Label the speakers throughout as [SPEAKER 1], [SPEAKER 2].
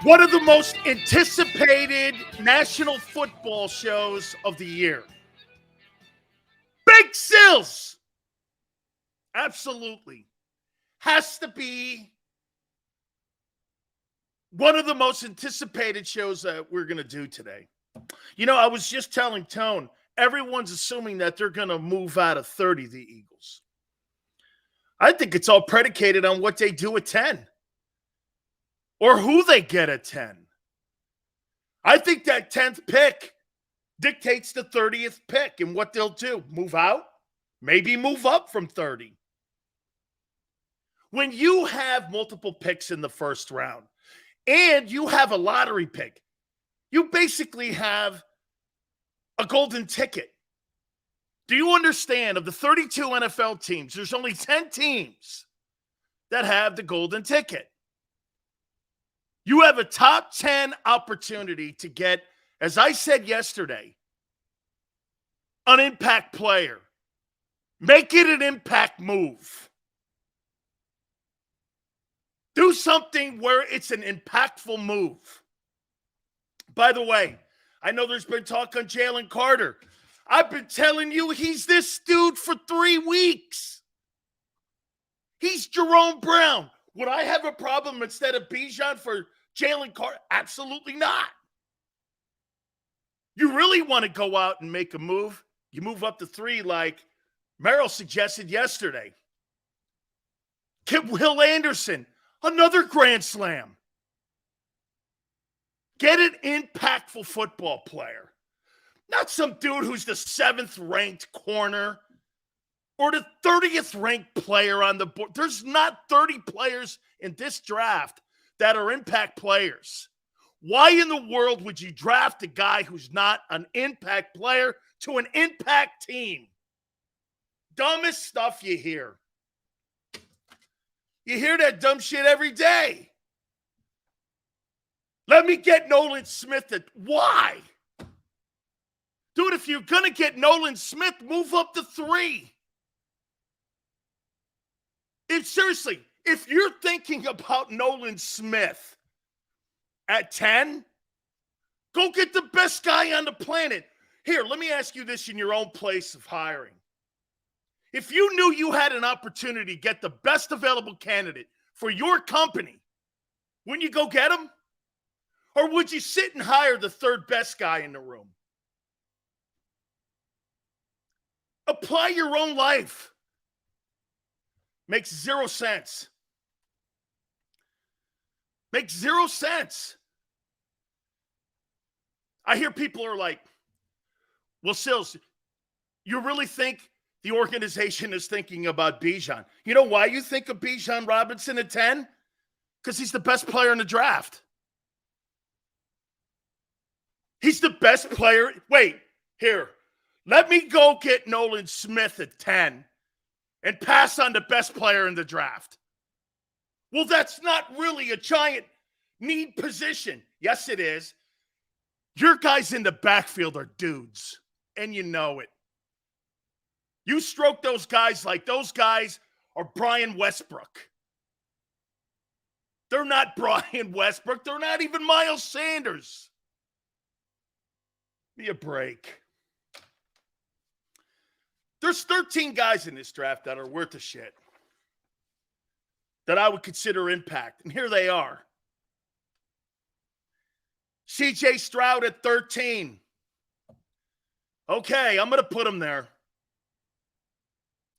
[SPEAKER 1] One of the most anticipated national football shows of the year. Big Sills. Absolutely. Has to be one of the most anticipated shows that we're going to do today. You know, I was just telling Tone, everyone's assuming that they're going to move out of 30, the Eagles. I think it's all predicated on what they do at 10. Or who they get at 10. I think that 10th pick dictates the 30th pick and what they'll do. Move out, maybe move up from 30. When you have multiple picks in the first round and you have a lottery pick, you basically have a golden ticket. Do you understand? Of the 32 NFL teams, there's only 10 teams that have the golden ticket. You have a top 10 opportunity to get, as I said yesterday, an impact player. Make it an impact move. Do something where it's an impactful move. By the way, I know there's been talk on Jalen Carter. I've been telling you he's this dude for 3 weeks. He's Jerome Brown. Would I have a problem instead of Bijan for Jalen Carter? Absolutely not. You really want to go out and make a move, you move up to 3 like Merrill suggested yesterday. Get Will Anderson, another grand slam. Get an impactful football player. Not some dude who's the 7th ranked corner or the 30th ranked player on the board. There's not 30 players in this draft that are impact players. Why in the world would you draft a guy who's not an impact player to an impact team? Dumbest stuff you hear. You hear that dumb shit every day. Let me get Nolan Smith. Why? Dude, if you're going to get Nolan Smith, move up to 3. Seriously, if you're thinking about Nolan Smith at 10, go get the best guy on the planet. Here, let me ask you this in your own place of hiring. If you knew you had an opportunity to get the best available candidate for your company, wouldn't you go get him? Or would you sit and hire the 3rd best guy in the room? Apply your own life. Makes 0 sense. Makes 0 sense. I hear people are like, well, Sills, you really think the organization is thinking about Bijan? You know why you think of Bijan Robinson at 10? Because he's the best player in the draft. He's the best player. Wait, here. Let me go get Nolan Smith at 10 and pass on the best player in the draft. Well, that's not really a giant need position. Yes, it is. Your guys in the backfield are dudes, and you know it. You stroke those guys like those guys are Brian Westbrook. They're not Brian Westbrook. They're not even Miles Sanders. Give me a break. There's 13 guys in this draft that are worth a shit that I would consider impact. And here they are. C.J. Stroud at 13. Okay, I'm going to put him there.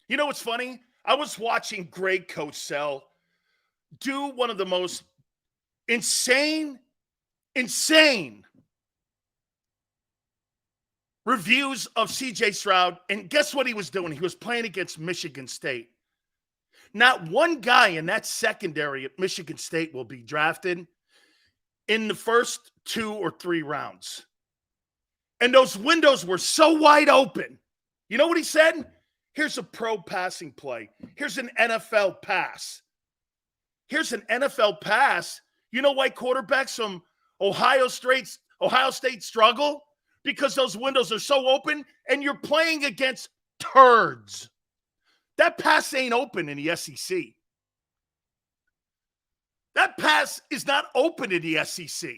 [SPEAKER 1] You know what's funny? I was watching Greg Cosell do one of the most insane reviews of C.J. Stroud, and guess what he was doing? He was playing against Michigan State. Not one guy in that secondary at Michigan State will be drafted in the first 2 or 3 rounds. And those windows were so wide open. You know what he said? Here's a pro passing play. Here's an NFL pass. Here's an NFL pass. You know why quarterbacks from Ohio State struggle? Because those windows are so open and you're playing against turds. That pass ain't open in the SEC. That pass is not open in the SEC.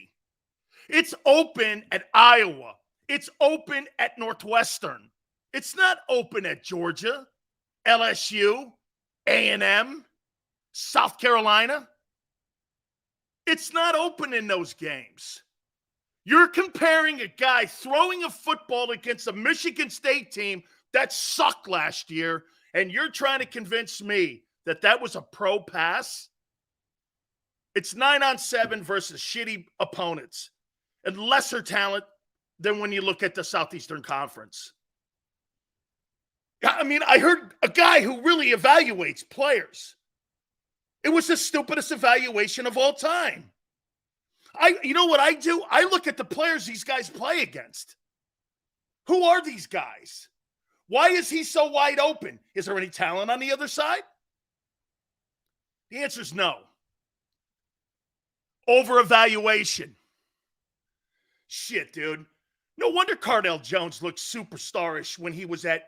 [SPEAKER 1] It's open at Iowa. It's open at Northwestern. It's not open at Georgia, LSU, A&M, South Carolina. It's not open in those games. You're comparing a guy throwing a football against a Michigan State team that sucked last year, and you're trying to convince me that that was a pro pass? It's 9-on-7 versus shitty opponents and lesser talent than when you look at the Southeastern Conference. I mean, I heard a guy who really evaluates players. It was the stupidest evaluation of all time. You know what I do? I look at the players these guys play against. Who are these guys? Why is he so wide open? Is there any talent on the other side? The answer is no. Over-evaluation. Shit, dude. No wonder Cardale Jones looked superstarish when he was at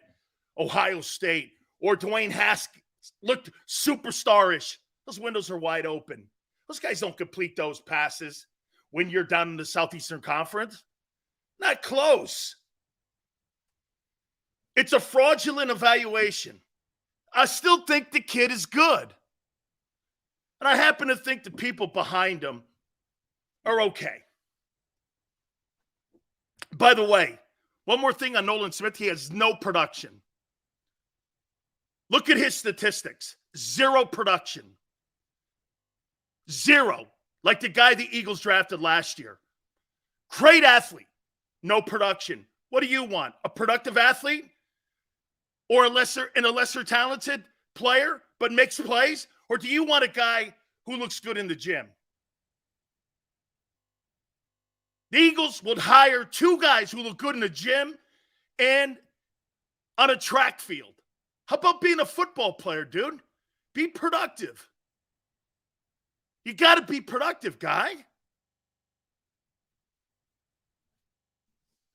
[SPEAKER 1] Ohio State, or Dwayne Haskins looked superstarish. Those windows are wide open. Those guys don't complete those passes when you're down in the Southeastern Conference. Not close. It's a fraudulent evaluation. I still think the kid is good. And I happen to think the people behind him are okay. By the way, one more thing on Nolan Smith. He has no production. Look at his statistics. 0 production. 0. Like the guy the Eagles drafted last year. Great athlete. No production. What do you want? A productive athlete? Or a lesser talented player but makes plays? Or do you want a guy who looks good in the gym? The Eagles would hire 2 guys who look good in the gym and on a track field. How about being a football player, dude? Be productive. You got to be productive, guy.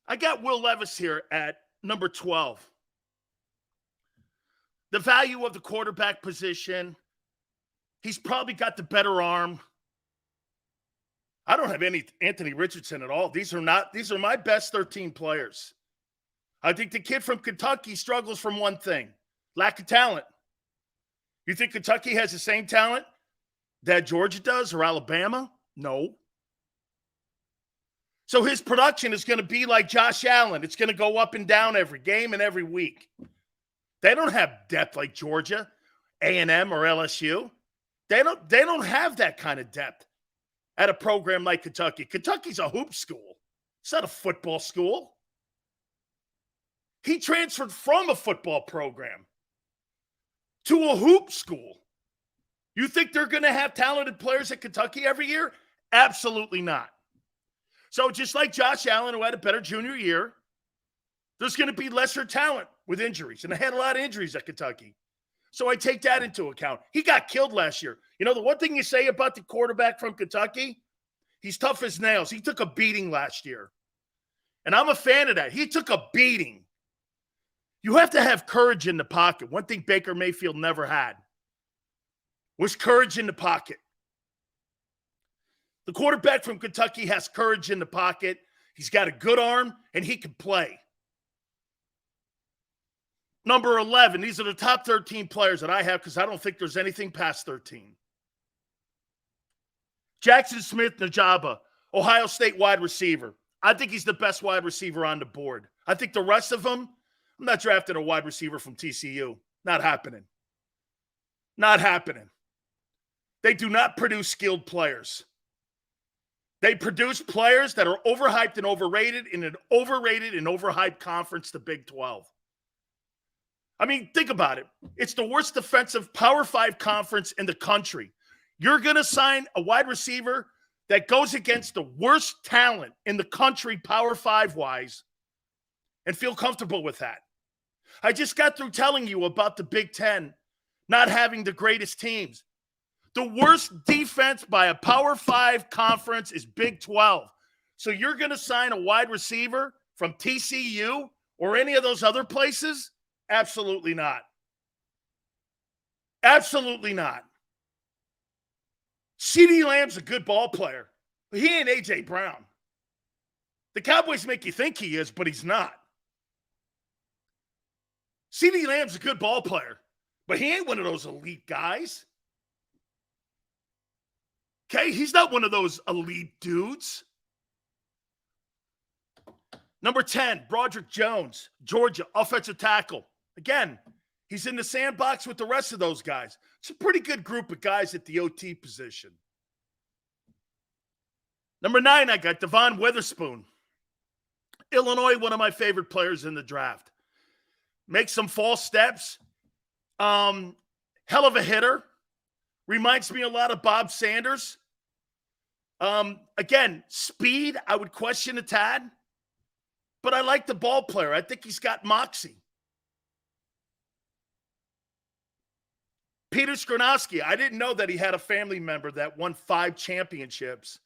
[SPEAKER 1] I got Will Levis here at number 12. The value of the quarterback position. He's probably got the better arm. I don't have any Anthony Richardson at all. These are my best 13 players. I think the kid from Kentucky struggles from one thing: lack of talent. You think Kentucky has the same talent that Georgia does or Alabama? No. So his production is going to be like Josh Allen. It's going to go up and down every game and every week. They don't have depth like Georgia, A&M, or LSU. They don't have that kind of depth at a program like Kentucky. Kentucky's a hoop school. It's not a football school. He transferred from a football program to a hoop school. You think they're going to have talented players at Kentucky every year? Absolutely not. So just like Josh Allen, who had a better junior year, there's going to be lesser talent with injuries. And they had a lot of injuries at Kentucky. So I take that into account. He got killed last year. You know, the one thing you say about the quarterback from Kentucky, he's tough as nails. He took a beating last year. And I'm a fan of that. He took a beating. You have to have courage in the pocket. One thing Baker Mayfield never had was courage in the pocket. The quarterback from Kentucky has courage in the pocket. He's got a good arm, and he can play. Number 11, these are the top 13 players that I have because I don't think there's anything past 13. Jackson Smith-Njigba, Ohio State wide receiver. I think he's the best wide receiver on the board. I think the rest of them, I'm not drafting a wide receiver from TCU. Not happening. Not happening. They do not produce skilled players. They produce players that are overhyped and overrated in an overrated and overhyped conference, the Big 12. I mean, think about it. It's the worst defensive Power 5 conference in the country. You're going to sign a wide receiver that goes against the worst talent in the country, Power 5-wise, and feel comfortable with that. I just got through telling you about the Big 10 not having the greatest teams. The worst defense by a Power 5 conference is Big 12. So you're going to sign a wide receiver from TCU or any of those other places? Absolutely not. Absolutely not. CeeDee Lamb's a good ball player, but he ain't A.J. Brown. The Cowboys make you think he is, but he's not. CeeDee Lamb's a good ball player, but he ain't one of those elite guys. Okay, he's not one of those elite dudes. Number 10, Broderick Jones, Georgia, offensive tackle. Again, he's in the sandbox with the rest of those guys. It's a pretty good group of guys at the OT position. Number 9, I got Devon Witherspoon. Illinois, one of my favorite players in the draft. Makes some false steps. Hell of a hitter. Reminds me a lot of Bob Sanders. Again, speed, I would question a tad. But I like the ball player. I think he's got moxie. Peter Skronowski, I didn't know that he had a family member that won 5 championships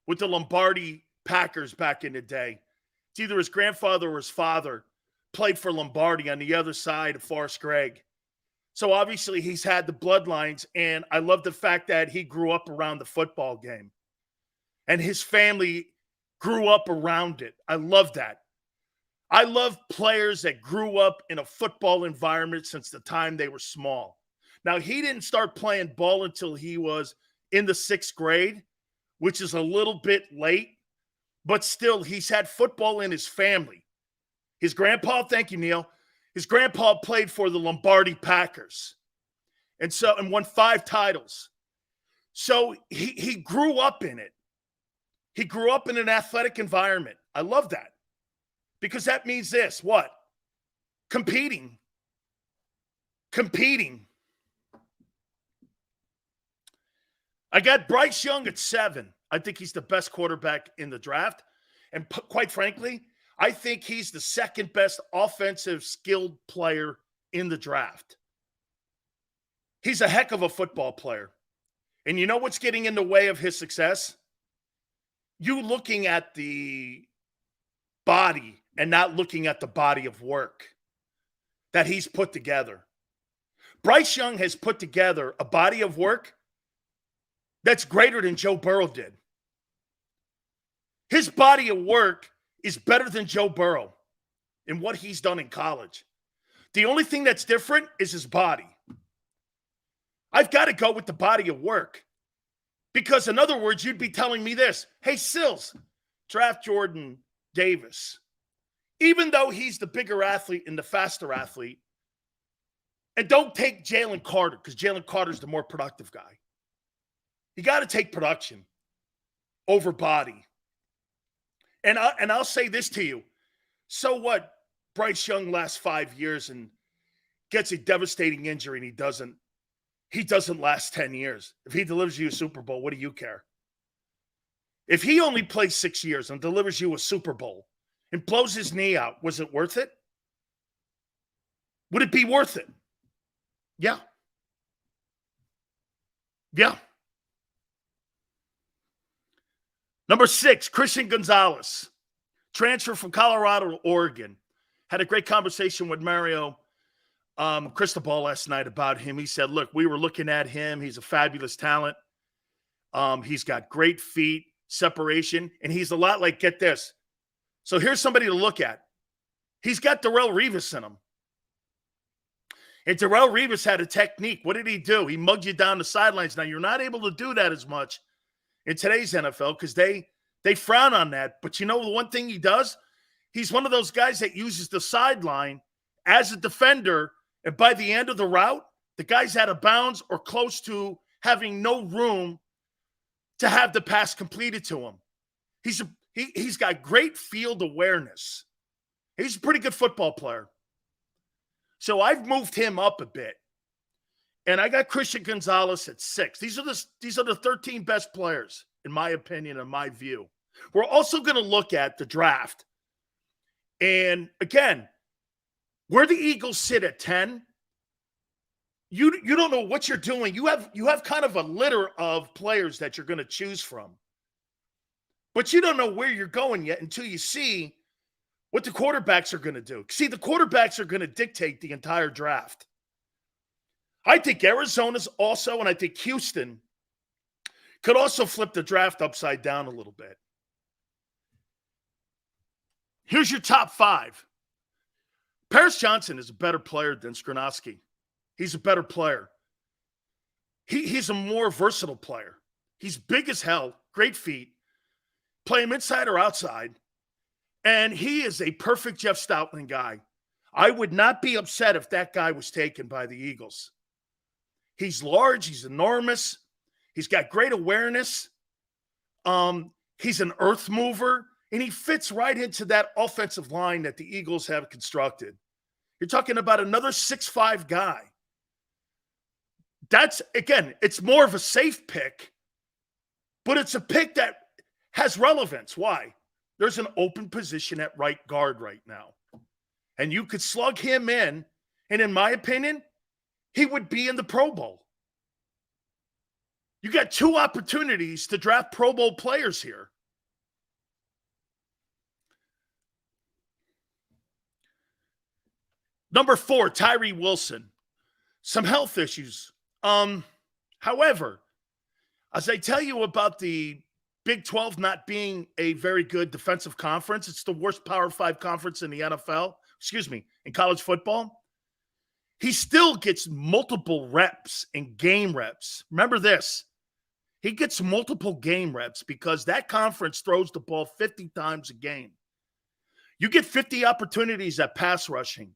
[SPEAKER 1] with the Lombardi Packers back in the day. It's either his grandfather or his father played for Lombardi on the other side of Forrest Gregg. So obviously he's had the bloodlines, and I love the fact that he grew up around the football game. And his family grew up around it. I love that. I love players that grew up in a football environment since the time they were small. Now, he didn't start playing ball until he was in the 6th grade, which is a little bit late, but still, he's had football in his family. His grandpa, thank you, Neil, his grandpa played for the Lombardi Packers and won 5 titles. So he grew up in it. He grew up in an athletic environment. I love that because that means this, what? Competing. I got Bryce Young at 7. I think he's the best quarterback in the draft. And quite frankly, I think he's the second best offensive skilled player in the draft. He's a heck of a football player. And you know what's getting in the way of his success? You looking at the body and not looking at the body of work that he's put together. Bryce Young has put together a body of work that's greater than Joe Burrow did. His body of work is better than Joe Burrow in what he's done in college. The only thing that's different is his body. I've got to go with the body of work. Because in other words, you'd be telling me this. Hey, Sills, draft Jordan Davis. Even though he's the bigger athlete and the faster athlete, and don't take Jalen Carter because Jalen Carter's the more productive guy. You got to take production over body. And I'll say this to you. So what? Bryce Young lasts 5 years and gets a devastating injury and he doesn't last 10 years. If he delivers you a Super Bowl, what do you care? If he only plays 6 years and delivers you a Super Bowl and blows his knee out, was it worth it? Would it be worth it? Yeah. Yeah. Number 6, Christian Gonzalez. Transfer from Colorado to Oregon. Had a great conversation with Mario Cristobal last night about him. He said, look, we were looking at him. He's a fabulous talent. He's got great feet, separation, and he's a lot like, get this. So here's somebody to look at. He's got Darrelle Revis in him. And Darrelle Revis had a technique. What did he do? He mugged you down the sidelines. Now, you're not able to do that as much in today's NFL because they frown on that. But you know the one thing he does? He's one of those guys that uses the sideline as a defender, and by the end of the route, the guy's out of bounds or close to having no room to have the pass completed to him. He's got great field awareness. He's a pretty good football player. So I've moved him up a bit. And I got Christian Gonzalez at 6. These are the 13 best players, in my opinion, in my view. We're also going to look at the draft. And again, where the Eagles sit at 10, you don't know what you're doing. You have kind of a litter of players that you're going to choose from. But you don't know where you're going yet until you see what the quarterbacks are going to do. See, the quarterbacks are going to dictate the entire draft. I think Arizona's also, and I think Houston Could also flip the draft upside down a little bit. Here's your top 5. Paris Johnson is a better player than Skrzyňski. He's a better player. He's a more versatile player. He's big as hell, great feet, play him inside or outside, and he is a perfect Jeff Stoutland guy. I would not be upset if that guy was taken by the Eagles. He's large, he's enormous, he's got great awareness, he's an earth mover, and he fits right into that offensive line that the Eagles have constructed. You're talking about another 6'5" guy. That's, again, it's more of a safe pick, but it's a pick that has relevance. Why? There's an open position at right guard right now. And you could slug him in, and in my opinion, he would be in the Pro Bowl. You got 2 opportunities to draft Pro Bowl players here. Number 4, Tyree Wilson. Some health issues. However, as I tell you about the Big 12 not being a very good defensive conference, it's the worst Power 5 conference in the NFL, in college football. He still gets multiple reps and game reps. Remember this. He gets multiple game reps because that conference throws the ball 50 times a game. You get 50 opportunities at pass rushing,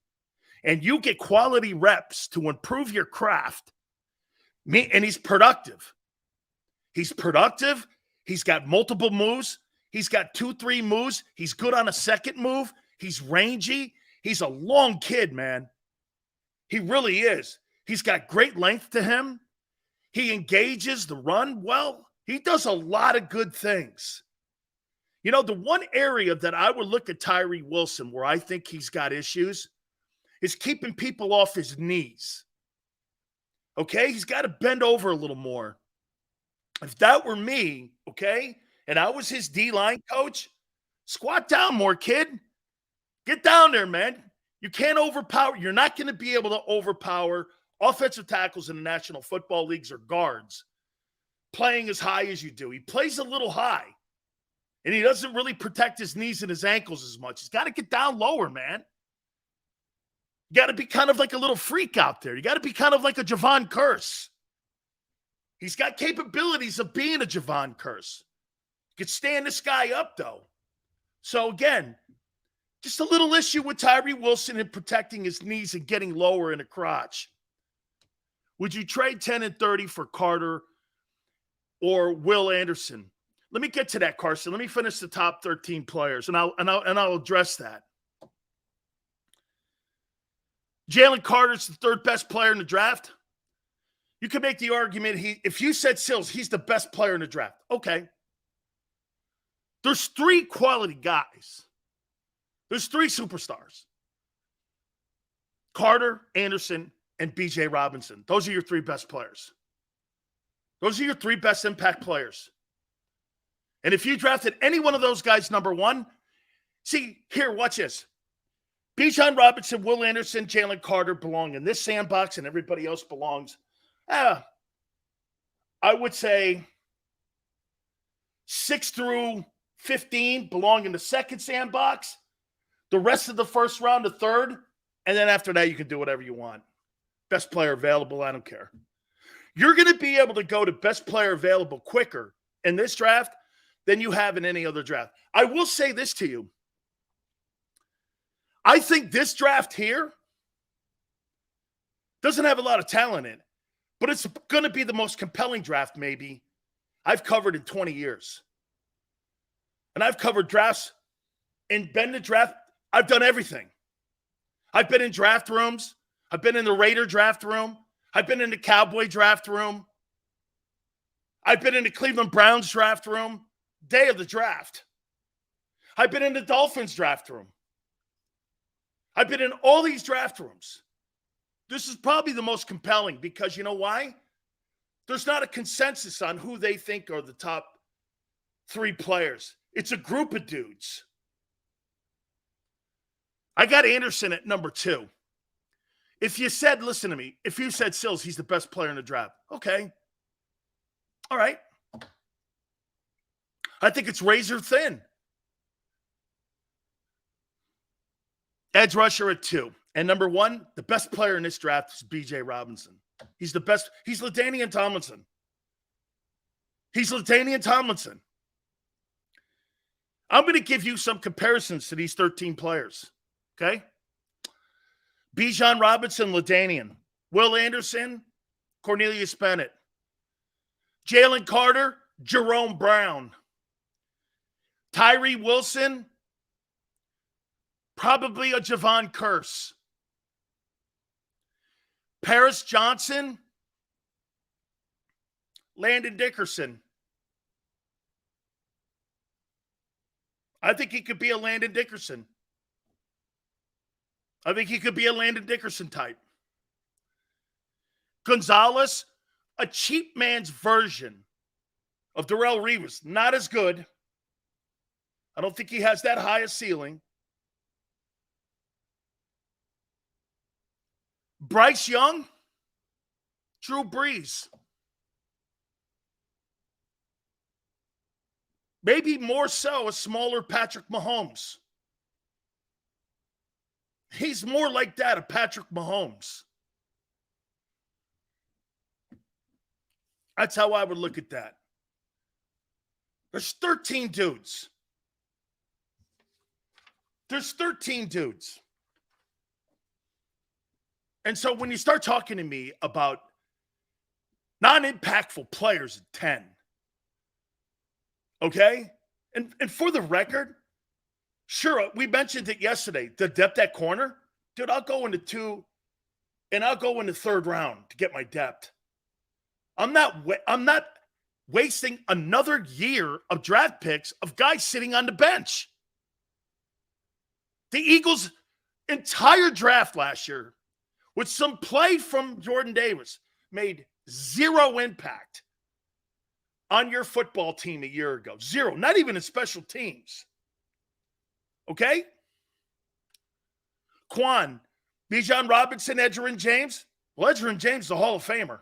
[SPEAKER 1] and you get quality reps to improve your craft. And he's productive. He's productive. He's got multiple moves. He's got 2-3 moves. He's good on a second move. He's rangy. He's a long kid, man. He really is. He's got great length to him. He engages the run well. He does a lot of good things. You know, the one area that I would look at Tyree Wilson where I think he's got issues is keeping people off his knees. Okay? He's got to bend over a little more. If that were me, okay, and I was his D-line coach, squat down more, kid. Get down there, man. You can't overpower. You're not going to be able to overpower offensive tackles in the National Football Leagues or guards playing as high as you do. He plays a little high, and he doesn't really protect his knees and his ankles as much. He's got to get down lower, man. You got to be kind of like a little freak out there. You got to be kind of like a Javon Curse. He's got capabilities of being a Javon Curse. You could stand this guy up, though. So, again, just a little issue with Tyree Wilson in protecting his knees and getting lower in the crotch. Would you trade 10 and 30 for Carter or Will Anderson? Let me get to that, Carson. Let me finish the top 13 players, and I'll address that. Jalen Carter's the 3rd best player in the draft. You can make the argument, if you said Sills, he's the best player in the draft. Okay. There's 3 quality guys. There's 3 superstars. Carter, Anderson, and B.J. Robinson. Those are your 3 best players. Those are your 3 best impact players. And if you drafted any one of those guys number 1, see, here, watch this. Bijan Robinson, Will Anderson, Jalen Carter belong in this sandbox, and everybody else belongs, I would say 6 through 15 belong in the second sandbox. The rest of the first round, the third, and then after that, you can do whatever you want. Best player available, I don't care. You're going to be able to go to best player available quicker in this draft than you have in any other draft. I will say this to you. I think this draft here doesn't have a lot of talent in it, but it's going to be the most compelling draft maybe I've covered in 20 years. And I've covered drafts and been to draft. I've done everything. I've been in draft rooms. I've been in the Raider draft room. I've been in the Cowboy draft room. I've been in the Cleveland Browns draft room, day of the draft. I've been in the Dolphins draft room. I've been in all these draft rooms. This is probably the most compelling because you know why? There's not a consensus on who they think are the top 3 players. It's a group of dudes. I got Anderson at number 2. If you said, listen to me, if you said Sills, he's the best player in the draft. Okay. All right. I think it's razor thin. Edge rusher at 2. And number 1, the best player in this draft is B.J. Robinson. He's the best. He's LaDainian Tomlinson. I'm going to give you some comparisons to these 13 players, okay? Bijan Robinson, LaDainian. Will Anderson, Cornelius Bennett. Jalen Carter, Jerome Brown. Tyree Wilson, probably a Javon Curse. Paris Johnson, Landon Dickerson. I think he could be a Landon Dickerson. Type. Gonzalez, a cheap man's version of Darrelle Revis. Not as good. I don't think he has that high a ceiling. Bryce Young, Drew Brees. Maybe more so a smaller Patrick Mahomes. He's more like that, a Patrick Mahomes. That's how I would look at that. There's 13 dudes. And so when you start talking to me about non-impactful players at 10, okay? And for the record, sure, we mentioned it yesterday, the depth at corner. Dude, I'll go into 2, and I'll go in the 3rd round to get my depth. I'm not wasting another year of draft picks of guys sitting on the bench. The Eagles' entire draft last year, with some play from Jordan Davis, made 0 impact on your football team a year ago. 0, not even in special teams. Okay? Quan, Bijan Robinson, Edgerrin James. Well, Edgerrin James is a Hall of Famer.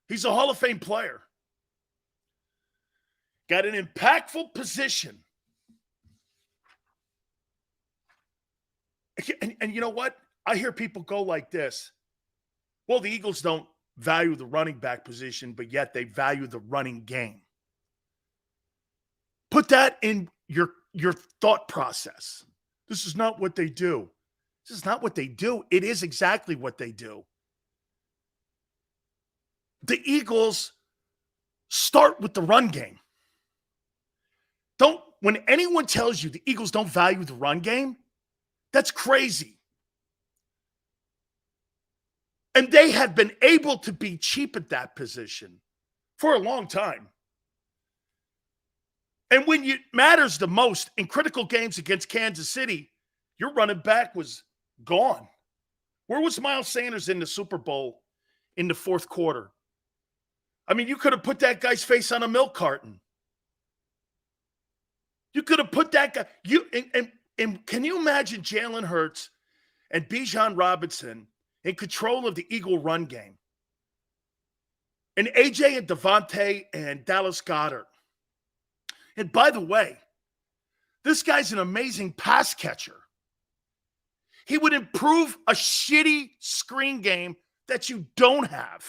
[SPEAKER 1] He's a Hall of Fame player. Got an impactful position. And you know what? I hear people go like this. Well, the Eagles don't value the running back position, but yet they value the running game. Put that in your thought process. This is not what they do. This is not what they do. It is exactly what they do. The Eagles start with the run game. When anyone tells you the Eagles don't value the run game, that's crazy. And they have been able to be cheap at that position for a long time. And when it matters the most in critical games against Kansas City, your running back was gone. Where was Miles Sanders in the Super Bowl in the 4th quarter? I mean, you could have put that guy's face on a milk carton. You could have put that guy. And can you imagine Jalen Hurts and Bijan Robinson in control of the Eagle run game? And AJ and Devontae and Dallas Goedert. And by the way, this guy's an amazing pass catcher. He would improve a shitty screen game that you don't have.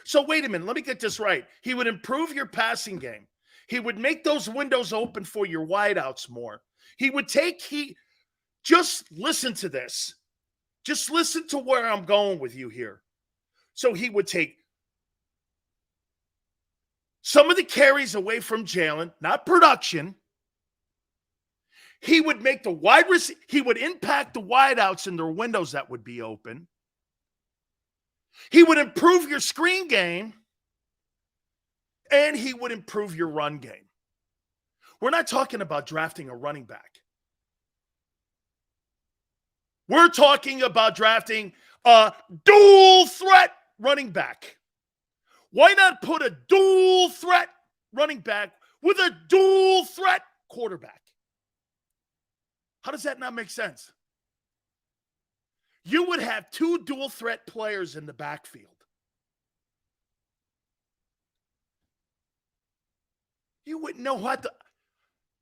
[SPEAKER 1] So wait a minute, let me get this right. He would improve your passing game. He would make those windows open for your wideouts more. Just listen to this. Just listen to where I'm going with you here. So he would take some of the carries away from Jalen, not production. He would make he would impact the wideouts in their windows that would be open. He would improve your screen game, and he would improve your run game. We're not talking about drafting a running back. We're talking about drafting a dual threat running back. Why not put a dual threat running back with a dual threat quarterback? How does that not make sense? You would have 2 dual threat players in the backfield. wouldn't know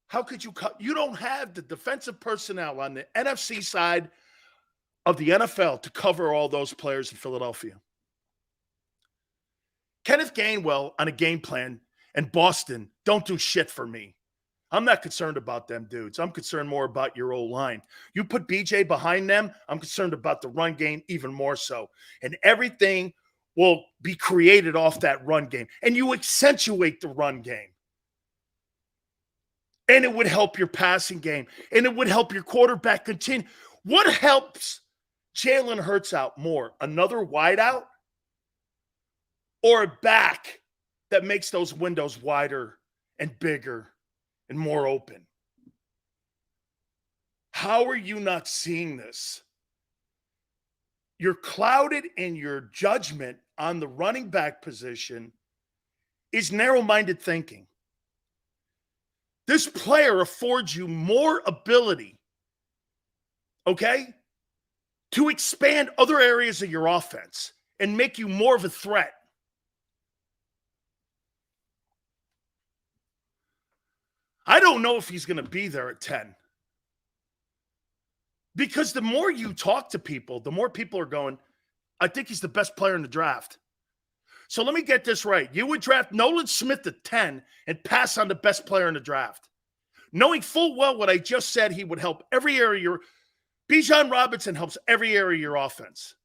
[SPEAKER 1] how could you cut? You don't have the defensive personnel on the NFC side of the NFL to cover all those players in Philadelphia. Kenneth Gainwell on a game plan and Boston don't do shit for me. I'm not concerned about them dudes. I'm concerned more about your old line. You put BJ behind them, I'm concerned about the run game even more so. And everything will be created off that run game. And you accentuate the run game. And it would help your passing game. And it would help your quarterback continue. What helps Jalen Hurts out more? Another wideout? Or a back that makes those windows wider and bigger and more open? How are you not seeing this? You're clouded in your judgment on the running back position is narrow-minded thinking. This player affords you more ability, okay, to expand other areas of your offense and make you more of a threat. I don't know if he's going to be there at 10. Because the more you talk to people, the more people are going, I think he's the best player in the draft. So let me get this right. You would draft Nolan Smith at 10 and pass on the best player in the draft, knowing full well what I just said, he would help every area. Bijan Robinson helps every area of your offense.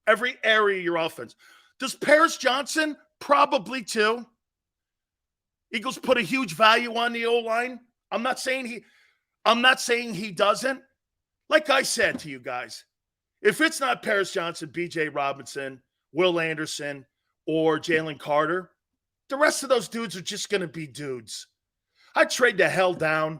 [SPEAKER 1] Every area of your offense. Does Paris Johnson? Probably too. Eagles put a huge value on the O-line. I'm not saying he doesn't. Like I said to you guys, if it's not Paris Johnson, B.J. Robinson, Will Anderson, or Jalen Carter, the rest of those dudes are just going to be dudes. I'd trade the hell down,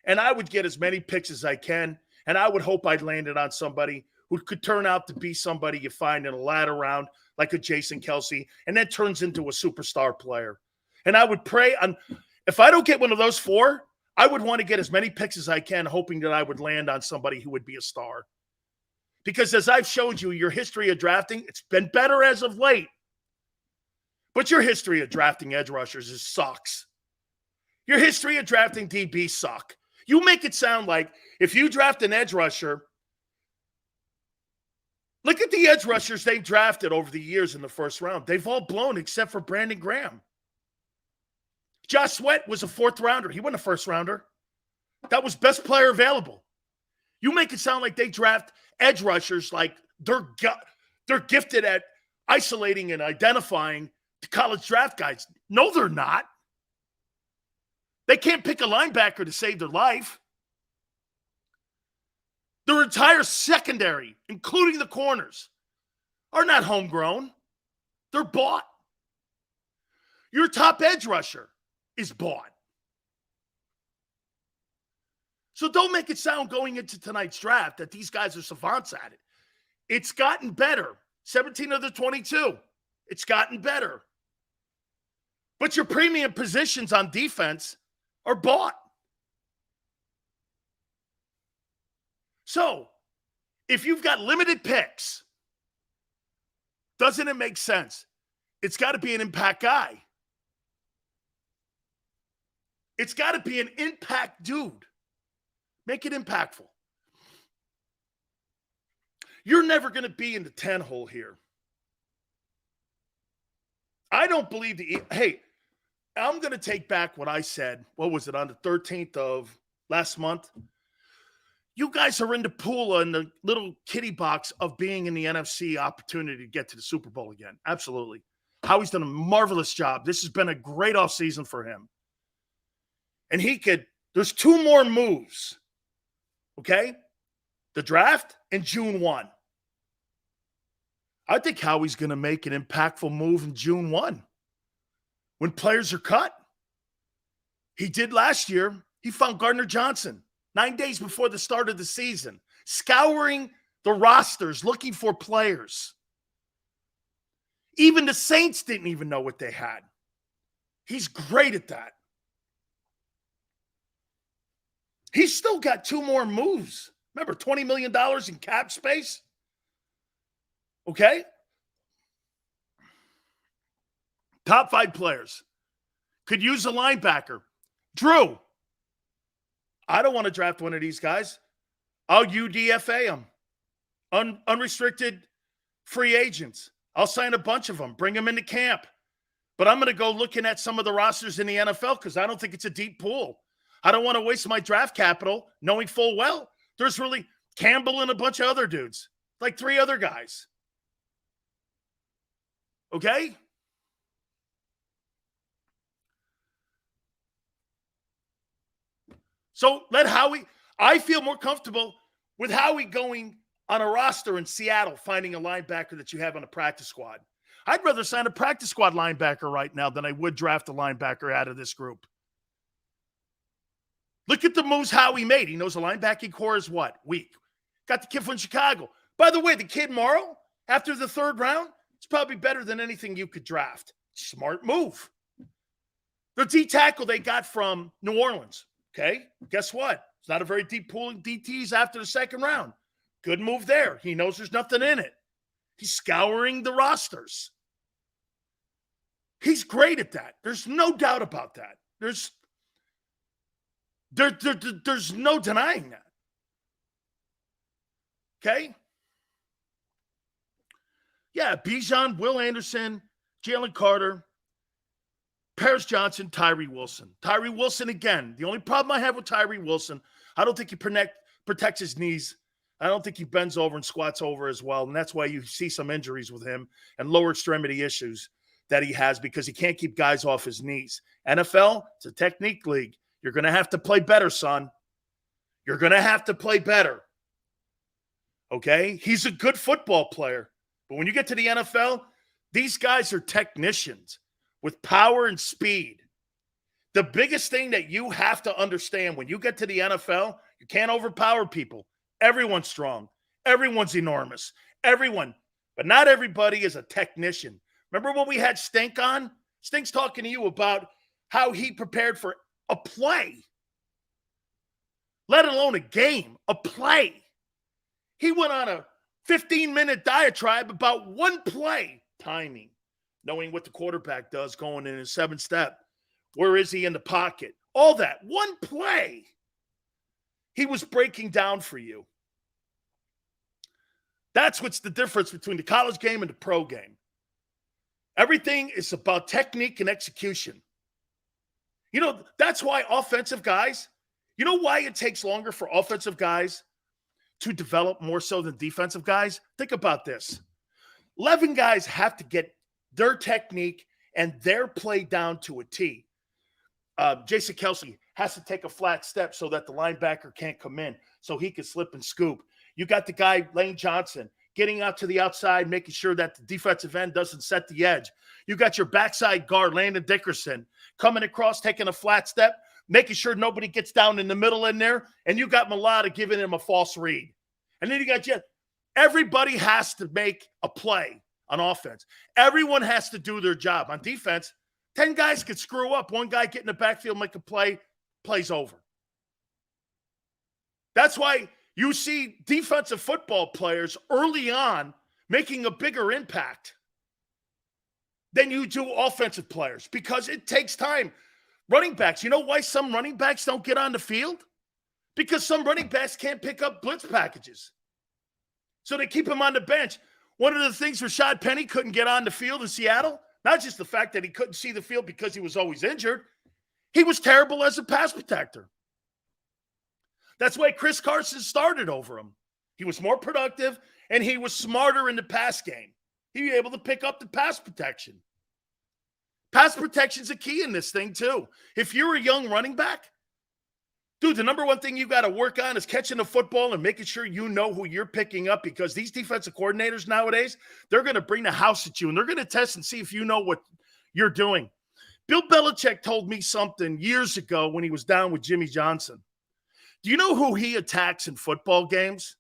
[SPEAKER 1] and I would get as many picks as I can, and I would hope I'd landed on somebody who could turn out to be somebody you find in a ladder round, like a Jason Kelce, and then turns into a superstar player. And I would pray on, if I don't get one of those four, I would want to get as many picks as I can, hoping that I would land on somebody who would be a star. Because as I've showed you, your history of drafting, it's been better as of late. But your history of drafting edge rushers sucks. Your history of drafting DBs suck. You make it sound like if you draft an edge rusher, look at the edge rushers they've drafted over the years in the first round. They've all blown except for Brandon Graham. Josh Sweat was a fourth rounder. He wasn't a first rounder. That was best player available. You make it sound like they draft edge rushers like they're gifted at isolating and identifying the college draft guys. No, they're not. They can't pick a linebacker to save their life. Their entire secondary, including the corners, are not homegrown. They're bought. Your top edge rusher is bought. So don't make it sound going into tonight's draft that these guys are savants at it. It's gotten better. 17 of the 22. It's gotten better. But your premium positions on defense are bought. So if you've got limited picks, doesn't it make sense? It's got to be an impact guy. It's got to be an impact dude. Make it impactful. You're never going to be in the 10 hole here. I don't believe hey, I'm going to take back what I said. What was it, on the 13th of last month? You guys are in the pool in the little kitty box of being in the NFC opportunity to get to the Super Bowl again. Absolutely. Howie's done a marvelous job. This has been a great offseason for him. And there's two more moves, okay? The draft and June 1. I think Howie's going to make an impactful move in June 1 when players are cut. He did last year. He found Gardner Johnson 9 days before the start of the season, scouring the rosters, looking for players. Even the Saints didn't even know what they had. He's great at that. He's still got two more moves. Remember, $20 million in cap space? Okay? Top 5 players. Could use a linebacker. Drew, I don't want to draft one of these guys. I'll UDFA them. Unrestricted free agents. I'll sign a bunch of them, bring them into camp. But I'm going to go looking at some of the rosters in the NFL because I don't think it's a deep pool. I don't want to waste my draft capital knowing full well there's really Campbell and a bunch of other dudes, like 3 other guys. Okay? So let Howie, I feel more comfortable with Howie going on a roster in Seattle, finding a linebacker that you have on a practice squad. I'd rather sign a practice squad linebacker right now than I would draft a linebacker out of this group. Look at the moves Howie made. He knows the linebacking core is what? Weak. Got the kid from Chicago. By the way, the kid Morrow, after the 3rd round, it's probably better than anything you could draft. Smart move. The D tackle they got from New Orleans. Okay, guess what? It's not a very deep pool of DTs after the 2nd round. Good move there. He knows there's nothing in it. He's scouring the rosters. He's great at that. There's no doubt about that. There's no denying that. Okay? Yeah, Bijan, Will Anderson, Jalen Carter, Paris Johnson, Tyree Wilson. Tyree Wilson, again, the only problem I have with Tyree Wilson, I don't think he protects his knees. I don't think he bends over and squats over as well, and that's why you see some injuries with him and lower extremity issues that he has because he can't keep guys off his knees. NFL, it's a technique league. You're going to have to play better, son. You're going to have to play better. Okay? He's a good football player, but when you get to the NFL, these guys are technicians with power and speed. The biggest thing that you have to understand when you get to the NFL, you can't overpower people. Everyone's strong. Everyone's enormous. Everyone. But not everybody is a technician. Remember when we had Stink on? Stink's talking to you about how he prepared for a play, let alone a game, a play. He went on a 15-minute diatribe about one play, timing, knowing what the quarterback does going in his 7-step. Where is he in the pocket? All that. One play. He was breaking down for you. That's what's the difference between the college game and the pro game. Everything is about technique and execution. You know, that's why offensive guys, you know why it takes longer for offensive guys to develop more so than defensive guys? Think about this. 11 guys have to get their technique and their play down to a T. Jason Kelsey has to take a flat step so that the linebacker can't come in, so he can slip and scoop. You got the guy, Lane Johnson, getting out to the outside, making sure that the defensive end doesn't set the edge. You got your backside guard, Landon Dickerson, coming across, taking a flat step, making sure nobody gets down in the middle in there, and you got Mulata giving him a false read. And then you got everybody has to make a play on offense. Everyone has to do their job. On defense, 10 guys could screw up. One guy get in the backfield, make a play, play's over. That's why you see defensive football players early on making a bigger impact than you do offensive players because it takes time. Running backs, you know why some running backs don't get on the field? Because some running backs can't pick up blitz packages. So they keep him on the bench. One of the things Rashad Penny couldn't get on the field in Seattle, not just the fact that he couldn't see the field because he was always injured, he was terrible as a pass protector. That's why Chris Carson started over him. He was more productive, and he was smarter in the pass game. He was able to pick up the pass protection. Pass protection's a key in this thing, too. If you're a young running back, dude, the number one thing you got to work on is catching the football and making sure you know who you're picking up because these defensive coordinators nowadays, they're going to bring the house at you, and they're going to test and see if you know what you're doing. Bill Belichick told me something years ago when he was down with Jimmy Johnson. Do you know who he attacks in football games?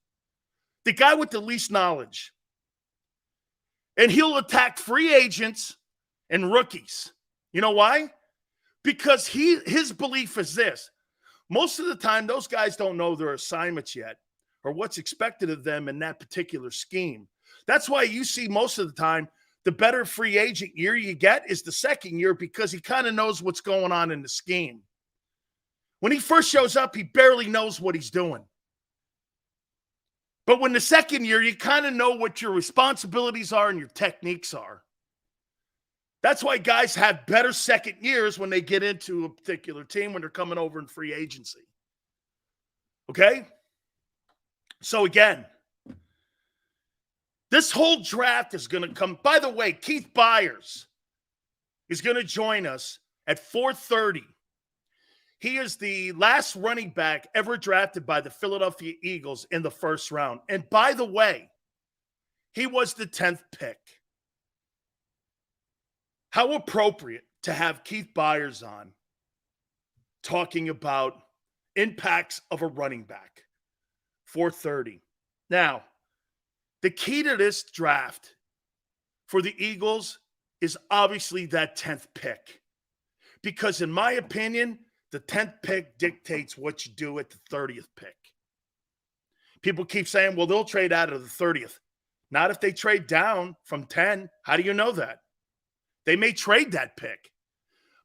[SPEAKER 1] The guy with the least knowledge. And he'll attack free agents and rookies. You know why? Because his belief is this. Most of the time, those guys don't know their assignments yet or what's expected of them in that particular scheme. That's why you see most of the time the better free agent year you get is the second year because he kind of knows what's going on in the scheme. When he first shows up, he barely knows what he's doing. But when the second year, you kind of know what your responsibilities are and your techniques are. That's why guys have better second years when they get into a particular team when they're coming over in free agency. Okay? So again, this whole draft is going to come. By the way, Keith Byars is going to join us at 4:30. He is the last running back ever drafted by the Philadelphia Eagles in the first round. And by the way, he was the 10th pick. How appropriate to have Keith Byars on talking about impacts of a running back. 4:30. Now, the key to this draft for the Eagles is obviously that 10th pick. Because in my opinion, the 10th pick dictates what you do at the 30th pick. People keep saying, well, they'll trade out of the 30th. Not if they trade down from 10. How do you know that? They may trade that pick.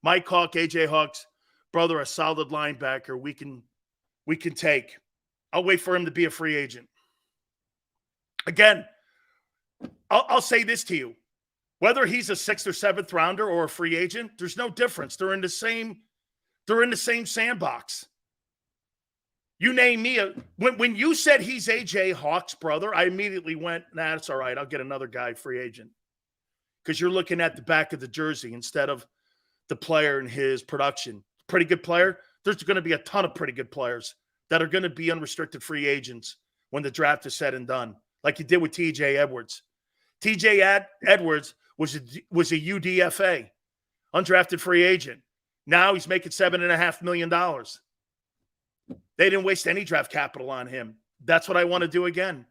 [SPEAKER 1] Mike Hawk, AJ Hawk's brother, a solid linebacker we can take. I'll wait for him to be a free agent. Again, I'll say this to you. Whether he's a 6th or 7th rounder or a free agent, there's no difference. They're in the same sandbox. You name me. When you said he's AJ Hawk's brother, I immediately went, nah, it's all right. I'll get another guy free agent. Because you're looking at the back of the jersey instead of the player and his production. Pretty good player. There's going to be a ton of pretty good players that are going to be unrestricted free agents when the draft is said and done, like you did with TJ Edwards. TJ Edwards was a UDFA, undrafted free agent. Now he's making $7.5 million. They didn't waste any draft capital on him. That's what I want to do again.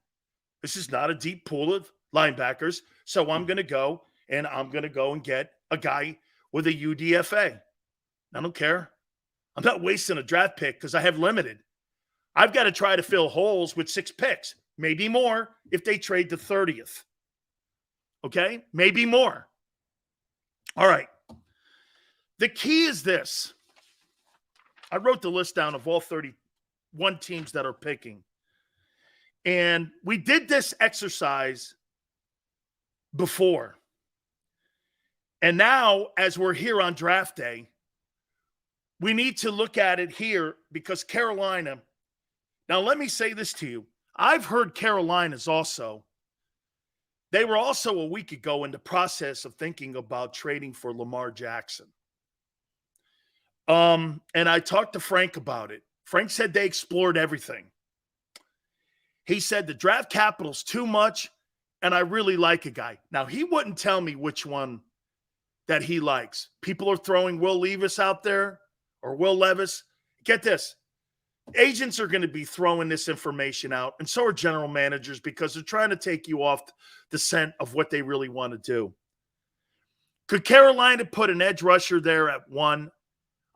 [SPEAKER 1] This is not a deep pool of linebackers, so I'm going to go and get a guy with a UDFA. I don't care. I'm not wasting a draft pick because I have limited. I've got to try to fill holes with 6 picks, maybe more if they trade the 30th. Okay? Maybe more. All right. The key is this. I wrote the list down of all 31 teams that are picking. And we did this exercise before. And now, as we're here on draft day, we need to look at it here because Carolina. Now, let me say this to you. I've heard Carolina's also. They were also a week ago in the process of thinking about trading for Lamar Jackson. And I talked to Frank about it. Frank said they explored everything. He said the draft capital's too much, and I really like a guy. Now, he wouldn't tell me which one that he likes. People are throwing Will Levis out there or Will Levis. Get this. Agents are going to be throwing this information out, and so are general managers because they're trying to take you off the scent of what they really want to do. Could Carolina put an edge rusher there at 1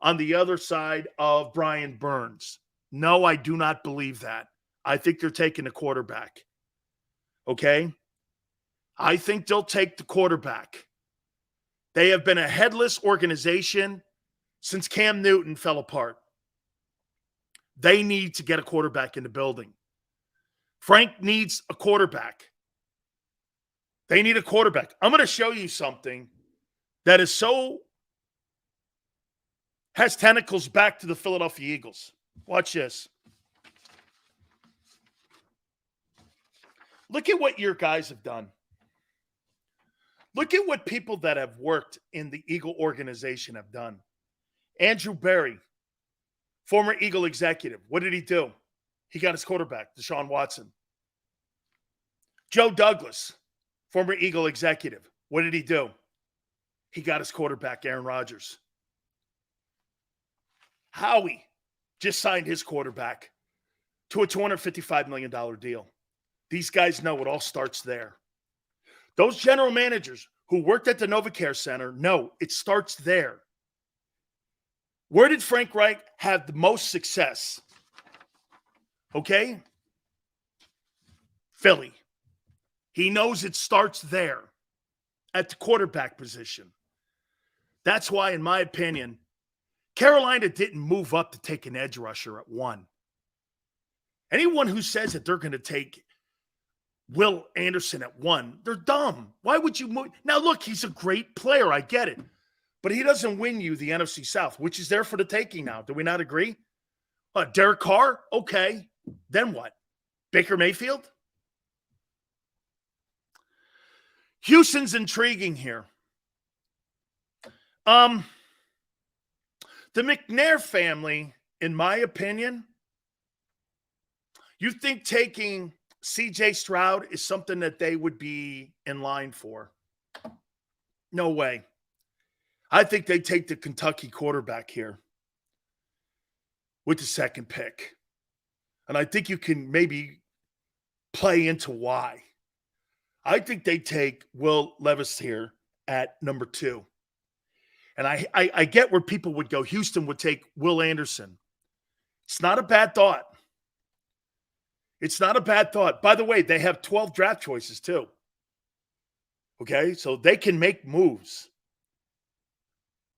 [SPEAKER 1] on the other side of Brian Burns? No, I do not believe that. I think they're taking a quarterback. Okay? I think they'll take the quarterback. They have been a headless organization since Cam Newton fell apart. They need to get a quarterback in the building. Frank needs a quarterback. They need a quarterback. I'm going to show you something that is has tentacles back to the Philadelphia Eagles. Watch this. Look at what your guys have done. Look at what people that have worked in the Eagle organization have done. Andrew Berry, former Eagle executive. What did he do? He got his quarterback, Deshaun Watson. Joe Douglas, former Eagle executive. What did he do? He got his quarterback, Aaron Rodgers. Howie just signed his quarterback to a $255 million deal. These guys know it all starts there. Those general managers who worked at the NovaCare Center know it starts there. Where did Frank Reich have the most success? Okay? Philly. He knows it starts there at the quarterback position. That's why, in my opinion, Carolina didn't move up to take an edge rusher at 1. Anyone who says that they're going to take Will Anderson at 1, they're dumb. Why would you move? Now, look, he's a great player. I get it. But he doesn't win you the NFC South, which is there for the taking now. Do we not agree? Derek Carr? Okay. Then what? Baker Mayfield? Houston's intriguing here. The McNair family, in my opinion, you think taking CJ Stroud is something that they would be in line for? No way. I think they take the Kentucky quarterback here with the second pick. And I think you can maybe play into why. I think they take Will Levis here at number 2. And I get where people would go. Houston would take Will Anderson. It's not a bad thought. It's not a bad thought. By the way, they have 12 draft choices too. Okay, so they can make moves.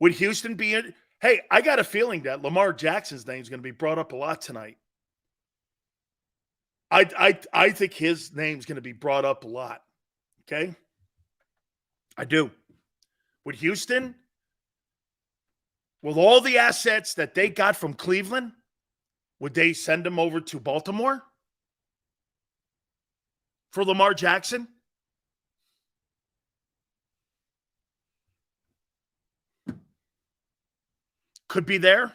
[SPEAKER 1] Would Houston be in? Hey, I got a feeling that Lamar Jackson's name is going to be brought up a lot tonight. I think his name's going to be brought up a lot. Okay? I do. Would Houston, with all the assets that they got from Cleveland, would they send him over to Baltimore for Lamar Jackson? Could be there.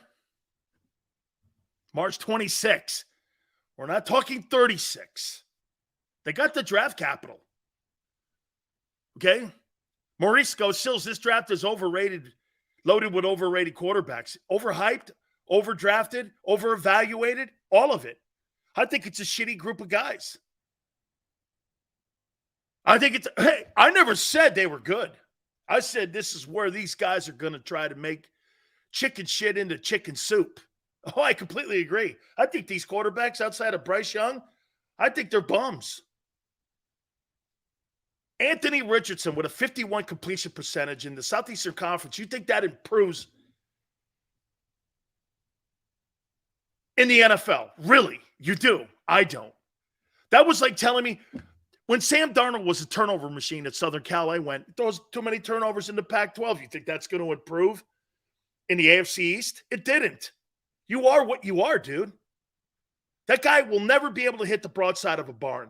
[SPEAKER 1] March 26. We're not talking 36. They got the draft capital. Okay? Maurice goes, Sills, this draft is overrated, loaded with overrated quarterbacks. Overhyped, overdrafted, overevaluated, all of it. I think it's a shitty group of guys. Hey, I never said they were good. I said this is where these guys are going to try to make chicken shit into chicken soup. Oh, I completely agree. I think these quarterbacks outside of Bryce Young, I think they're bums. Anthony Richardson with a 51 completion percentage in the Southeastern Conference, you think that improves in the NFL? Really? You do? I don't. That was like telling me when Sam Darnold was a turnover machine at Southern Cal, I went, those too many turnovers in the Pac-12. You think that's going to improve in the AFC East? It didn't. You are what you are, dude. That guy will never be able to hit the broadside of a barn.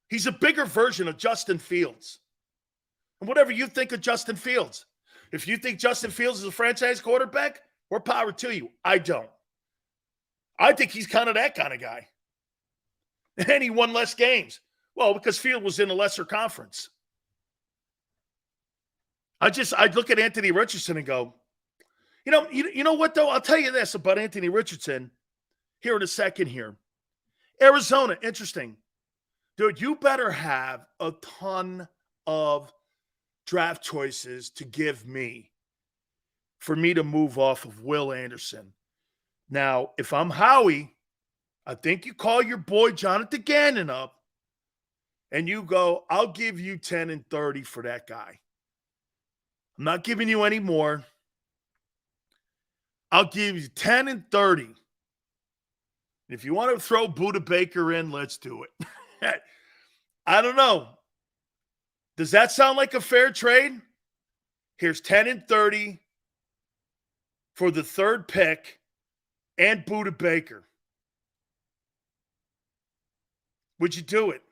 [SPEAKER 1] He's a bigger version of Justin Fields. And whatever you think of Justin Fields, if you think Justin Fields is a franchise quarterback, more power to you. I don't. I think he's kind of that kind of guy. And he won less games. Well, because Field was in a lesser conference. I look at Anthony Richardson and go, you know what, though? I'll tell you this about Anthony Richardson here in a second here. Arizona, interesting. Dude, you better have a ton of draft choices to give me for me to move off of Will Anderson. Now, if I'm Howie, I think you call your boy Jonathan Gannon up and you go, I'll give you 10 and 30 for that guy. I'm not giving you any more. I'll give you 10 and 30. If you want to throw Buda Baker in, let's do it. I don't know. Does that sound like a fair trade? Here's 10 and 30 for the third pick and Buda Baker. Would you do it?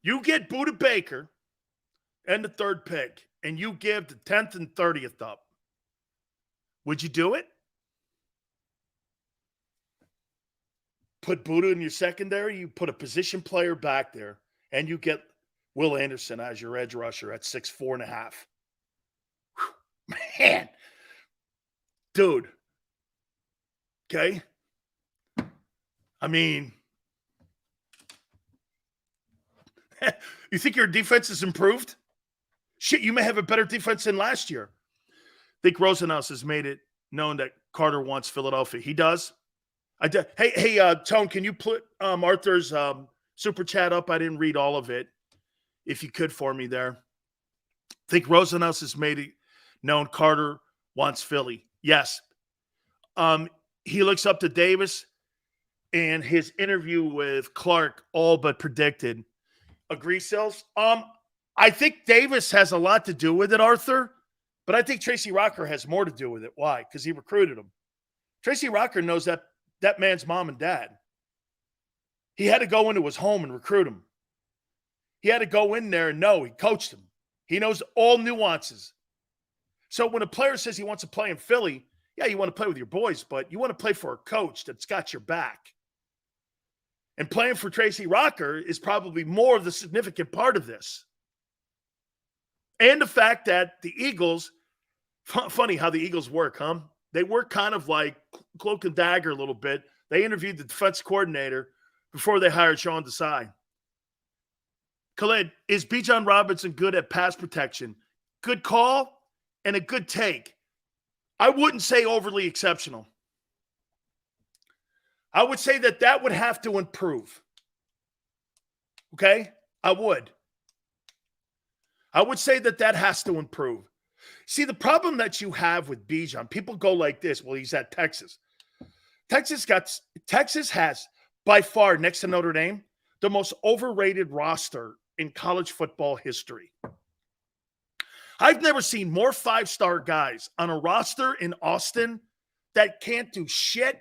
[SPEAKER 1] You get Buda Baker and the third pick, and you give the 10th and 30th up. Would you do it? Put Buda in your secondary, you put a position player back there, and you get Will Anderson as your edge rusher at 6'4.5". Man. Dude. Okay? I mean, you think your defense has improved? Shit, you may have a better defense than last year. I think Rosenhaus has made it known that Carter wants Philadelphia. He does. Hey, Tone, can you put Arthur's super chat up? I didn't read all of it. If you could for me there. I think Rosenhaus has made it known Carter wants Philly. Yes. He looks up to Davis, and his interview with Clark all but predicted. Agree, Sills? I think Davis has a lot to do with it, Arthur, but I think Tracy Rocker has more to do with it. Why? Because he recruited him. Tracy Rocker knows that man's mom and dad. He had to go into his home and recruit him. He had to go in there and know. He coached him. He knows all nuances. So when a player says he wants to play in Philly, yeah, you want to play with your boys, but you want to play for a coach that's got your back. And playing for Tracy Rocker is probably more of the significant part of this. And the fact that the Eagles, funny how the Eagles work, huh? They work kind of like cloak and dagger a little bit. They interviewed the defense coordinator before they hired Sean Desai. Khalid, is Bijan Robinson good at pass protection? Good call and a good take. I wouldn't say overly exceptional. I would say that would have to improve. Okay? I would say that has to improve. See, the problem that you have with Bijan, people go like this, well, he's at Texas. Texas has, by far, next to Notre Dame, the most overrated roster in college football history. I've never seen more five-star guys on a roster in Austin that can't do shit,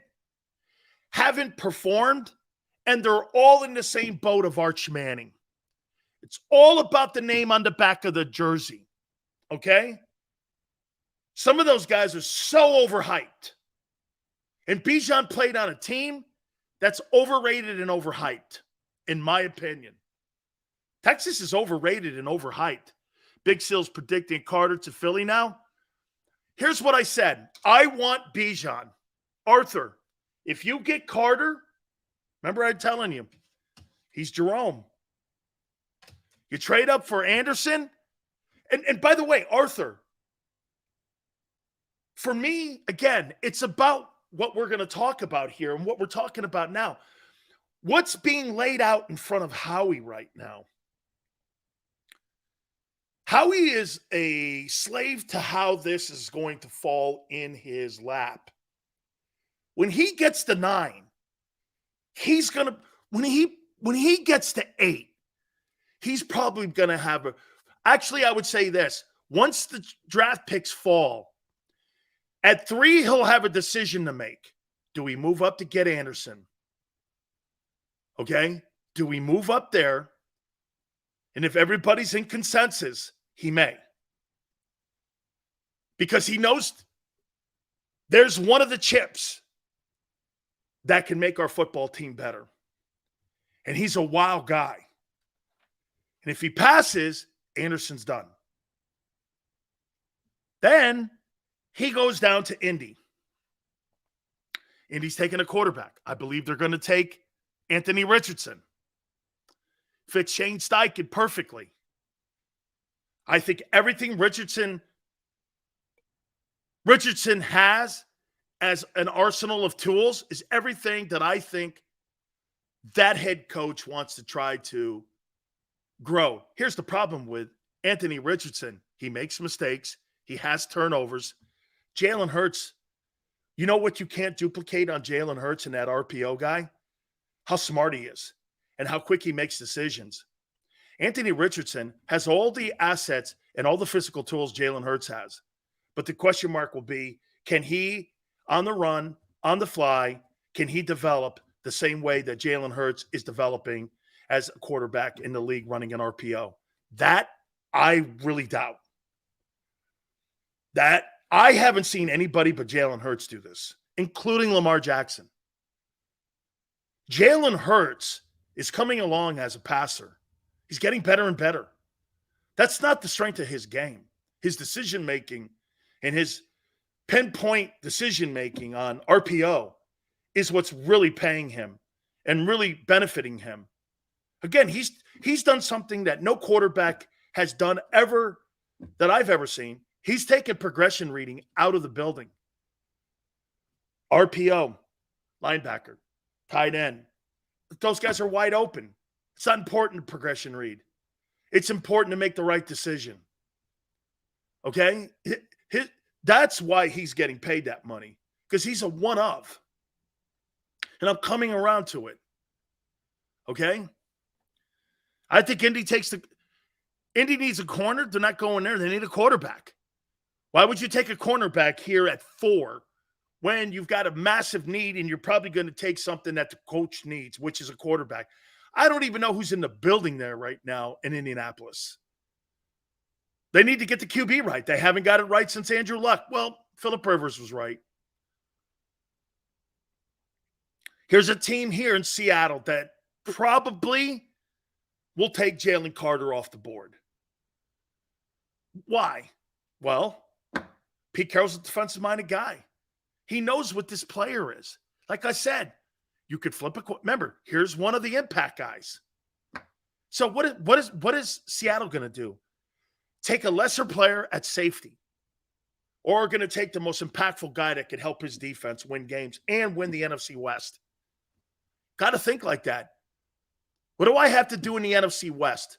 [SPEAKER 1] haven't performed, and they're all in the same boat of Arch Manning. It's all about the name on the back of the jersey, okay? Some of those guys are so overhyped. And Bijan played on a team that's overrated and overhyped, in my opinion. Texas is overrated and overhyped. Big Sil's predicting Carter to Philly now. Here's what I said. I want Bijan. Arthur, if you get Carter, remember I'm telling you, he's Jerome. You trade up for Anderson. And by the way, Arthur, for me, again, it's about what we're going to talk about here and what we're talking about now. What's being laid out in front of Howie right now? Howie is a slave to how this is going to fall in his lap. When he gets to 9, he's going to, when he gets to 8, he's probably going to have actually, I would say this. Once the draft picks fall, at 3, he'll have a decision to make. Do we move up to get Anderson? Okay? Do we move up there? And if everybody's in consensus, he may. Because he knows there's one of the chips that can make our football team better. And he's a wild guy. And if he passes, Anderson's done. Then he goes down to Indy. Indy's taking a quarterback. I believe they're going to take Anthony Richardson. Fits Shane Steichen perfectly. I think everything Richardson has as an arsenal of tools is everything that I think that head coach wants to try to grow. Here's the problem with Anthony Richardson. He makes mistakes. He has turnovers. Jalen Hurts, you know what you can't duplicate on Jalen Hurts and that RPO guy? How smart he is and how quick he makes decisions. Anthony Richardson has all the assets and all the physical tools Jalen Hurts has. But the question mark will be, can he, on the run, on the fly, can he develop the same way that Jalen Hurts is developing as a quarterback in the league running an RPO? That I really doubt. That I haven't seen anybody but Jalen Hurts do this, including Lamar Jackson. Jalen Hurts is coming along as a passer. He's getting better and better. That's not the strength of his game. His decision-making and his pinpoint decision-making on RPO is what's really paying him and really benefiting him. Again, he's done something that no quarterback has done ever that I've ever seen. He's taken progression reading out of the building. RPO, linebacker, tight end. Those guys are wide open. It's not important to progression read. It's important to make the right decision. Okay? That's why he's getting paid that money, because he's a one of. And I'm coming around to it. Okay? I think Indy needs a corner. They're not going there. They need a quarterback. Why would you take a cornerback here at 4 when you've got a massive need and you're probably going to take something that the coach needs, which is a quarterback? I don't even know who's in the building there right now in Indianapolis. They need to get the QB right. They haven't got it right since Andrew Luck. Well, Phillip Rivers was right. Here's a team here in Seattle that probably will take Jalen Carter off the board. Why? Well, Pete Carroll's a defensive-minded guy. He knows what this player is. Like I said, you could flip a – remember, here's one of the impact guys. So what is Seattle going to do? Take a lesser player at safety, or going to take the most impactful guy that could help his defense win games and win the NFC West? Got to think like that. What do I have to do in the NFC West?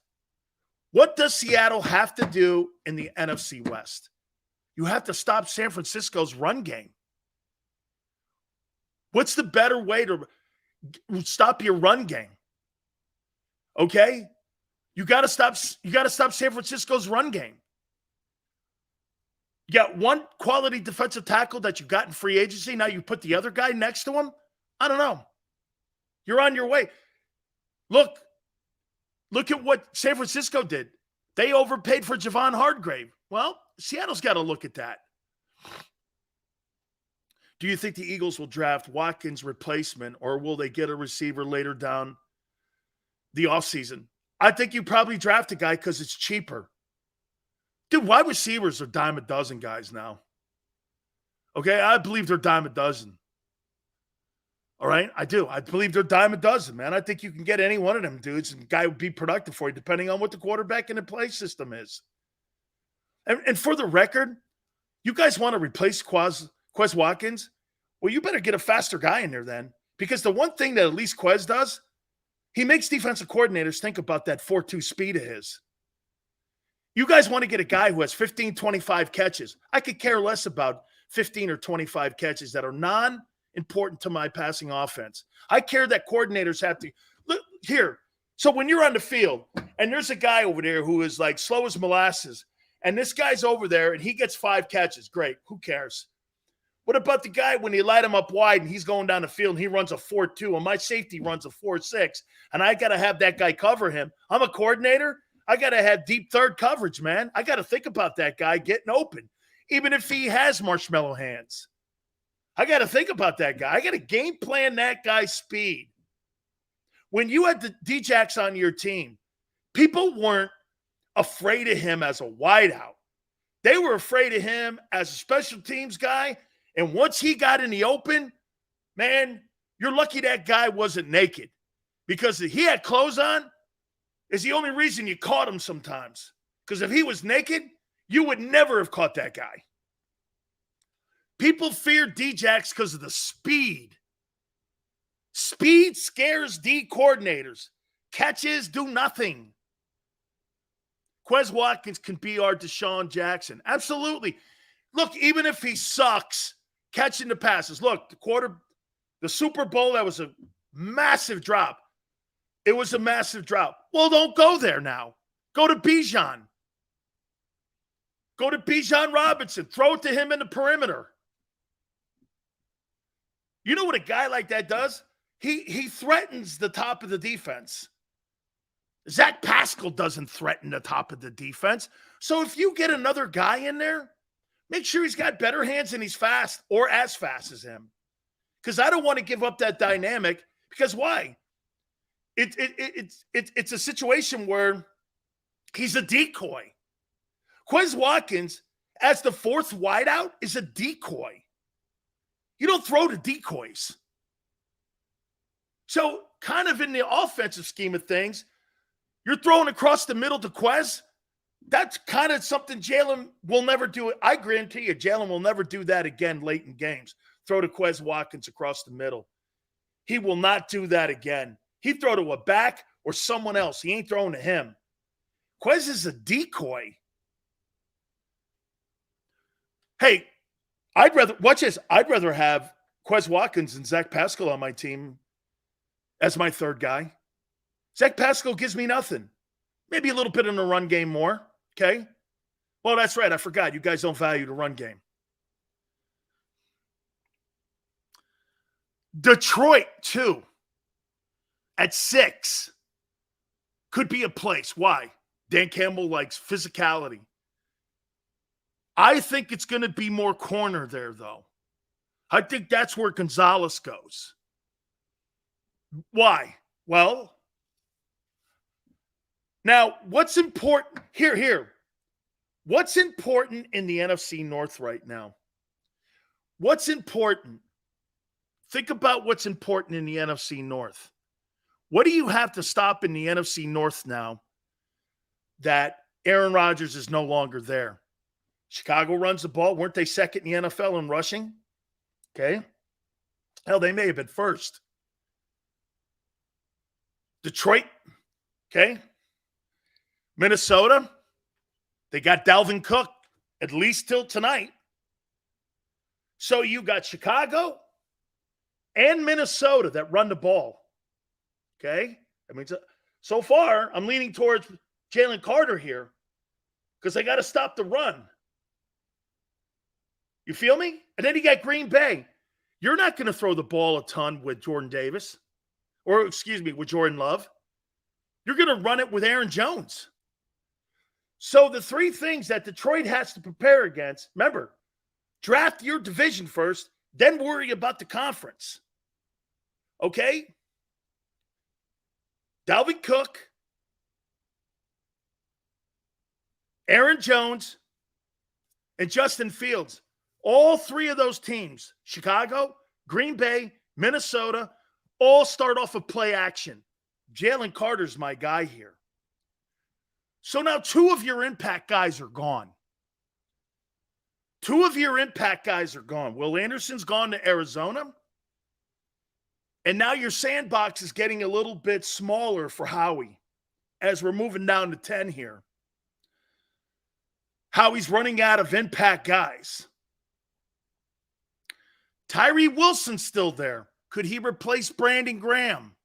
[SPEAKER 1] What does Seattle have to do in the NFC West? You have to stop San Francisco's run game. What's the better way to stop your run game? Okay? You got to stop San Francisco's run game. You got one quality defensive tackle that you got in free agency. Now you put the other guy next to him? I don't know. You're on your way. Look at what San Francisco did. They overpaid for Javon Hargrave. Well, Seattle's got to look at that. Do you think the Eagles will draft Watkins' replacement, or will they get a receiver later down the offseason? I think you probably draft a guy because it's cheaper. Dude, wide receivers are dime a dozen guys now. Okay, I believe they're dime a dozen. All right, I do. I believe they're dime a dozen, man. I think you can get any one of them dudes, and the guy would be productive for you, depending on what the quarterback and the play system is. And for the record, you guys want to replace Quez Watkins? Well, you better get a faster guy in there then, because the one thing that at least Quez does, he makes defensive coordinators think about that 4.2 speed of his. You guys want to get a guy who has 15, 25 catches. I could care less about 15 or 25 catches that are non-important to my passing offense. I care that coordinators have to – look here. So when you're on the field and there's a guy over there who is like slow as molasses, and this guy's over there and he gets 5 catches, great. Who cares? What about the guy when you light him up wide and he's going down the field and he runs a 4.2 and my safety runs a 4.6 and I got to have that guy cover him? I'm a coordinator. I got to have deep third coverage, man. I got to think about that guy getting open, even if he has marshmallow hands. I got to think about that guy. I got to game plan that guy's speed. When you had the D-Jacks on your team, people weren't afraid of him as a wideout. They were afraid of him as a special teams guy. And once he got in the open, man, you're lucky that guy wasn't naked, because if he had clothes on, is the only reason you caught him sometimes. Because if he was naked, you would never have caught that guy. People fear D-Jacks because of the speed. Speed scares D coordinators. Catches do nothing. Quez Watkins can be our Deshaun Jackson. Absolutely. Look, even if he sucks catching the passes. Look, the Super Bowl, that was a massive drop. It was a massive drop. Well, don't go there now. Go to Bijan. Go to Bijan Robinson. Throw it to him in the perimeter. You know what a guy like that does? He threatens the top of the defense. Zach Pascal doesn't threaten the top of the defense. So if you get another guy in there, make sure he's got better hands and he's fast, or as fast as him. Because I don't want to give up that dynamic. Because why? It's a situation where he's a decoy. Quez Watkins, as the fourth wideout, is a decoy. You don't throw to decoys. So kind of in the offensive scheme of things, you're throwing across the middle to Quez. That's kind of something Jalen will never do. I guarantee you, Jalen will never do that again late in games. Throw to Quez Watkins across the middle. He will not do that again. He'd throw to a back or someone else. He ain't throwing to him. Quez is a decoy. Hey, I'd rather have Quez Watkins and Zach Pascal on my team as my third guy. Zach Pascal gives me nothing. Maybe a little bit in the run game more. Okay. Well, that's right. I forgot. You guys don't value the run game. Detroit, too, at 6 could be a place. Why? Dan Campbell likes physicality. I think it's going to be more corner there, though. I think that's where Gonzalez goes. Why? Well, now, what's important? Here. What's important in the NFC North right now? What's important? Think about what's important in the NFC North. What do you have to stop in the NFC North now that Aaron Rodgers is no longer there? Chicago runs the ball. Weren't they second in the NFL in rushing? Okay. Hell, they may have been first. Detroit, okay. Minnesota, they got Dalvin Cook, at least till tonight. So you got Chicago and Minnesota that run the ball. Okay? I mean, so far, I'm leaning towards Jalen Carter here because they got to stop the run. You feel me? And then you got Green Bay. You're not going to throw the ball a ton with Jordan Davis. With Jordan Love. You're going to run it with Aaron Jones. So the 3 things that Detroit has to prepare against, remember, draft your division first, then worry about the conference. Okay? Dalvin Cook, Aaron Jones, and Justin Fields. All 3 of those teams, Chicago, Green Bay, Minnesota, all start off of play action. Jalen Carter's my guy here. So now 2 of your impact guys are gone. 2 of your impact guys are gone. Will Anderson's gone to Arizona. And now your sandbox is getting a little bit smaller for Howie as we're moving down to 10 here. Howie's running out of impact guys. Tyree Wilson's still there. Could he replace Brandon Graham?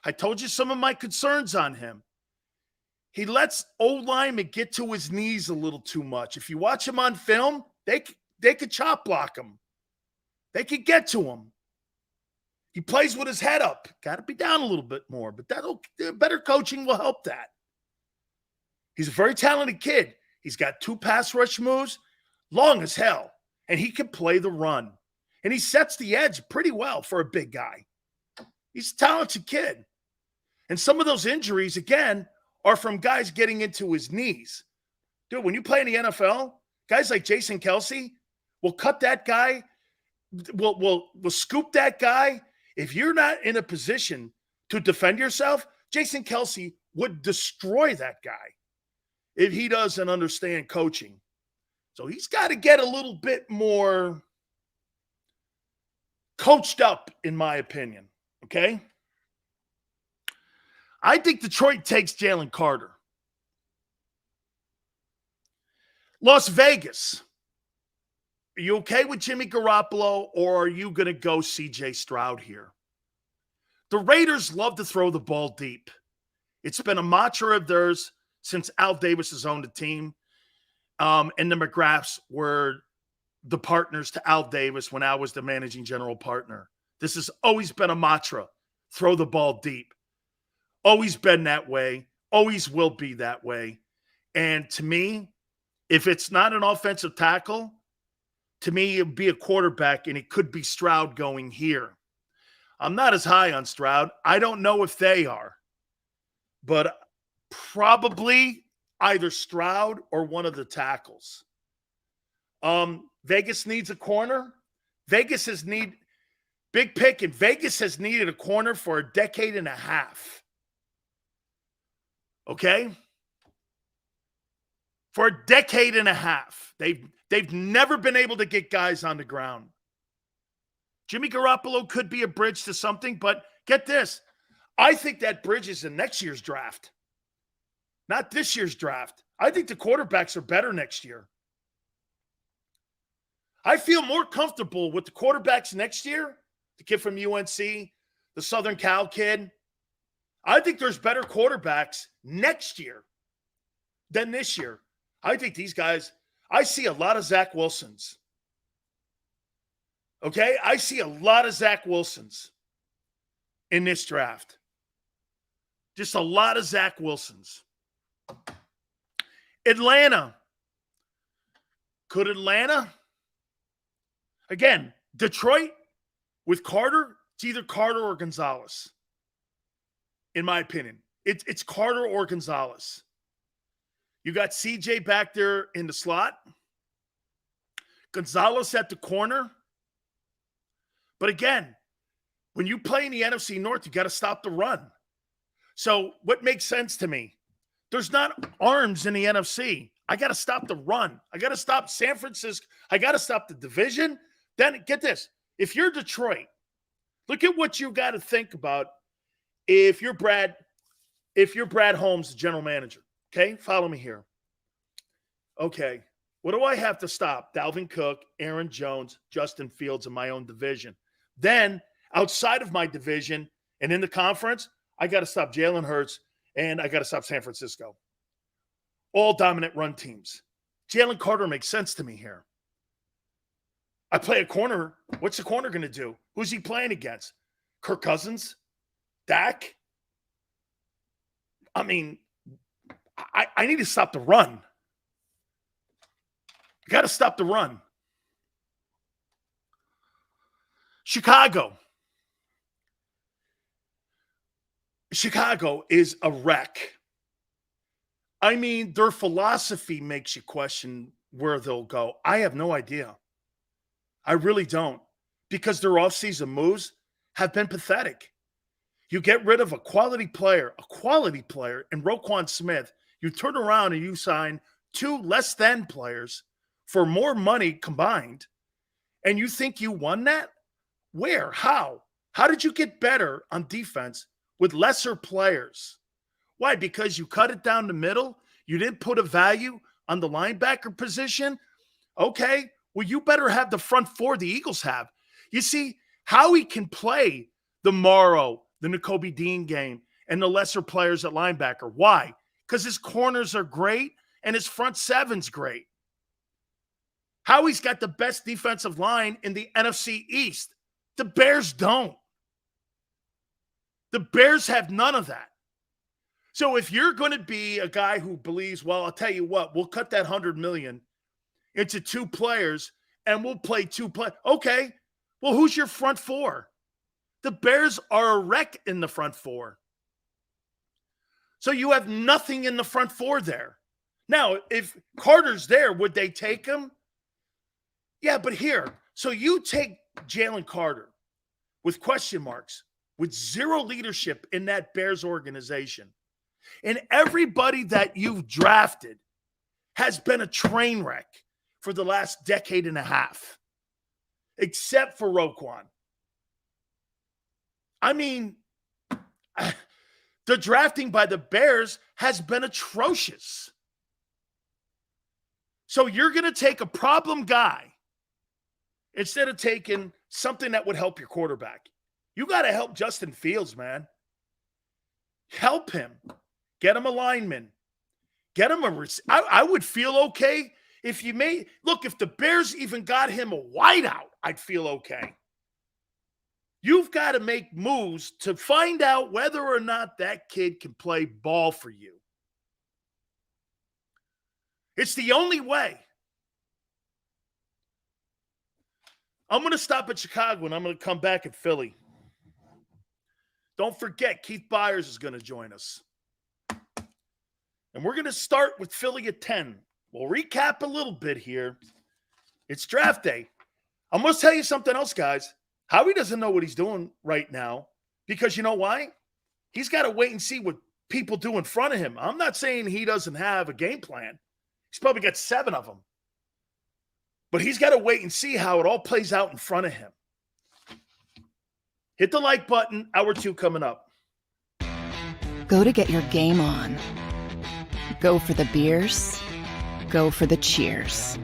[SPEAKER 1] I told you some of my concerns on him. He lets old linemen get to his knees a little too much. If you watch him on film, they could chop block him. They could get to him. He plays with his head up. Got to be down a little bit more, but better coaching will help that. He's a very talented kid. He's got 2 pass rush moves, long as hell, and he can play the run. And he sets the edge pretty well for a big guy. He's a talented kid. And some of those injuries, again, are from guys getting into his knees. Dude, when you play in the NFL, guys like Jason Kelce will cut that guy, will scoop that guy. If you're not in a position to defend yourself, Jason Kelce would destroy that guy if he doesn't understand coaching. So he's got to get a little bit more coached up, in my opinion. Okay? I think Detroit takes Jalen Carter. Las Vegas. Are you okay with Jimmy Garoppolo, or are you going to go C.J. Stroud here? The Raiders love to throw the ball deep. It's been a mantra of theirs since Al Davis has owned the team. And the McGraths were the partners to Al Davis when Al was the managing general partner. This has always been a mantra. Throw the ball deep. Always been that way. Always will be that way. And to me, if it's not an offensive tackle, to me, it would be a quarterback, and it could be Stroud going here. I'm not as high on Stroud. I don't know if they are. But probably either Stroud or one of the tackles. Vegas needs a corner. Vegas has needed a corner for a decade and a half. Okay? For a decade and a half. They've never been able to get guys on the ground. Jimmy Garoppolo could be a bridge to something, but get this. I think that bridge is in next year's draft, not this year's draft. I think the quarterbacks are better next year. I feel more comfortable with the quarterbacks next year, the kid from UNC, the Southern Cal kid. I think there's better quarterbacks next year than this year. I think these guys, I see a lot of Zach Wilsons. Okay? I see a lot of Zach Wilsons in this draft. Just a lot of Zach Wilsons. Atlanta. Could Atlanta? Again, Detroit with Carter, it's either Carter or Gonzalez. In my opinion. It's Carter or Gonzalez. You got CJ back there in the slot. Gonzalez at the corner. But again, when you play in the NFC North, you got to stop the run. So what makes sense to me? There's not arms in the NFC. I got to stop the run. I got to stop San Francisco. I got to stop the division. Then get this. If you're Detroit, look at what you got to think about if you're Brad Holmes, the general manager. Okay, follow me here. Okay, what do I have to stop? Dalvin Cook, Aaron Jones, Justin Fields in my own division. Then outside of my division and in the conference, I got to stop Jalen Hurts and I got to stop San Francisco. All dominant run teams. Jalen Carter makes sense to me here. I play a corner. What's the corner going to do? Who's he playing against? Kirk Cousins? Dak? I mean, I need to stop the run. I got to stop the run. Chicago. Chicago is a wreck. I mean, their philosophy makes you question where they'll go. I have no idea. I really don't. Because their offseason moves have been pathetic. You get rid of a quality player in Roquan Smith. You turn around and you sign two less than players for more money combined. And you think you won that? Where? How? How did you get better on defense with lesser players? Why? Because you cut it down the middle? You didn't put a value on the linebacker position? Okay, well, you better have the front four the Eagles have. You see, Howie can play the Morrow, the Nakobe Dean game, and the lesser players at linebacker. Why? Because his corners are great and his front seven's great. Howie's got the best defensive line in the NFC East. The Bears don't. The Bears have none of that. So if you're going to be a guy who believes, well, I'll tell you what, we'll cut that $100 million into two players and we'll play two players. Okay, well, who's your front four? The Bears are a wreck in the front four. So you have nothing in the front four there. Now, if Carter's there, would they take him? Yeah, but here, so you take Jalen Carter with question marks, with zero leadership in that Bears organization, and everybody that you've drafted has been a train wreck for the last decade and a half, except for Roquan. I mean, the drafting by the Bears has been atrocious. So you're going to take a problem guy instead of taking something that would help your quarterback. You got to help Justin Fields, man. Help him. Get him a lineman. Get him a I would feel okay if you made – look, if the Bears even got him a wideout, I'd feel okay. You've got to make moves to find out whether or not that kid can play ball for you. It's the only way. I'm going to stop at Chicago and I'm going to come back at Philly. Don't forget, Keith Byars is going to join us. And we're going to start with Philly at 10. We'll recap a little bit here. It's draft day. I'm going to tell you something else, guys. Howie doesn't know what he's doing right now because you know why? He's got to wait and see what people do in front of him. I'm not saying he doesn't have a game plan. He's probably got 7 of them. But he's got to wait and see how it all plays out in front of him. Hit the like button. Hour 2 coming up.
[SPEAKER 2] Go to get your game on. Go for the beers. Go for the cheers.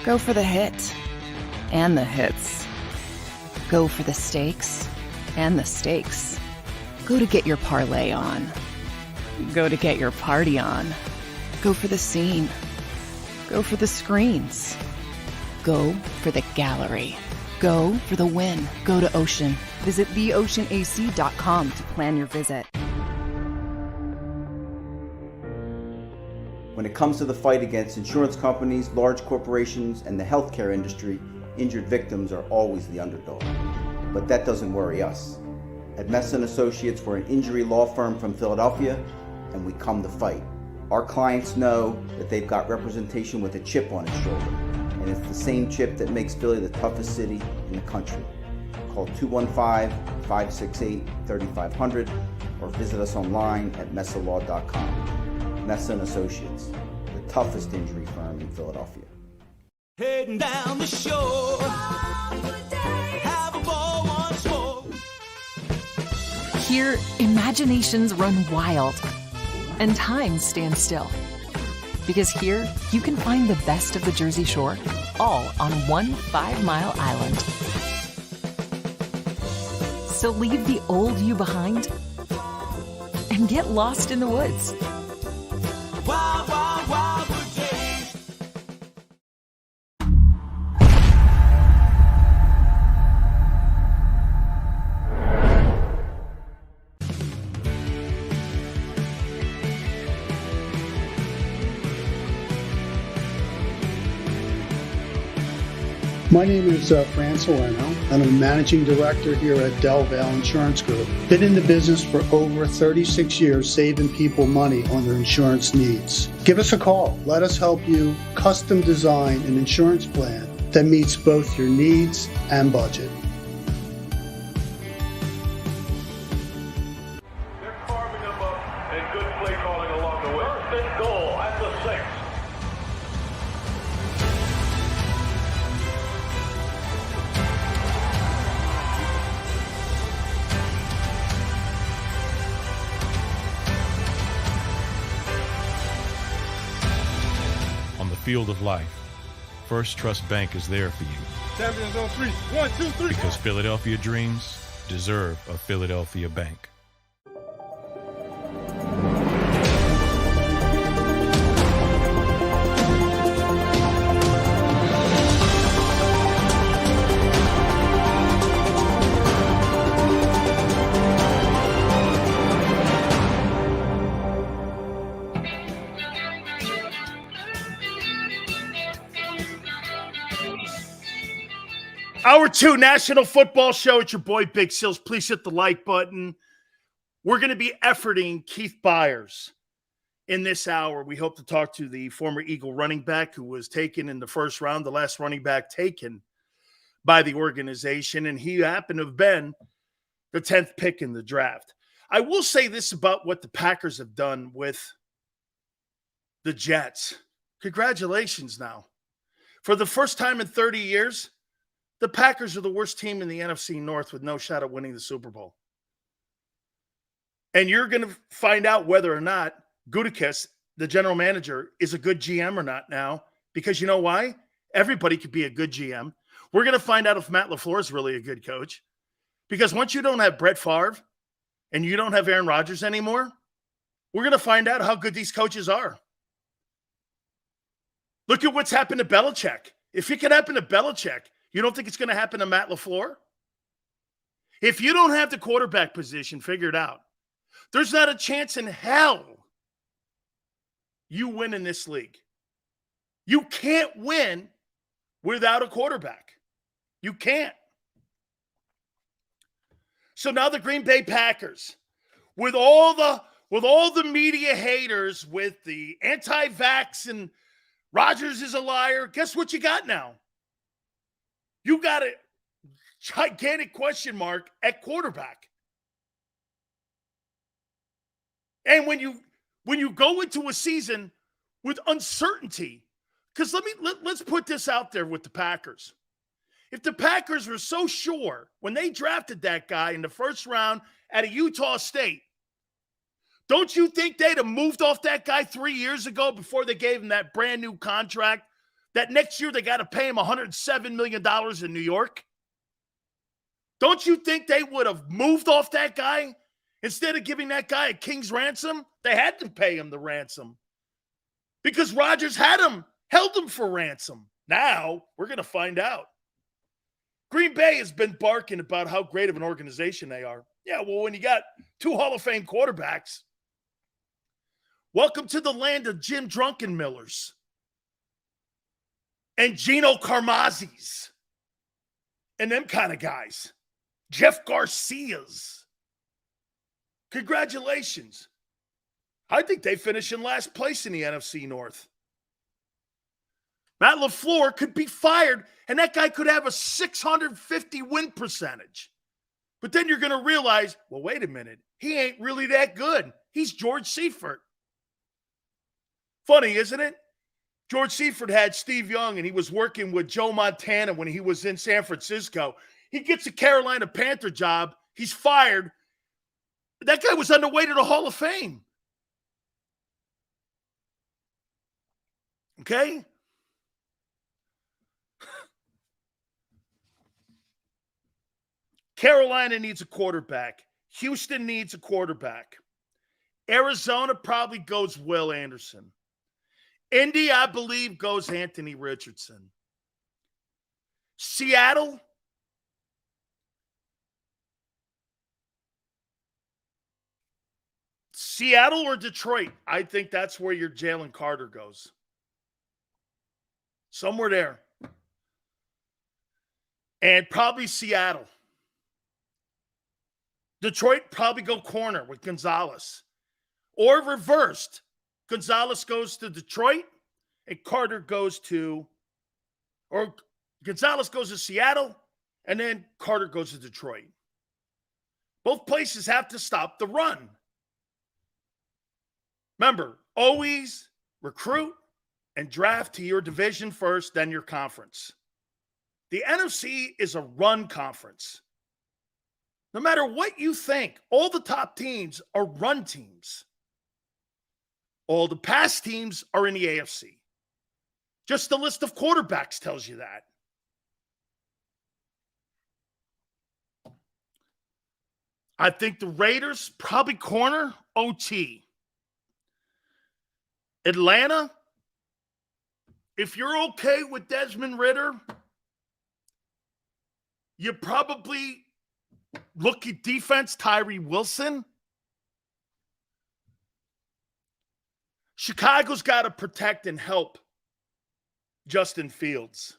[SPEAKER 2] Go for the hit and the hits. Go for the stakes and the stakes. Go to get your parlay on. Go to get your party on. Go for the scene. Go for the screens. Go for the gallery. Go for the win. Go to Ocean. Visit theoceanac.com to plan your visit.
[SPEAKER 3] When it comes to the fight against insurance companies, large corporations, and the healthcare industry, injured victims are always the underdog. But that doesn't worry us. At Messa & Associates, we're an injury law firm from Philadelphia, and we come to fight. Our clients know that they've got representation with a chip on its shoulder, and it's the same chip that makes Philly the toughest city in the country. Call 215-568-3500 or visit us online at messalaw.com. Messa & Associates, the toughest injury firm in Philadelphia.
[SPEAKER 4] Heading down the shore, have a ball once more.
[SPEAKER 5] Here, imaginations run wild and time stands still. Because here, you can find the best of the Jersey Shore, all on one 5-mile island. So leave the old you behind and get lost in the woods.
[SPEAKER 4] Wild, wild, wild days.
[SPEAKER 6] My name is Fran Salerno, and I'm a managing director here at Del Valle Insurance Group. Been in the business for over 36 years, saving people money on their insurance needs. Give us a call. Let us help you custom design an insurance plan that meets both your needs and budget.
[SPEAKER 7] They're carving them up and good play calling along the way. First and goal at the 6.
[SPEAKER 8] On the field of life, First Trust Bank is there for you.
[SPEAKER 7] Champions on 3. 1, 2, 3.
[SPEAKER 8] Because Philadelphia dreams deserve a Philadelphia bank.
[SPEAKER 1] Hour 2 National Football Show. It's your boy Big Sills. Please hit the like button. We're going to be efforting Keith Byars in this hour. We hope to talk to the former Eagle running back who was taken in the first round, the last running back taken by the organization, and he happened to have been the 10th pick in the draft. I will say this about what the Packers have done with the Jets. Congratulations now. For the first time in 30 years, the Packers are the worst team in the NFC North with no shot at winning the Super Bowl. And you're going to find out whether or not Gutekunst, the general manager, is a good GM or not now. Because you know why? Everybody could be a good GM. We're going to find out if Matt LaFleur is really a good coach. Because once you don't have Brett Favre and you don't have Aaron Rodgers anymore, we're going to find out how good these coaches are. Look at what's happened to Belichick. If it could happen to Belichick, you don't think it's going to happen to Matt LaFleur? If you don't have the quarterback position figured out, there's not a chance in hell you win in this league. You can't win without a quarterback. You can't. So now the Green Bay Packers, with all the media haters, with the anti-vax and Rodgers is a liar, guess what you got now? You got a gigantic question mark at quarterback. And when you go into a season with uncertainty, because let's put this out there with the Packers. If the Packers were so sure when they drafted that guy in the first round at a Utah State, don't you think they'd have moved off that guy 3 years ago before they gave him that brand new contract that next year they got to pay him $107 million in New York? Don't you think they would have moved off that guy? Instead of giving that guy a king's ransom, they had to pay him the ransom because Rodgers held him for ransom. Now we're going to find out. Green Bay has been barking about how great of an organization they are. Yeah, well, when you got 2 Hall of Fame quarterbacks, welcome to the land of Jim Drunkenmillers and Gino Carmazzi's and them kind of guys. Jeff Garcia's. Congratulations. I think they finish in last place in the NFC North. Matt LaFleur could be fired, and that guy could have a 650 win percentage. But then you're going to realize, well, wait a minute. He ain't really that good. He's George Seifert. Funny, isn't it? George Seifert had Steve Young, and he was working with Joe Montana when he was in San Francisco. He gets a Carolina Panther job. He's fired. That guy was on the way to the Hall of Fame. Okay? Carolina needs a quarterback. Houston needs a quarterback. Arizona probably goes Will Anderson. Indy, I believe, goes Anthony Richardson. Seattle, or Detroit, I think that's where your Jalen Carter goes. Somewhere there. And probably Seattle. Detroit probably go corner with Gonzalez. Or reversed. Gonzalez goes to Detroit and Carter goes to, or Gonzalez goes to Seattle and then Carter goes to Detroit. Both places have to stop the run. Remember, always recruit and draft to your division first, then your conference. The NFC is a run conference. No matter what you think, all the top teams are run teams. All the past teams are in the AFC. Just the list of quarterbacks tells you that. I think the Raiders probably corner OT. Atlanta, if you're okay with Desmond Ridder, you probably look at defense, Tyree Wilson. Chicago's got to protect and help Justin Fields.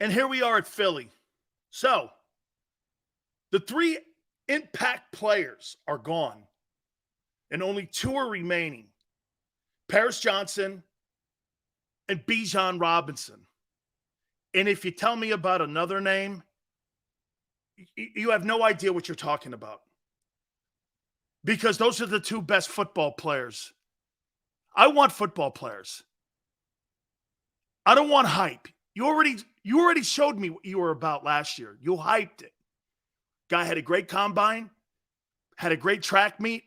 [SPEAKER 1] And here we are at Philly. So, the 3 impact players are gone, and only 2 are remaining. Paris Johnson and Bijan Robinson. And if you tell me about another name, you have no idea what you're talking about. Because those are the 2 best football players. I want football players. I don't want hype. You already showed me what you were about last year. You hyped it. Guy had a great combine, had a great track meet.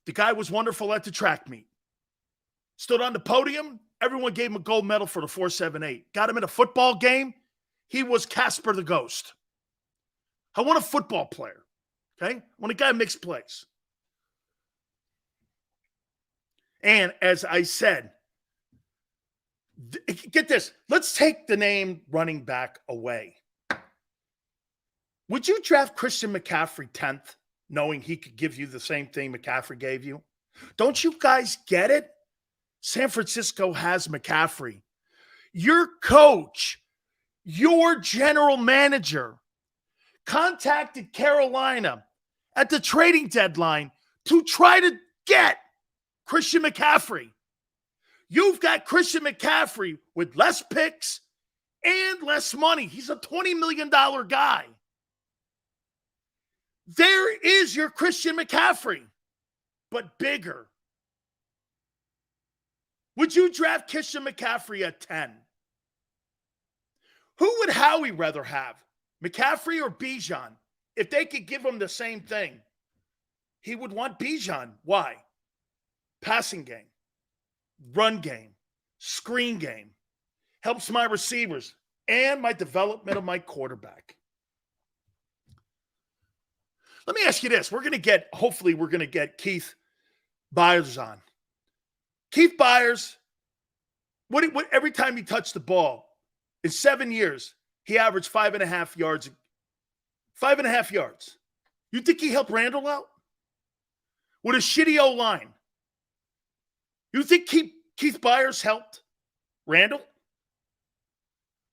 [SPEAKER 1] The guy was wonderful at the track meet. Stood on the podium. Everyone gave him a gold medal for the 4.78. Got him in a football game. He was Casper the Ghost. I want a football player. Okay? I want a guy who makes plays. And as I said, get this. Let's take the name running back away. Would you draft Christian McCaffrey 10th, knowing he could give you the same thing McCaffrey gave you? Don't you guys get it? San Francisco has McCaffrey. Your coach, your general manager, contacted Carolina at the trading deadline to try to get Christian McCaffrey. You've got Christian McCaffrey with less picks and less money. He's a $20 million guy. There is your Christian McCaffrey, but bigger. Would you draft Christian McCaffrey at 10? Who would Howie rather have, McCaffrey or Bijan? If they could give him the same thing, he would want Bijan. Why? Passing game. run game, screen game, helps my receivers, and my development of my quarterback. Let me ask you this. Hopefully we're going to get Keith Byars on. Keith Byars, what every time he touched the ball, in 7 years, he averaged 5.5 yards. 5.5 yards. You think he helped Randall out? With a shitty O-line. You think Keith Byars helped Randall?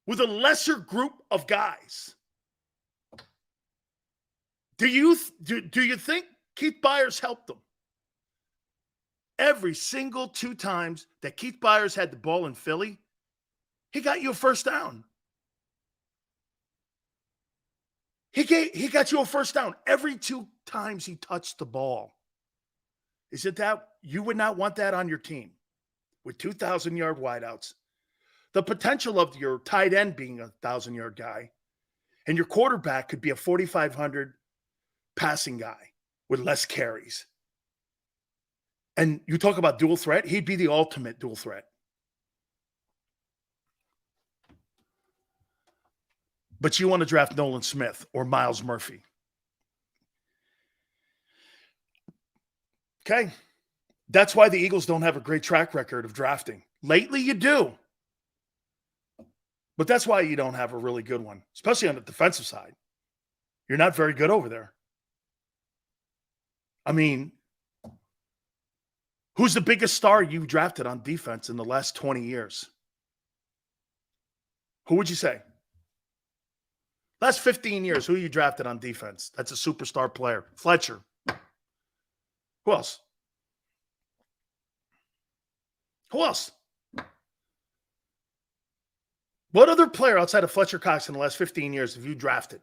[SPEAKER 1] With a lesser group of guys. Do you think Keith Byars helped them? Every single 2 times that Keith Byars had the ball in Philly, he got you a first down. He got you a first down every 2 times he touched the ball. Is it that you would not want that on your team with 2,000-yard wideouts? The potential of your tight end being a 1,000-yard guy and your quarterback could be a 4,500 passing guy with less carries. And you talk about dual threat, he'd be the ultimate dual threat. But you want to draft Nolan Smith or Miles Murphy. Okay. That's why the Eagles don't have a great track record of drafting. Lately, you do. But that's why you don't have a really good one, especially on the defensive side. You're not very good over there. I mean, who's the biggest star you drafted on defense in the last 20 years? Who would you say? Last 15 years, who you drafted on defense? That's a superstar player. Fletcher. Who else? Who else? What other player outside of Fletcher Cox in the last 15 years have you drafted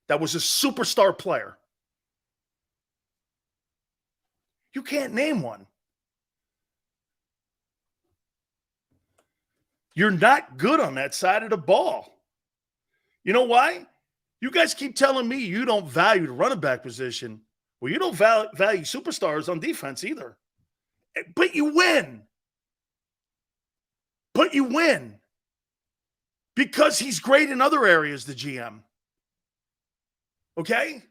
[SPEAKER 1] that was a superstar player? You can't name one. You're not good on that side of the ball. You know why? You guys keep telling me you don't value the running back position. Well, you don't value superstars on defense either. But you win. But you win. Because he's great in other areas, the GM. Okay?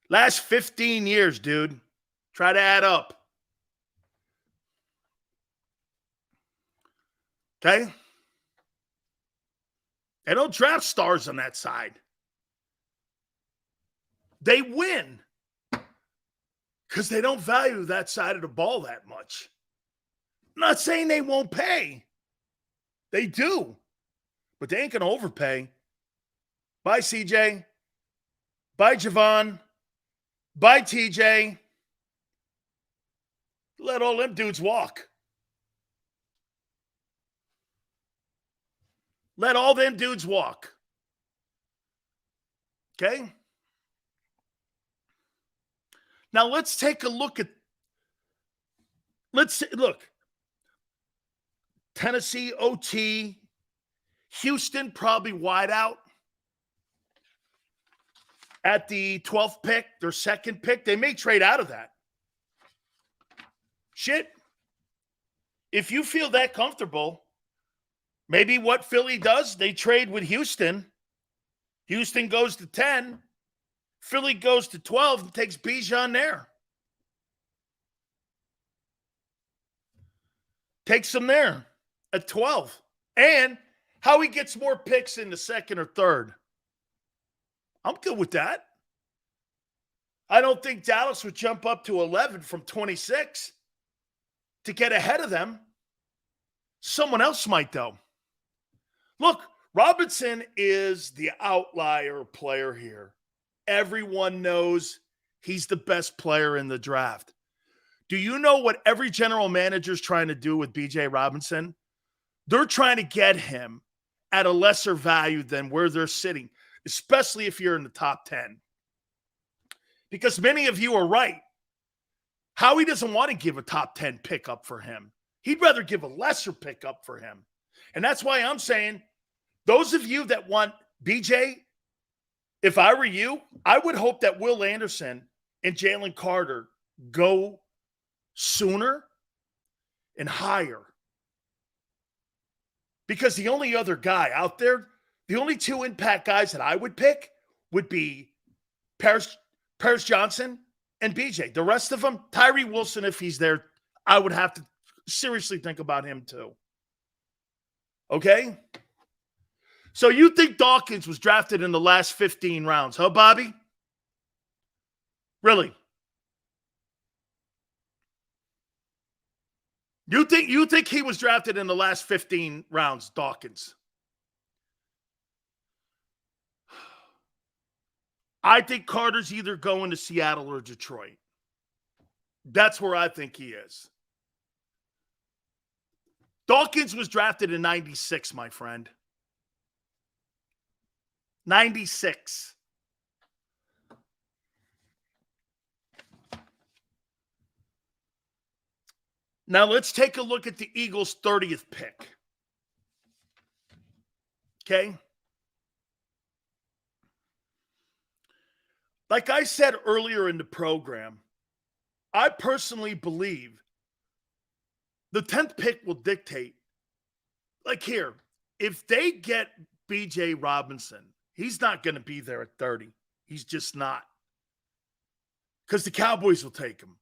[SPEAKER 1] Last 15 years, dude. Try to add up. Okay? They don't draft stars on that side. They win because they don't value that side of the ball that much. I'm not saying they won't pay. They do. But they ain't going to overpay. Bye, CJ. Bye, Javon. Bye, TJ. Let all them dudes walk. Let all them dudes walk. Okay? Now let's take a look at, look. Tennessee OT, Houston probably wide out at the 12th pick, their second pick. They may trade out of that. Shit. If you feel that comfortable, maybe what Philly does, they trade with Houston. Houston goes to 10. Philly goes to 12 and takes Bijan there. Takes him there at 12. And Howie gets more picks in the second or third. I'm good with that. I don't think Dallas would jump up to 11 from 26 to get ahead of them. Someone else might, though. Look, Robinson is the outlier player here. Everyone knows he's the best player in the draft. Do you know what every general manager is trying to do with B.J. Robinson? They're trying to get him at a lesser value than where they're sitting, especially if you're in the top 10. Because many of you are right. Howie doesn't want to give a top 10 pickup for him. He'd rather give a lesser pickup for him. And that's why I'm saying, those of you that want BJ, if I were you, I would hope that Will Anderson and Jalen Carter go sooner and higher. Because the only other guy out there, the only two impact guys that I would pick would be Paris Johnson and BJ. The rest of them, Tyree Wilson, if he's there, I would have to seriously think about him too. Okay? So you think Dawkins was drafted in the last 15 rounds, huh, Bobby? Really? You think he was drafted in the last 15 rounds, Dawkins? I think Carter's either going to Seattle or Detroit. That's where I think he is. Dawkins was drafted in 96, my friend. 96. Now let's take a look at the Eagles' 30th pick. Okay? Like I said earlier in the program, I personally believe the 10th pick will dictate. Like here, if they get B.J. Robinson, he's not going to be there at 30. He's just not. Because the Cowboys will take him.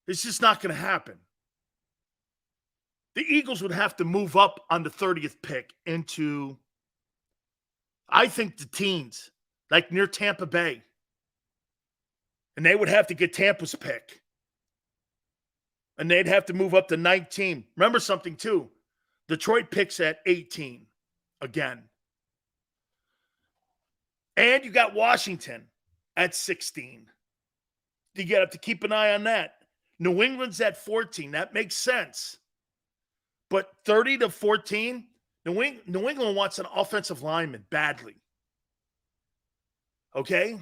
[SPEAKER 1] It's just not going to happen. The Eagles would have to move up on the 30th pick into, I think, the teens, like near Tampa Bay. And they would have to get Tampa's pick. And they'd have to move up to 19. Remember something, too. Detroit picks at 18 again. And you got Washington at 16. You have to keep an eye on that. New England's at 14. That makes sense. But 30 to 14, New England wants an offensive lineman badly. Okay?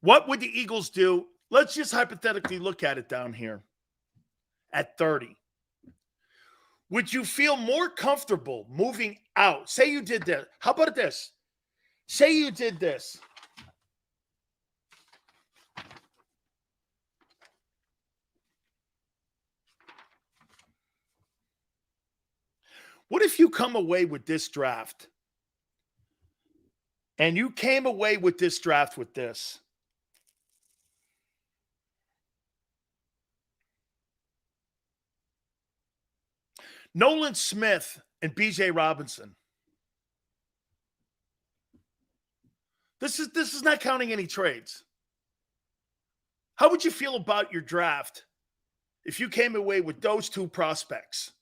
[SPEAKER 1] What would the Eagles do? Let's just hypothetically look at it down here at 30. Would you feel more comfortable moving out? Say you did this. How about this? Say you did this. What if you come away with this draft and you came away with this draft with this? Nolan Smith and B.J. Robinson. This is not counting any trades. How would you feel about your draft if you came away with those two prospects?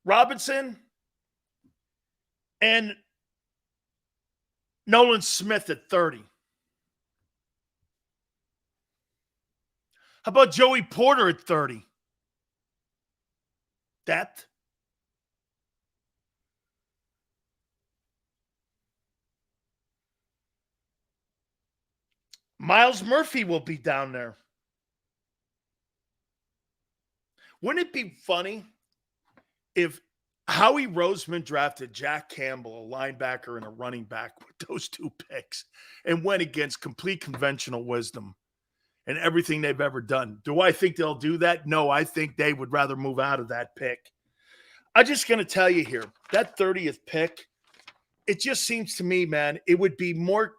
[SPEAKER 1] Robinson and Nolan Smith at 30. How about Joey Porter at 30? Depth. Miles Murphy will be down there. Wouldn't it be funny if Howie Roseman drafted Jack Campbell, a linebacker and a running back, with those two picks and went against complete conventional wisdom and everything they've ever done? Do I think they'll do that? No, I think they would rather move out of that pick. I'm just going to tell you here, that 30th pick, it just seems to me, man, it would be more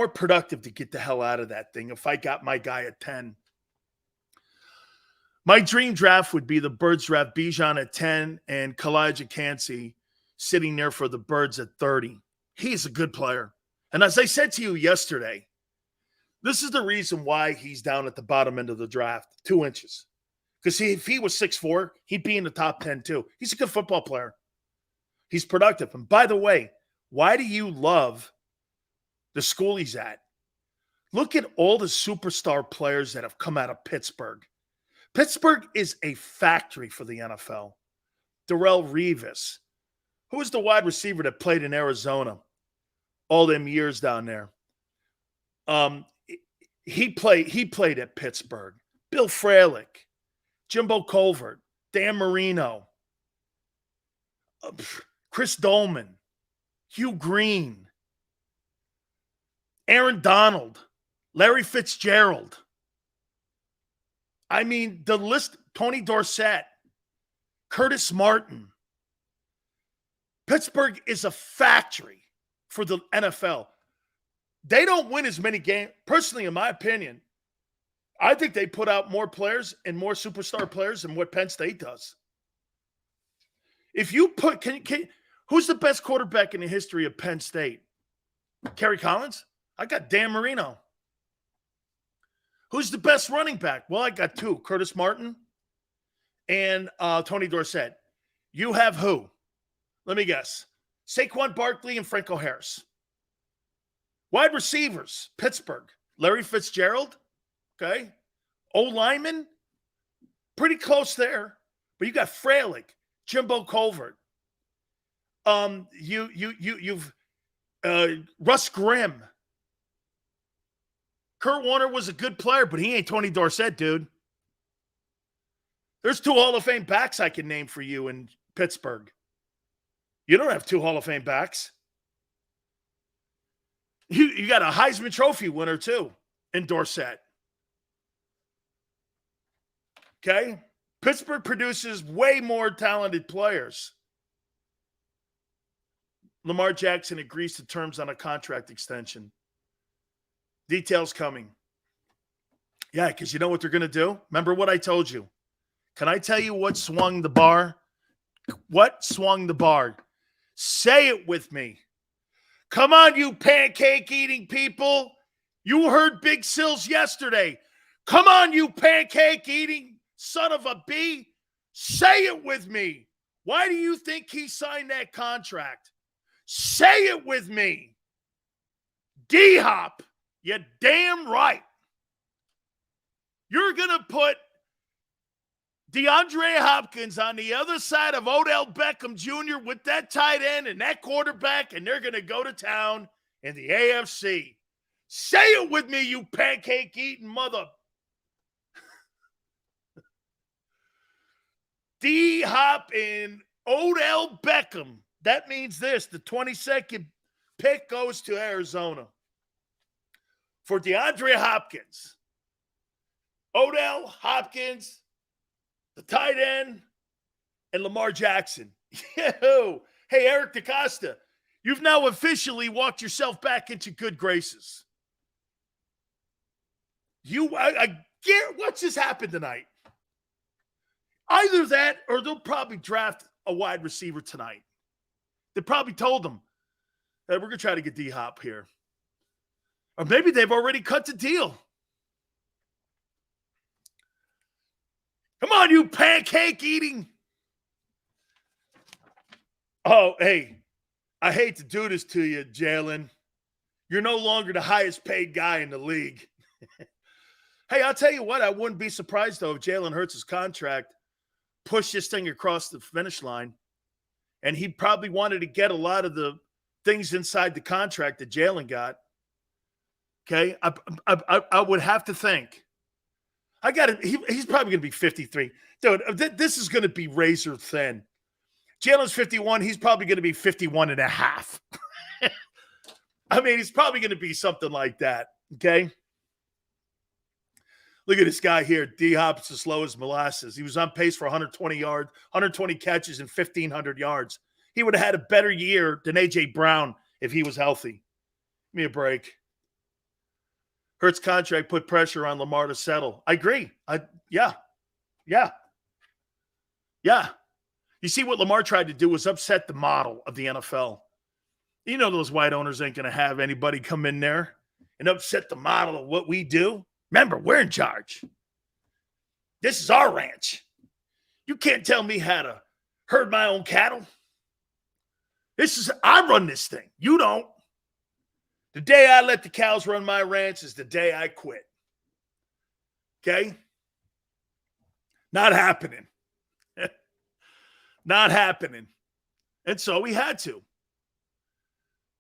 [SPEAKER 1] productive to get the hell out of that thing if I got my guy at 10. My dream draft would be the Birds draft Bijan at 10 and Kalijah Kancey sitting there for the Birds at 30. He's a good player. And as I said to you yesterday, this is the reason why he's down at the bottom end of the draft, 2 inches. Because if he was 6'4", he'd be in the top 10 too. He's a good football player. He's productive. And by the way, why do you love the school he's at? Look at all the superstar players that have come out of Pittsburgh. Pittsburgh is a factory for the NFL. Darrelle Revis, who was the wide receiver that played in Arizona all them years down there. He played at Pittsburgh. Bill Fralick, Jimbo Colvert, Dan Marino, Chris Dolman, Hugh Green. Aaron Donald, Larry Fitzgerald. I mean, the list, Tony Dorsett, Curtis Martin. Pittsburgh is a factory for the NFL. They don't win as many games. Personally, in my opinion, I think they put out more players and more superstar players than what Penn State does. If you put, who's the best quarterback in the history of Penn State? Kerry Collins? I got Dan Marino. Who's the best running back? Well, I got two, Curtis Martin and Tony Dorsett. You have who? Let me guess. Saquon Barkley and Franco Harris. Wide receivers, Pittsburgh. Larry Fitzgerald, okay. O-lineman, pretty close there. But you got Fralick, Jimbo Colvert. You've Russ Grimm. Kurt Warner was a good player, but he ain't Tony Dorsett, dude. There's two Hall of Fame backs I can name for you in Pittsburgh. You don't have two Hall of Fame backs. You got a Heisman Trophy winner, too, in Dorsett. Okay? Pittsburgh produces way more talented players. Lamar Jackson agrees to terms on a contract extension. Details coming. Yeah, because you know what they're going to do? Remember what I told you. Can I tell you what swung the bar? What swung the bar? Say it with me. Come on, you pancake-eating people. You heard Big Sills yesterday. Come on, you pancake-eating son of a bee. Say it with me. Why do you think he signed that contract? Say it with me. D-Hop. You're damn right. You're going to put DeAndre Hopkins on the other side of Odell Beckham Jr. with that tight end and that quarterback, and they're going to go to town in the AFC. Say it with me, you pancake-eating mother. D-Hop and Odell Beckham. That means this. The 22nd pick goes to Arizona. For DeAndre Hopkins, Odell, Hopkins, the tight end, and Lamar Jackson. Hey, Eric DaCosta, you've now officially walked yourself back into good graces. I get what's just happened tonight. Either that or they'll probably draft a wide receiver tonight. They probably told them that we're going to try to get D-Hop here. Or maybe they've already cut the deal. Come on, you pancake eating. Oh, hey, I hate to do this to you, Jalen. You're no longer the highest paid guy in the league. Hey, I'll tell you what, I wouldn't be surprised, though, if Jalen Hurts' contract pushed this thing across the finish line. And he probably wanted to get a lot of the things inside the contract that Jalen got. Okay, I would have to think. He's probably going to be 53. Dude, this is going to be razor thin. Jalen's 51. He's probably going to be 51 and a half. I mean, he's probably going to be something like that. Okay. Look at this guy here. D-Hop's as slow as molasses. He was on pace for 120 yards, 120 catches, and 1,500 yards. He would have had a better year than A.J. Brown if he was healthy. Give me a break. Hurts' contract put pressure on Lamar to settle. I agree. Yeah. You see, what Lamar tried to do was upset the model of the NFL. You know those white owners ain't going to have anybody come in there and upset the model of what we do. Remember, we're in charge. This is our ranch. You can't tell me how to herd my own cattle. I run this thing. You don't. The day I let the cows run my ranch is the day I quit. Okay? Not happening. Not happening. And so we had to.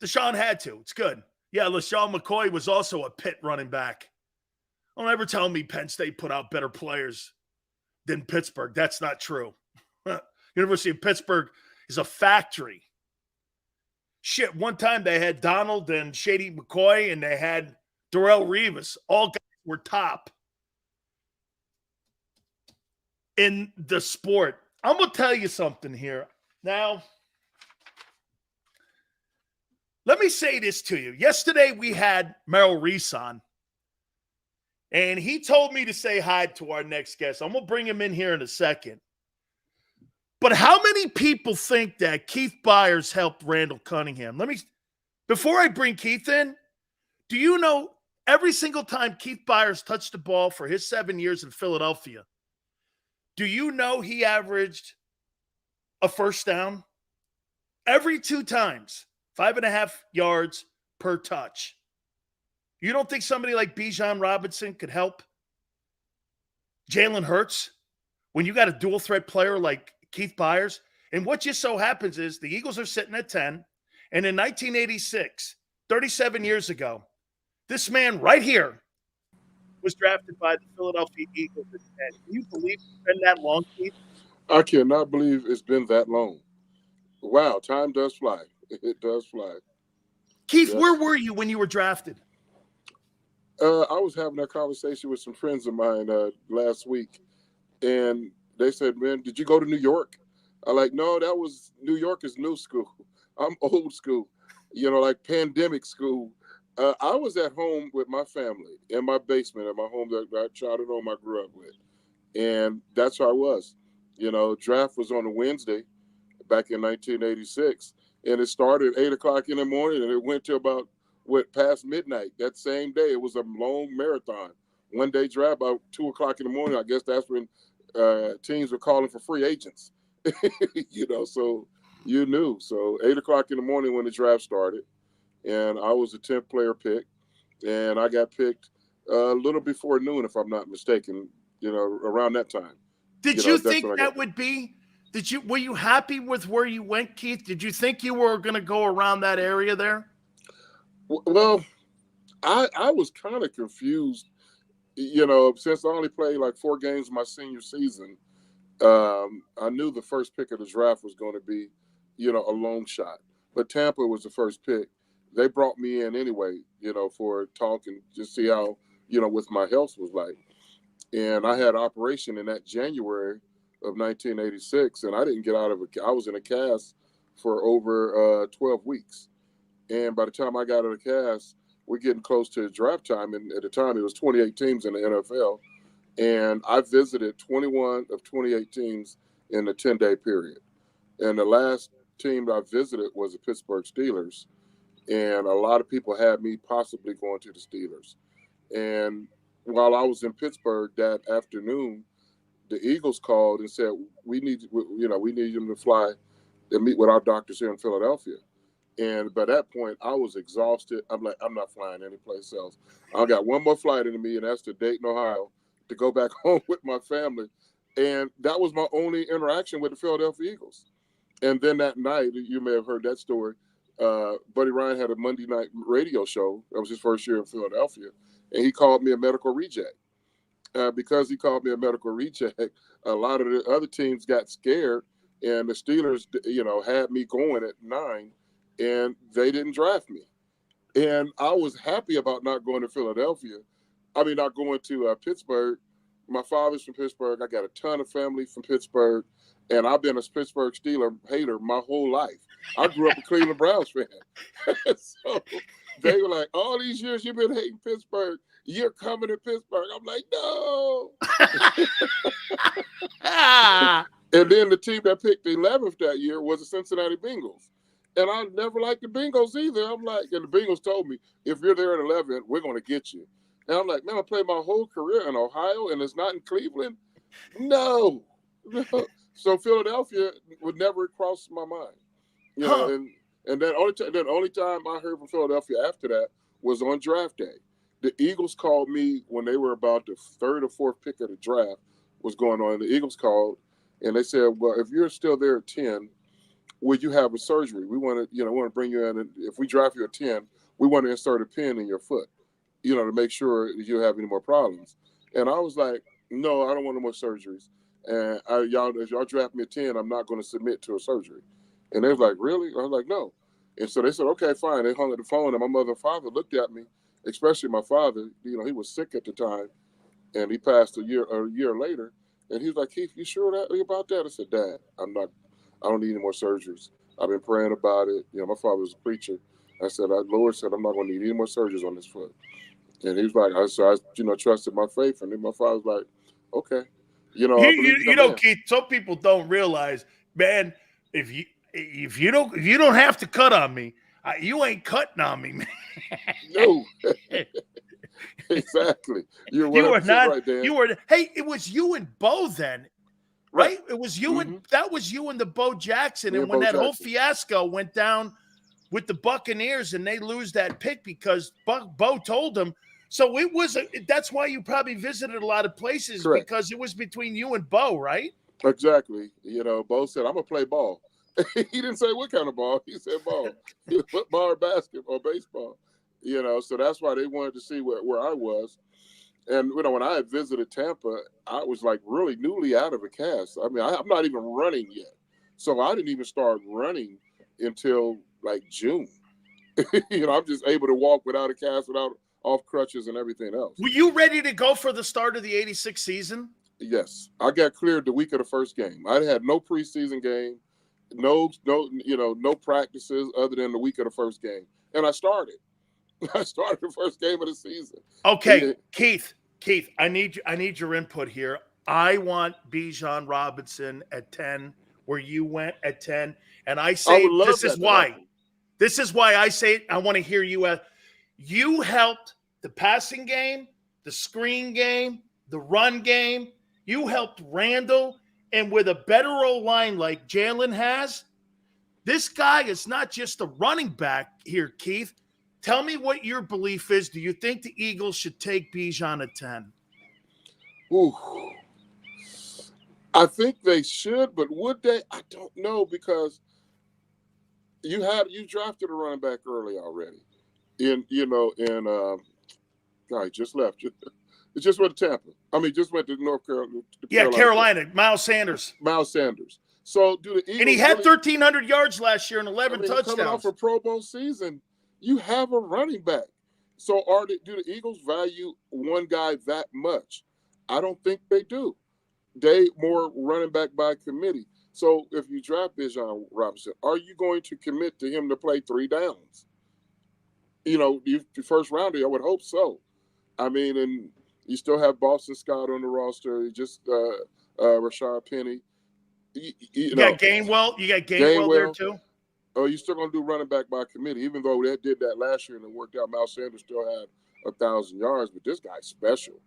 [SPEAKER 1] Deshaun had to. It's good. Yeah, LaShawn McCoy was also a Pitt running back. Don't ever tell me Penn State put out better players than Pittsburgh. That's not true. University of Pittsburgh is a factory. Shit, one time they had Donald and Shady McCoy, and they had Darrell Revis. All guys were top in the sport. I'm going to tell you something here. Now, let me say this to you. Yesterday, we had Merrill Reese on, and he told me to say hi to our next guest. I'm going to bring him in here in a second. But how many people think that Keith Byars helped Randall Cunningham? Before I bring Keith in, do you know every single time Keith Byars touched the ball for his 7 years in Philadelphia, do you know he averaged a first down? Every 2 times, 5.5 yards per touch. You don't think somebody like Bijan Robinson could help Jalen Hurts when you got a dual threat player like Keith Byars? And what just so happens is the Eagles are sitting at 10. And in 1986, 37 years ago, this man right here was drafted by the Philadelphia Eagles at 10. Can you believe it's been that long, Keith?
[SPEAKER 9] I cannot believe it's been that long. Wow, time does fly. It does fly.
[SPEAKER 1] Keith,
[SPEAKER 9] yes.
[SPEAKER 1] Where were you when you were drafted?
[SPEAKER 9] I was having a conversation with some friends of mine last week, and they said, man, did you go to New York? I'm like, no, New York is new school. I'm old school, like pandemic school. I was at home with my family in my basement at my home that I childhood home I grew up with. And that's where I was. Draft was on a Wednesday back in 1986. And it started at 8 o'clock in the morning, and it went to about past midnight that same day. It was a long marathon. One day draft about 2 o'clock in the morning. I guess that's when teams were calling for free agents. So you knew. So 8 o'clock in the morning when the draft started, and I was a 10th player pick, and I got picked a little before noon, if I'm not mistaken. Around that time.
[SPEAKER 1] Did you think that would be? Were you happy with where you went, Keith? Did you think you were going to go around that area there?
[SPEAKER 9] Well, I was kind of confused, since I only played like 4 games my senior season. I knew the first pick of the draft was going to be, a long shot. But Tampa was the first pick. They brought me in anyway, for a talk and just see how, with my health was like. And I had an operation in that January of 1986, and I didn't get out of it. I was in a cast for over 12 weeks. And by the time I got out of the cast, we're getting close to draft time. And at the time, it was 28 teams in the NFL. And I visited 21 of 28 teams in a 10-day period. And the last team I visited was the Pittsburgh Steelers. And a lot of people had me possibly going to the Steelers. And while I was in Pittsburgh that afternoon, the Eagles called and said, we need them to fly and meet with our doctors here in Philadelphia. And by that point, I was exhausted. I'm like, I'm not flying anyplace else. I got one more flight into me, and that's to Dayton, Ohio, to go back home with my family. And that was my only interaction with the Philadelphia Eagles. And then that night, you may have heard that story, Buddy Ryan had a Monday night radio show. That was his first year in Philadelphia. And he called me a medical reject. Because he called me a medical reject, a lot of the other teams got scared, and the Steelers, had me going at 9, and they didn't draft me. And I was happy about not going to Philadelphia. I mean, not going to Pittsburgh. My father's from Pittsburgh. I got a ton of family from Pittsburgh, and I've been a Pittsburgh Steeler hater my whole life. I grew up a Cleveland Browns fan. So they were like, all these years you've been hating Pittsburgh, you're coming to Pittsburgh. I'm like, no. And then the team that picked 11th that year was the Cincinnati Bengals. And I never liked the Bengals either. I'm like, and the Bengals told me, if you're there at 11, we're going to get you. And I'm like, man, I played my whole career in Ohio, and it's not in Cleveland? No. So Philadelphia would never cross my mind. And then only time I heard from Philadelphia after that was on draft day. The Eagles called me when they were about the 3rd or 4th pick of the draft was going on. The Eagles called, and they said, well, if you're still there at 10, would you have a surgery? We want to bring you in, and if we draft you at 10, we want to insert a pin in your foot, to make sure you have any more problems. And I was like, no, I don't want no more surgeries. And if y'all draft me at 10, I'm not going to submit to a surgery. And they was like, really? I was like, no. And so they said, okay, fine. They hung up the phone, and my mother and father looked at me, especially my father. You know, he was sick at the time, and he passed a year later. And he was like, Keith, you sure about that? I said, Dad, I don't need any more surgeries. I've been praying about it. You know, my father was a preacher. I said, Lord said, I'm not going to need any more surgeries on this foot. And he was like, I trusted my faith. And then my father was like, okay. You know,
[SPEAKER 1] Keith, some people don't realize, man, if you don't have to cut on me, you ain't cutting on me, man.
[SPEAKER 9] No. Exactly. You were not right, Dan.
[SPEAKER 1] It was you and Bo then, right? It was you and that was you and the Bo Jackson. And when that whole fiasco went down with the Buccaneers and they lose that pick because Bo told them. So it was that's why you probably visited a lot of places. Correct. Because it was between you and Bo, right?
[SPEAKER 9] Exactly. You know, Bo said, I'm gonna play ball. He didn't say what kind of ball. He said ball. Football or basketball or baseball. You know, so that's why they wanted to see where I was. And, you know, when I had visited Tampa, I was like really newly out of a cast. I mean, I'm not even running yet. So I didn't even start running until like June. You know, I'm just able to walk without a cast, off crutches and everything else.
[SPEAKER 1] Were you ready to go for the start of the 86 season?
[SPEAKER 9] Yes. I got cleared the week of the first game. I had no preseason game, no practices other than the week of the first game. And I started the first game of the season.
[SPEAKER 1] Okay, Keith, I need your input here. I want Bijan Robinson at 10, where you went at 10, and I say this is why. This is why I say it. I want to hear you. You helped the passing game, the screen game, the run game. You helped Randall, and with a better O-line like Jalen has, this guy is not just a running back here, Keith. Tell me what your belief is. Do you think the Eagles should take Bijan at 10?
[SPEAKER 9] Ooh. I think they should, but would they? I don't know, because you drafted a running back early already. He just left. It just went to Tampa. I mean, just went to North Carolina.
[SPEAKER 1] Carolina. Miles Sanders.
[SPEAKER 9] So do the Eagles?
[SPEAKER 1] And he had 1,300 yards last year and 11 touchdowns.
[SPEAKER 9] Coming off a Pro Bowl season, you have a running back. So do the Eagles value one guy that much? I don't think they do. They more running back by committee. So if you draft Bijan Robinson, are you going to commit to him to play 3 downs? You know, the first rounder, I would hope so. I mean, and you still have Boston Scott on the roster. You just Rashad Penny. You got
[SPEAKER 1] Gainwell. You got Gainwell there too.
[SPEAKER 9] Oh, you're still going to do running back by committee, even though they did that last year and it worked out. Miles Sanders still had 1,000 yards, but this guy's special.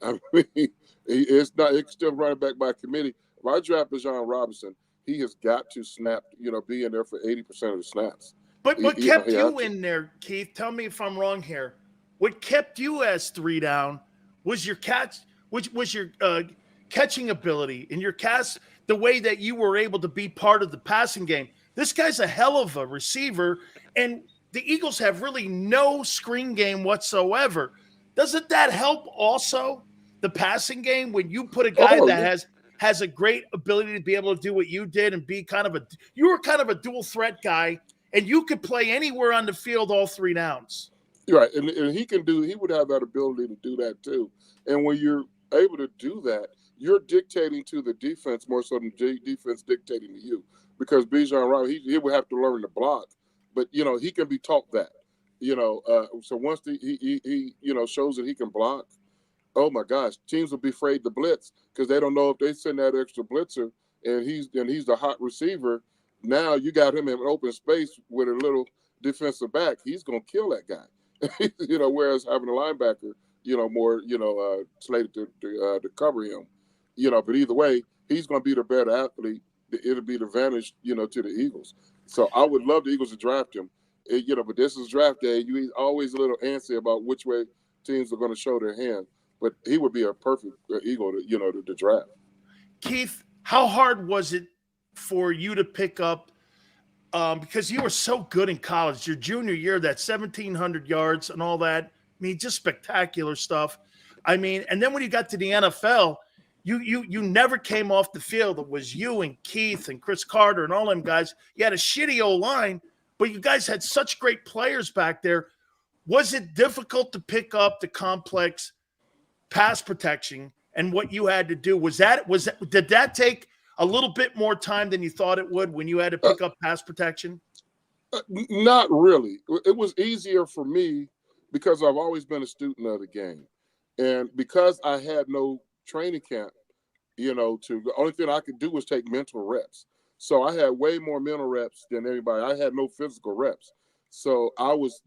[SPEAKER 9] I mean, it's still running back by committee. If I draft Bijan Robinson, he has got to snap, be in there for 80% of the snaps.
[SPEAKER 1] But what kept you in there, Keith? Tell me if I'm wrong here. What kept you as 3 down was your catching ability and your the way that you were able to be part of the passing game. This guy's a hell of a receiver, and the Eagles have really no screen game whatsoever. Doesn't that help also the passing game when you put a guy that has a great ability to be able to do what you did and be you were kind of a dual threat guy, and you could play anywhere on the field all 3 downs.
[SPEAKER 9] Right, and he would have that ability to do that too. And when you're able to do that, you're dictating to the defense more so than the defense dictating to you. Because Bijan Robinson, he would have to learn to block, but he can be taught that. So once he shows that he can block, oh my gosh, teams will be afraid to blitz because they don't know if they send that extra blitzer and he's the hot receiver. Now you got him in an open space with a little defensive back. He's gonna kill that guy. Whereas having a linebacker, more slated to cover him. But either way, he's gonna be the better athlete. It'll be the advantage, to the Eagles. So I would love the Eagles to draft him. But this is draft day. You're always a little antsy about which way teams are going to show their hand. But he would be a perfect Eagle to draft.
[SPEAKER 1] Keith, how hard was it for you to pick up? Because you were so good in college, your junior year, that 1,700 yards and all that. I mean, just spectacular stuff. I mean, and then when you got to the NFL, you never came off the field. It was you and Keith and Chris Carter and all them guys. You had a shitty O-line, but you guys had such great players back there. Was it difficult to pick up the complex pass protection and what you had to do? Did that take a little bit more time than you thought it would when you had to pick up pass protection?
[SPEAKER 9] Not really. It was easier for me because I've always been a student of the game. And because I had no training camp, the only thing I could do was take mental reps. So I had way more mental reps than anybody. I had no physical reps. So I was,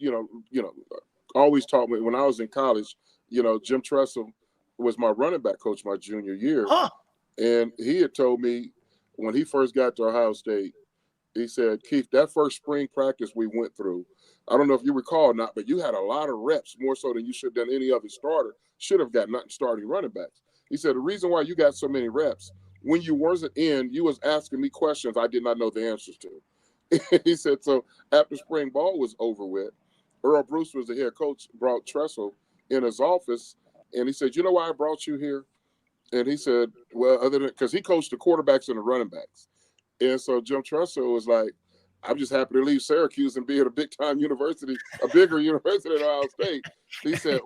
[SPEAKER 9] always taught me when I was in college, Jim Tressel was my running back coach my junior year.
[SPEAKER 1] Huh.
[SPEAKER 9] And he had told me when he first got to Ohio State, he said, Keith, that first spring practice we went through, I don't know if you recall or not, but you had a lot of reps, more so than you should have done any other starter, should have got nothing starting running backs. He said, the reason why you got so many reps, when you wasn't in, you was asking me questions I did not know the answers to. He said, so after spring ball was over with, Earl Bruce was the head coach, brought Tressel in his office, and he said, you know why I brought you here? And he said, well, other than because he coached the quarterbacks and the running backs. And so Jim Tressel was like, I'm just happy to leave Syracuse and be at a big-time university, a bigger university than Ohio State. He said,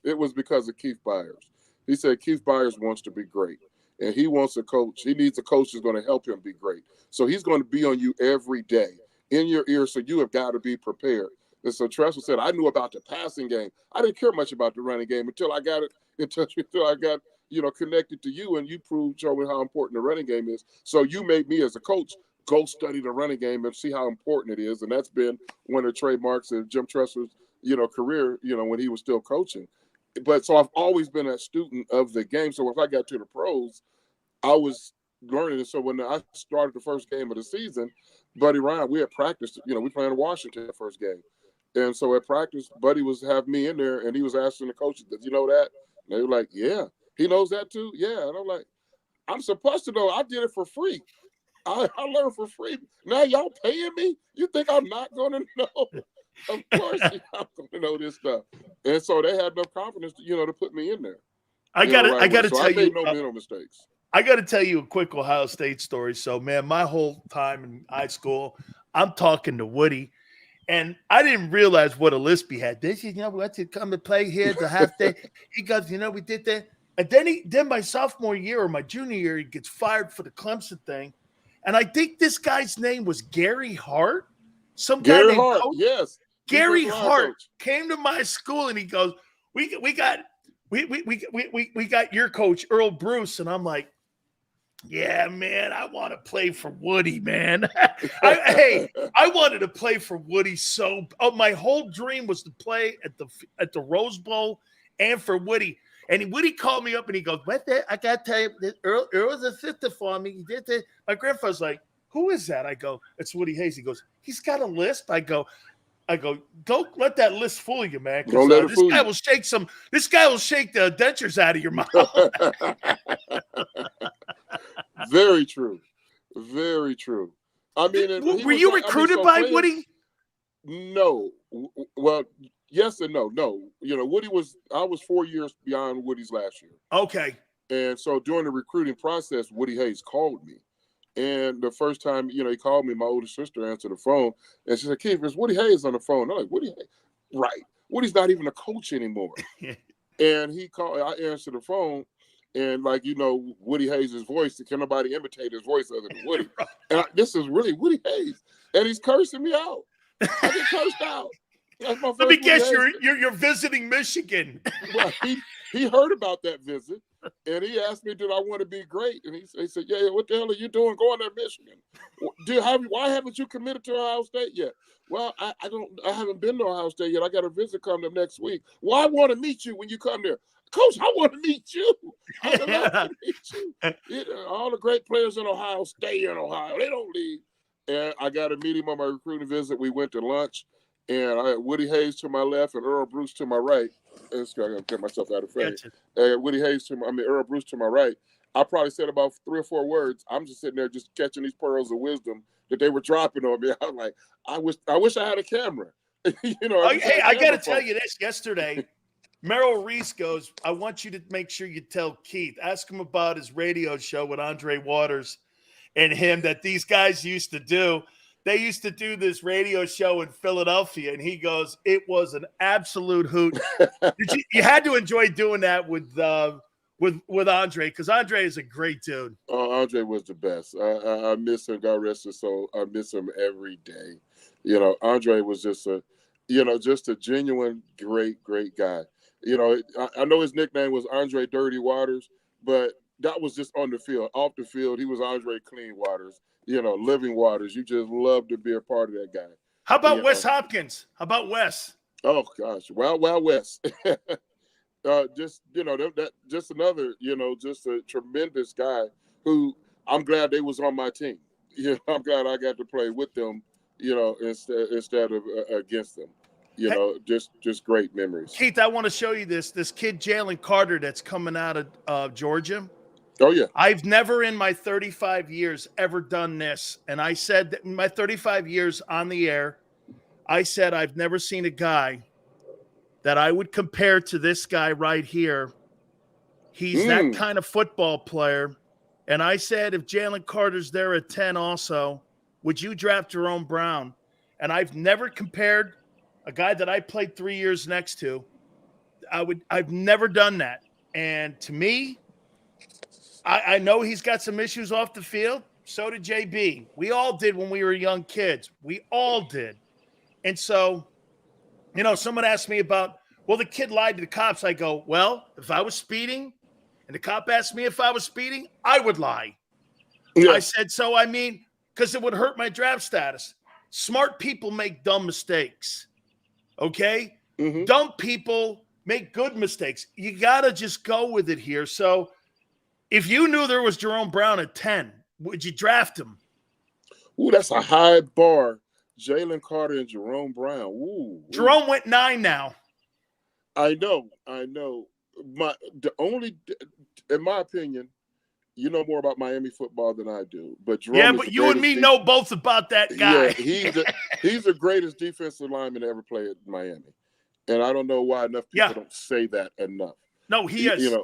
[SPEAKER 9] it was because of Keith Byars. He said, Keith Byars wants to be great. And he wants a coach. He needs a coach that's going to help him be great. So he's going to be on you every day in your ear. So you have got to be prepared. And so Tressel said, I knew about the passing game. I didn't care much about the running game until I got it until I got, connected to you, and you showed me how important the running game is. So you made me as a coach go study the running game and see how important it is. And that's been one of the trademarks of Jim Tressel's, career, when he was still coaching. But so I've always been a student of the game. So if I got to the pros, I was learning. And so when I started the first game of the season, Buddy Ryan, we had practiced, we played in Washington the first game. And so at practice, Buddy was having me in there, and he was asking the coaches, did you know that? And they were like, yeah. He knows that too? Yeah. And I'm like, I'm supposed to know. I did it for free. I learned for free. Now y'all paying me? You think I'm not going to know? Of course I'm going to know this stuff. And so they had enough confidence, to put me in there.
[SPEAKER 1] I got to tell you.
[SPEAKER 9] I made no mental mistakes.
[SPEAKER 1] I got to tell you a quick Ohio State story. So, man, my whole time in high school, I'm talking to Woody. And I didn't realize what a list he had. This is, we want to come and play here the half day. He goes, we did that. And then my sophomore year or my junior year, he gets fired for the Clemson thing. And I think this guy's name was Gary Hart. Some guy named
[SPEAKER 9] Hart,
[SPEAKER 1] Coach.
[SPEAKER 9] yes.
[SPEAKER 1] Gary Hart came to my school and he goes, we got your coach, Earl Bruce. And I'm like, yeah, man, I want to play for Woody, man. I wanted to play for Woody my whole dream was to play at the Rose Bowl and for Woody. And Woody called me up and he goes, I got to tell you, Earl's a sister for me. He did this. My grandfather's like, who is that? I go, it's Woody Hayes. He goes, he's got a lisp. I go, don't let that list fool you, man. This guy will shake the dentures out of your mouth.
[SPEAKER 9] Very true. Very true. I mean,
[SPEAKER 1] were you recruited by Woody?
[SPEAKER 9] No. Well, yes and no. No. I was 4 years beyond Woody's last year.
[SPEAKER 1] Okay.
[SPEAKER 9] And so during the recruiting process, Woody Hayes called me. And the first time, he called me, my older sister answered the phone. And she said, Keith, it's Woody Hayes on the phone. I'm like, Woody Hayes? Right. Woody's not even a coach anymore. And he called, I answered the phone. And Woody Hayes' voice, can nobody imitate his voice other than Woody? And this is really Woody Hayes. And he's cursing me out. I get cursed out.
[SPEAKER 1] Let me guess, you're visiting Michigan.
[SPEAKER 9] Well, he heard about that visit, and he asked me, did I want to be great? And he said, yeah, what the hell are you doing going to Michigan? Why haven't you committed to Ohio State yet? Well, I haven't been to Ohio State yet. I got a visit coming up next week. Well, I want to meet you when you come there. Coach, I want to meet you. I would love to meet you. All the great players in Ohio stay in Ohio. They don't leave. And I got to meet him on my recruiting visit. We went to lunch. And I had Woody Hayes to my left and Earl Bruce to my right. I'm going to get myself out of frame. Earl Bruce to my right. I probably said about 3 or 4 words. I'm just sitting there just catching these pearls of wisdom that they were dropping on me. I'm like, I wish I had a camera.
[SPEAKER 1] I got to tell you this. Yesterday, Merrill Reese goes, I want you to make sure you tell Keith, ask him about his radio show with Andre Waters and him that these guys used to do. they used to do this radio show in Philadelphia, and he goes, "It was an absolute hoot." You had to enjoy doing that with Andre, because Andre is a great dude.
[SPEAKER 9] Oh, Andre was the best. I miss him. God rest his soul. I miss him every day. You know, Andre was just a genuine great guy. You know, I know his nickname was Andre Dirty Waters, but that was just on the field. Off the field, he was Andre Clean Waters. You know, living waters. You just love to be a part of that guy.
[SPEAKER 1] How about Wes Hopkins? How about Wes?
[SPEAKER 9] Oh gosh, Wild West. Just another, just a tremendous guy who I'm glad they was on my team. You know, I'm glad I got to play with them. Instead of against them. Just great memories.
[SPEAKER 1] Keith, I want to show you this kid Jalen Carter that's coming out of Georgia.
[SPEAKER 9] Oh, yeah.
[SPEAKER 1] I've never in my 35 years ever done this. And I said that in my 35 years on the air, I said I've never seen a guy that I would compare to this guy right here. He's that kind of football player. And I said, if Jalen Carter's there at 10 also, would you draft Jerome Brown? And I've never compared a guy that I played 3 years next to. I've never done that. And to me, I know he's got some issues off the field. So did JB. We all did when we were young kids. We all did. And so, someone asked me about, well, the kid lied to the cops. I go, well, if I was speeding and the cop asked me if I was speeding, I would lie. Yeah. I said, so, because it would hurt my draft status. Smart people make dumb mistakes. Okay? Mm-hmm. Dumb people make good mistakes. You got to just go with it here. So if you knew there was Jerome Brown at 10, would you draft him?
[SPEAKER 9] Ooh, that's a high bar. Jalen Carter and Jerome Brown. Ooh.
[SPEAKER 1] Jerome went 9 now.
[SPEAKER 9] I know. In my opinion, you know more about Miami football than I do. But Jerome
[SPEAKER 1] but you and me know both about that guy.
[SPEAKER 9] Yeah, he's the greatest defensive lineman to ever play at Miami. And I don't know why enough people don't say that enough.
[SPEAKER 1] No, he is.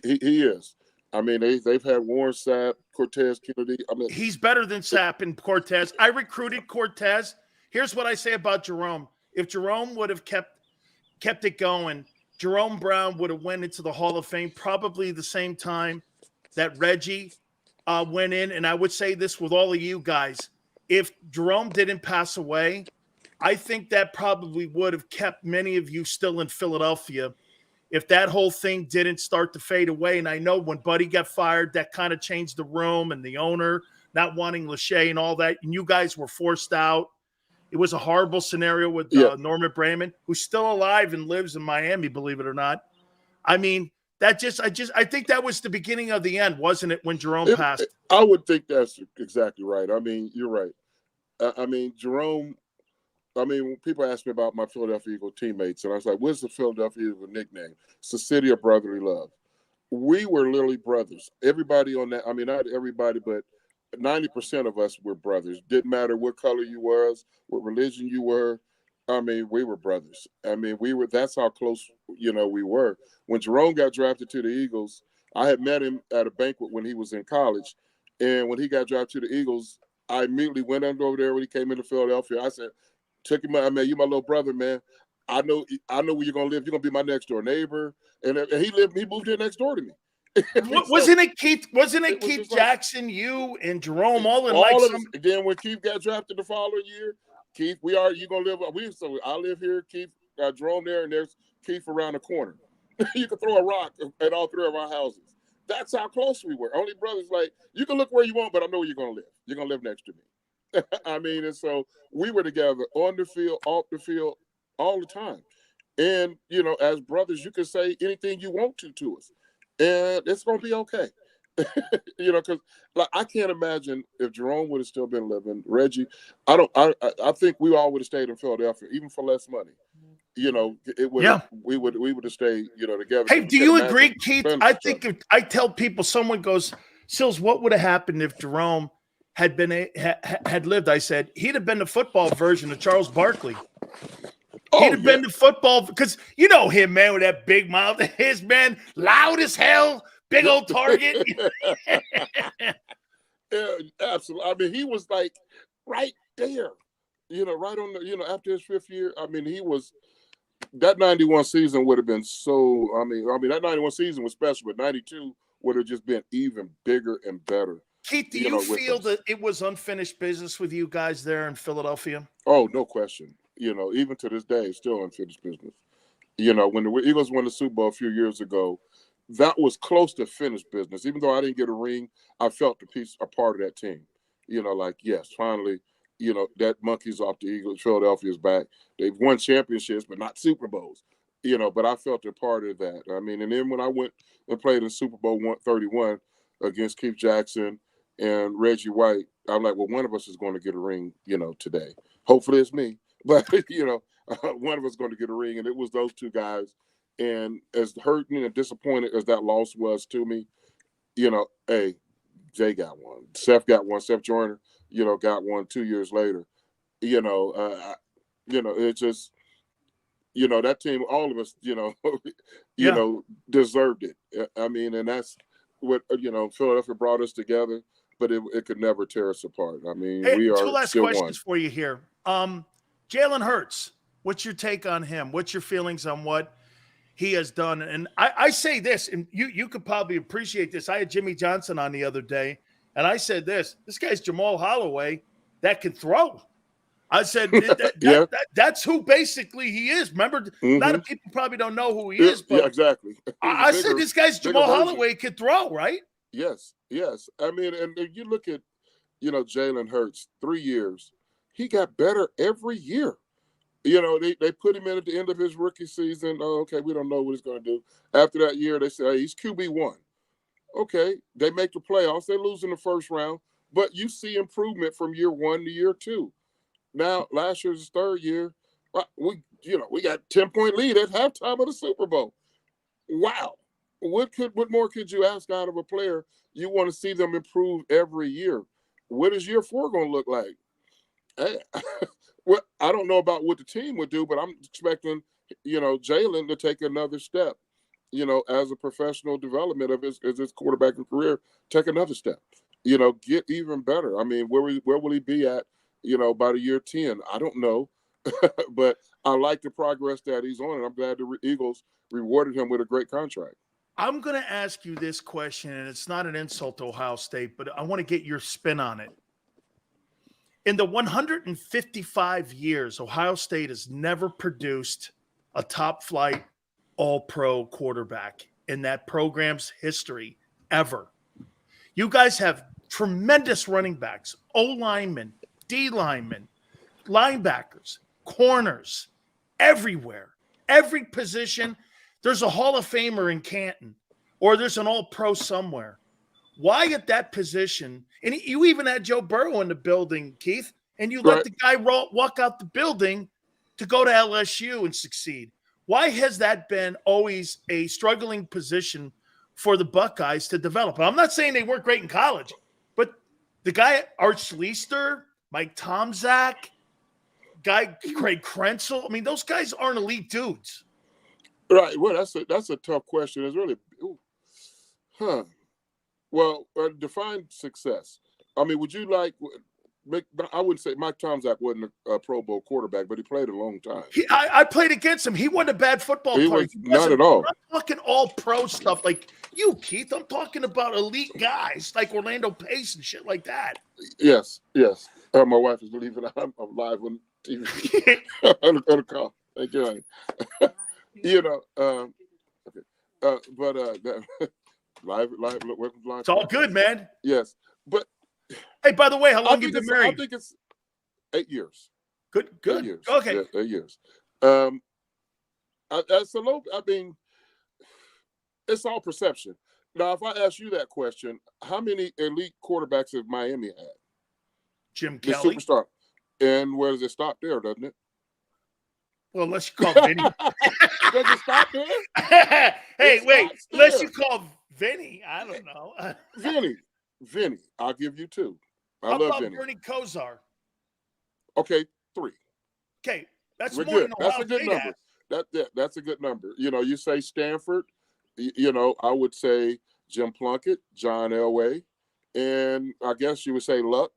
[SPEAKER 9] He is. I mean, they've had Warren Sapp, Cortez Kennedy.
[SPEAKER 1] He's better than Sapp and Cortez. I recruited Cortez. Here's what I say about Jerome. If Jerome would have kept it going, Jerome Brown would have went into the Hall of Fame probably the same time that Reggie went in. And I would say this with all of you guys. If Jerome didn't pass away, I think that probably would have kept many of you still in Philadelphia if that whole thing didn't start to fade away. And I know when Buddy got fired, that kind of changed the room and the owner not wanting Lachey and all that. And you guys were forced out. It was a horrible scenario with Norman Brayman, who's still alive and lives in Miami, believe it or not. I mean, I think that was the beginning of the end, wasn't it, when Jerome passed?
[SPEAKER 9] I would think that's exactly right. I mean, you're right. Jerome, when people ask me about my Philadelphia Eagle teammates, and I was like, what's the Philadelphia Eagle nickname? It's the city of brotherly love. We were literally brothers. Everybody on that, not everybody, but 90% of us were brothers. Didn't matter what color you was, what religion you were. We were brothers. That's how close, we were. When Jerome got drafted to the Eagles, I had met him at a banquet when he was in college. And when he got drafted to the Eagles, I immediately went over there when he came into Philadelphia. I said, took him out, man, you my little brother, man. I know where you're going to live. You're going to be my next door neighbor. And he moved here next door to me.
[SPEAKER 1] Wasn't it Keith Jackson, you and Jerome
[SPEAKER 9] Then when Keith got drafted the following year, Keith, you gonna live? I live here. Keith, Jerome there, and there's Keith around the corner. You can throw a rock at all three of our houses. That's how close we were. Only brothers. Like, you can look where you want, but I know where you're gonna live. You're gonna live next to me. And so we were together on the field, off the field, all the time. And as brothers, you can say anything you want to us, and it's gonna be okay. Because I can't imagine if Jerome would have still been living. Reggie, I think we all would have stayed in Philadelphia, even for less money. It would. Yeah. We would have stayed, together.
[SPEAKER 1] Hey, do you agree, Keith? I think if I tell people, someone goes, Sills, what would have happened if Jerome had lived? I said he'd have been the football version of Charles Barkley. He'd have been the football, because you know him, man, with that big mouth. His man, loud as hell. Big old target.
[SPEAKER 9] Yeah, absolutely. He was like right there, right on the, after his 5th year. I mean, that 91 season would have been so, I mean, that 91 season was special, but 92 would have just been even bigger and better.
[SPEAKER 1] Keith, do you feel that it was unfinished business with you guys there in Philadelphia?
[SPEAKER 9] Oh, no question. Even to this day, it's still unfinished business. When the Eagles won the Super Bowl a few years ago, that was close to finished business. Even though I didn't get a ring, I felt a part of that team. Yes, finally, that monkey's off the Eagles. Philadelphia's back. They've won championships, but not Super Bowls. But I felt a part of that. I mean, and then when I went and played in Super Bowl 31 against Keith Jackson and Reggie White, I'm like, well, one of us is going to get a ring, today. Hopefully it's me. But, one of us is going to get a ring. And it was those two guys. And as hurting and disappointed as that loss was to me, hey, Jay got one. Seth got one. Seth Joyner, got one 2 years later. It's just, that team, all of us, deserved it. I mean, and that's what, Philadelphia brought us together, but it could never tear us apart. I mean,
[SPEAKER 1] hey,
[SPEAKER 9] we are
[SPEAKER 1] 2 last
[SPEAKER 9] still
[SPEAKER 1] questions
[SPEAKER 9] one.
[SPEAKER 1] for you here. Jalen Hurts, what's your take on him? What's your feelings on what he has done? And I say this, and you could probably appreciate this. I had Jimmy Johnson on the other day, and I said this guy's Jamal Holloway that can throw. I said that's who basically he is. Remember, a lot of people probably don't know who he is, but
[SPEAKER 9] exactly.
[SPEAKER 1] I said this guy's Jamal Holloway can throw, right?
[SPEAKER 9] Yes. I mean, and you look at, Jalen Hurts, 3 years. He got better every year. They put him in at the end of his rookie season. Oh, okay, we don't know what he's going to do. After that year, they say, hey, he's QB1. Okay, they make the playoffs. They lose in the first round, but you see improvement from year 1 to year 2. Now, last year's his 3rd year. We got 10-point lead at halftime of the Super Bowl. Wow. What more could you ask out of a player? You want to see them improve every year. What is year 4 going to look like? Hey, well, I don't know about what the team would do, but I'm expecting, Jalen to take another step, as a professional development of his quarterbacking career, take another step, get even better. I mean, where will he be at, by the year 10? I don't know, but I like the progress that he's on, and I'm glad the Eagles rewarded him with a great contract.
[SPEAKER 1] I'm going to ask you this question, and it's not an insult to Ohio State, but I want to get your spin on it. In the 155 years, Ohio State has never produced a top-flight all-pro quarterback in that program's history ever. You guys have tremendous running backs, O-linemen, D-linemen, linebackers, corners, everywhere. Every position, there's a Hall of Famer in Canton, or there's an all-pro somewhere. Why at that position? And you even had Joe Burrow in the building, Keith, and you let the guy walk out the building to go to LSU and succeed. Why has that been always a struggling position for the Buckeyes to develop? I'm not saying they weren't great in college, but the guy, Arch Leister, Mike Tomczak, guy Craig Krenzel, I mean, those guys aren't elite dudes.
[SPEAKER 9] Right. Well, that's a tough question. It's really, Well, define success. I mean, would you like? I wouldn't say Mike Tomczak wasn't a Pro Bowl quarterback, but he played a long time.
[SPEAKER 1] I played against him. He wasn't a bad football player.
[SPEAKER 9] Not at all.
[SPEAKER 1] I'm not talking all pro stuff like you, Keith. I'm talking about elite guys like Orlando Pace and shit like that.
[SPEAKER 9] Yes. My wife is believing I'm live on TV on the call. Thank you. Live.
[SPEAKER 1] It's all good, man.
[SPEAKER 9] Yes, but
[SPEAKER 1] hey, by the way, how long have you been married?
[SPEAKER 9] I think it's 8 years.
[SPEAKER 1] Good.
[SPEAKER 9] 8 years.
[SPEAKER 1] Okay.
[SPEAKER 9] Yeah, 8 years. That's a low. I mean, it's all perception. Now, if I ask you that question, how many elite quarterbacks have Miami had?
[SPEAKER 1] Jim
[SPEAKER 9] The
[SPEAKER 1] Kelly.
[SPEAKER 9] superstar. And where does it stop there, doesn't it?
[SPEAKER 1] Well, unless you call Vinny.
[SPEAKER 9] Does it stop there?
[SPEAKER 1] Hey, wait. Unless you call Vinny. I don't know.
[SPEAKER 9] Vinny. I'll give you 2. I
[SPEAKER 1] How
[SPEAKER 9] love
[SPEAKER 1] about
[SPEAKER 9] Vinny.
[SPEAKER 1] Bernie Kosar?
[SPEAKER 9] Okay, 3.
[SPEAKER 1] Okay, that's
[SPEAKER 9] We're
[SPEAKER 1] more
[SPEAKER 9] good.
[SPEAKER 1] than
[SPEAKER 9] That's a good number. That's a good number. You say Stanford. I would say Jim Plunkett, John Elway, and I guess you would say Luck.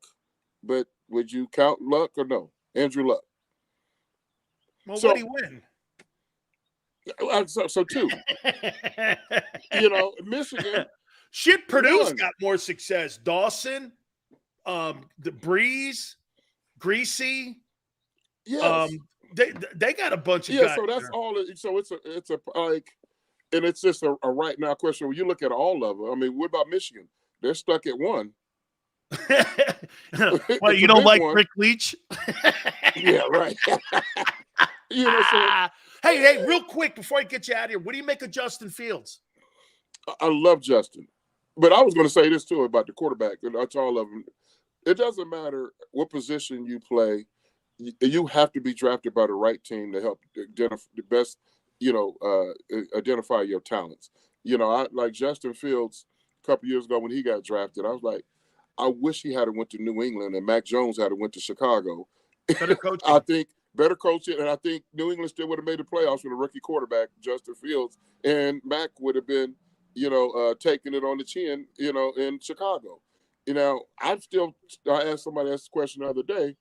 [SPEAKER 9] But Would you count Luck or no? Andrew Luck.
[SPEAKER 1] Well,
[SPEAKER 9] So-
[SPEAKER 1] what do you win?
[SPEAKER 9] So two. Michigan.
[SPEAKER 1] Shit, Purdue's
[SPEAKER 9] One.
[SPEAKER 1] got more success. Dawson, the Breeze, Greasy.
[SPEAKER 9] Yes.
[SPEAKER 1] They got a bunch of
[SPEAKER 9] Yeah,
[SPEAKER 1] guys.
[SPEAKER 9] so that's
[SPEAKER 1] there.
[SPEAKER 9] all. So it's a like, and it's just a right now question. When you look at all of them, I mean, what about Michigan? They're stuck at one.
[SPEAKER 1] Well,
[SPEAKER 9] It's
[SPEAKER 1] you
[SPEAKER 9] a
[SPEAKER 1] don't
[SPEAKER 9] big
[SPEAKER 1] like
[SPEAKER 9] one.
[SPEAKER 1] Rick Leach?
[SPEAKER 9] Yeah, right. So
[SPEAKER 1] Hey, real quick before I get you out of here, what do you make of Justin Fields?
[SPEAKER 9] I love Justin, but I was going to say this too about the quarterback. And that's all of them. It doesn't matter what position you play. You have to be drafted by the right team to help identify the best, identify your talents. I like Justin Fields a couple years ago when he got drafted. I was like, I wish he had went to New England and Mac Jones had went to Chicago.
[SPEAKER 1] Better coach.
[SPEAKER 9] I think better coaching, and I think New England still would have made the playoffs with a rookie quarterback, Justin Fields, and Mac would have been, taking it on the chin, in Chicago. I asked somebody this question the other day.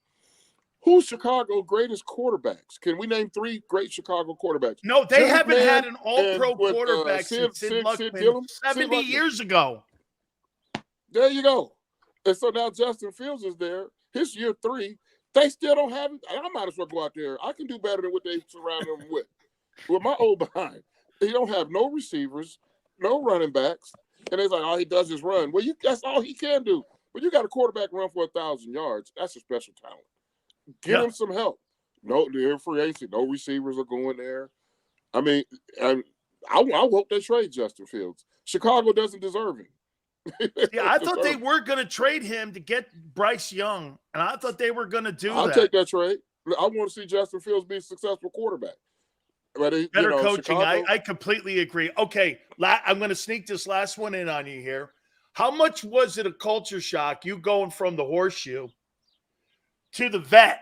[SPEAKER 9] Who's Chicago's greatest quarterbacks? Can we name 3 great Chicago quarterbacks?
[SPEAKER 1] No, they
[SPEAKER 9] Jim
[SPEAKER 1] haven't
[SPEAKER 9] McMahon
[SPEAKER 1] had an all-pro
[SPEAKER 9] and with,
[SPEAKER 1] quarterback
[SPEAKER 9] Sid
[SPEAKER 1] since Sid Luckman
[SPEAKER 9] Dillon.
[SPEAKER 1] 70 years ago.
[SPEAKER 9] There you go. And so now Justin Fields is there. His year 3. They still don't have it. I might as well go out there. I can do better than what they surround him with. With my old behind. He don't have no receivers, no running backs. And it's like, all he does is run. Well, that's all he can do. But you got a quarterback run for 1,000 yards. That's a special talent. Give him some help. No, they're free agency. No receivers are going there. I mean, I hope they trade Justin Fields. Chicago doesn't deserve him.
[SPEAKER 1] Yeah, I thought they were going to trade him to get Bryce Young, and I thought they were going to do
[SPEAKER 9] I'll
[SPEAKER 1] that.
[SPEAKER 9] take that trade. I want to see Justin Fields be a successful quarterback. But
[SPEAKER 1] Better coaching.
[SPEAKER 9] Chicago,
[SPEAKER 1] I completely agree. Okay, I'm going to sneak this last one in on you here. How much was it a culture shock you going from the Horseshoe to the Vet?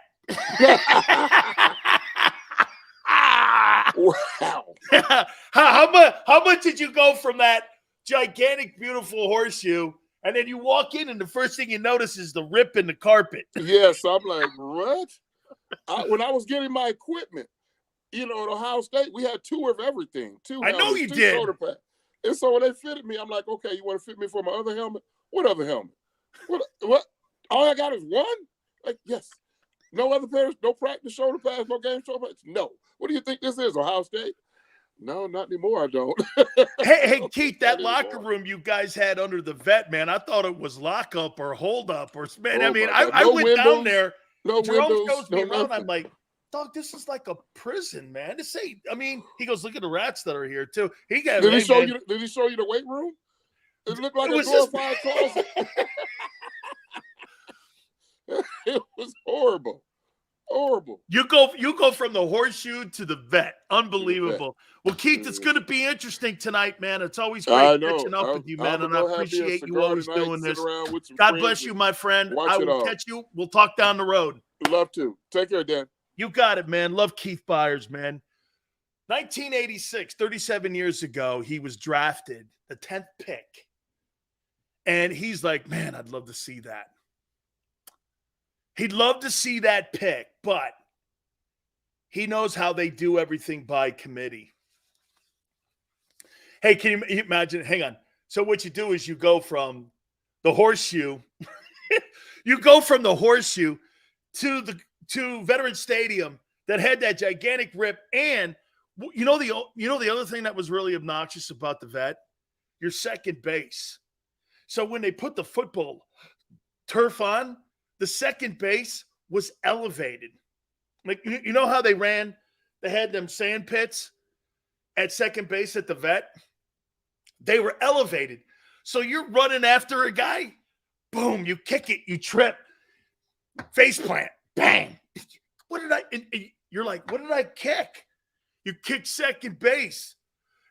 [SPEAKER 9] Wow.
[SPEAKER 1] how much did you go from that gigantic, beautiful Horseshoe, and then you walk in and the first thing you notice is the rip in the carpet?
[SPEAKER 9] Yes, I'm like, what? When I was getting my equipment, at Ohio State, we had 2 of everything. 2
[SPEAKER 1] I know
[SPEAKER 9] helmets,
[SPEAKER 1] you
[SPEAKER 9] 2
[SPEAKER 1] did.
[SPEAKER 9] shoulder pads. And so when they fitted me, I'm like, okay, you want to fit me for my other helmet? What other helmet? What? All I got is one? Like, yes. No other pairs, no practice shoulder pads, no game shoulder pads? No. What do you think this is, Ohio State? No, not anymore, I don't.
[SPEAKER 1] Hey, Keith, that locker room you guys had under the Vet, man, I thought it was lockup or hold up or, man, I mean, I
[SPEAKER 9] No
[SPEAKER 1] went
[SPEAKER 9] windows,
[SPEAKER 1] down there.
[SPEAKER 9] no
[SPEAKER 1] Jerome
[SPEAKER 9] windows,
[SPEAKER 1] shows me
[SPEAKER 9] no
[SPEAKER 1] around.
[SPEAKER 9] nothing.
[SPEAKER 1] I'm like, dog, this is like a prison, man. He goes, look at the rats that are here too.
[SPEAKER 9] Did he show you the weight room? It looked like a glorified closet. It was horrible. Horrible.
[SPEAKER 1] You go from the Horseshoe to the Vet. Unbelievable. Well, Keith, it's going to be interesting tonight, man. It's always great catching up with you, man, and I appreciate you always doing this. God bless you, my friend. I will catch you. We'll talk down the road.
[SPEAKER 9] Love to. Take care, Dan.
[SPEAKER 1] You got it, man. Love Keith Byars, man. 1986, 37 years ago, he was drafted, the 10th pick. And he's like, man, I'd love to see that. He'd love to see that pick, but he knows how they do everything by committee. Hey, can you imagine? Hang on. So what you do is you go from the Horseshoe, to Veterans Stadium that had that gigantic rip. And the other thing that was really obnoxious about the Vet, your second base. So when they put the football turf on, the second base was elevated. Like, you know how they had them sand pits at second base at the Vet? They were elevated. So you're running after a guy, boom, you kick it, you trip, face plant, bang. You're like, what did I kick? You kicked second base.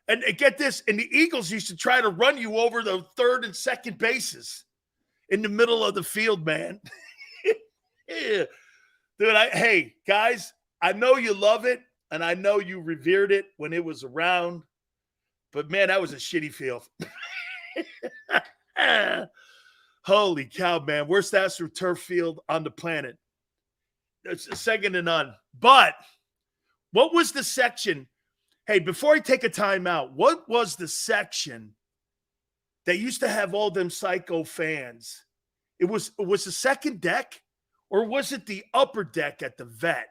[SPEAKER 1] And get this, and the Eagles used to try to run you over the third and second bases in the middle of the field, man. Yeah. Dude, hey, guys, I know you love it, and I know you revered it when it was around, but, man, that was a shitty field. Holy cow, man. Worst AstroTurf field on the planet. It's second to none. But what was the section? Hey, before I take a timeout, what was the section that used to have all them psycho fans? It was the second deck, or was it the upper deck at the vet?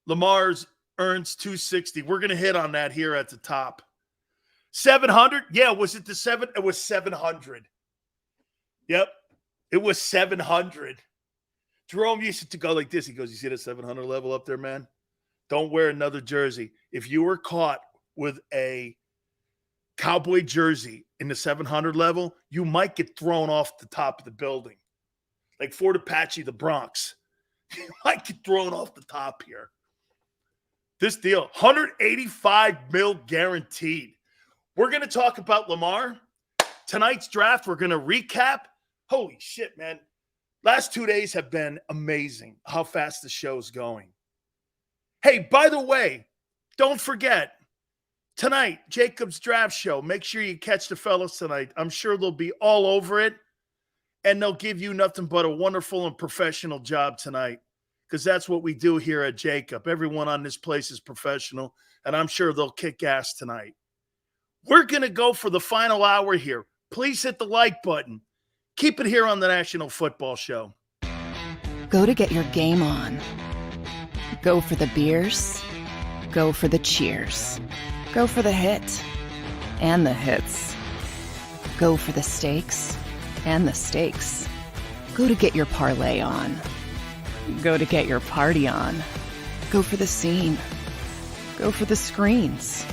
[SPEAKER 1] Lamar's earns 260. We're going to hit on that here at the top. 700? Yeah, was it the 7? It was 700. Yep, it was 700. Jerome used to go like this. He goes, you see the 700 level up there, man? Don't wear another jersey. If you were caught with a Cowboy jersey in the 700 level, you might get thrown off the top of the building. Like Fort Apache, the Bronx. You might get thrown off the top here. This deal, 185 mil guaranteed. We're going to talk about Lamar. Tonight's draft, we're going to recap. Holy shit, man. Last 2 days have been amazing, how fast the show's going. Hey, by the way, don't forget, tonight, JAKIB's draft show. Make sure you catch the fellas tonight. I'm sure they'll be all over it, and they'll give you nothing but a wonderful and professional job tonight, because that's what we do here at JAKIB. Everyone on this place is professional, and I'm sure they'll kick ass tonight. We're going to go for the final hour here. Please hit the like button. Keep it here on the National Football Show.
[SPEAKER 2] Go to get your game on. Go for the beers. Go for the cheers. Go for the hit and the hits. Go for the stakes and the stakes. Go to get your parlay on. Go to get your party on. Go for the scene. Go for the screens.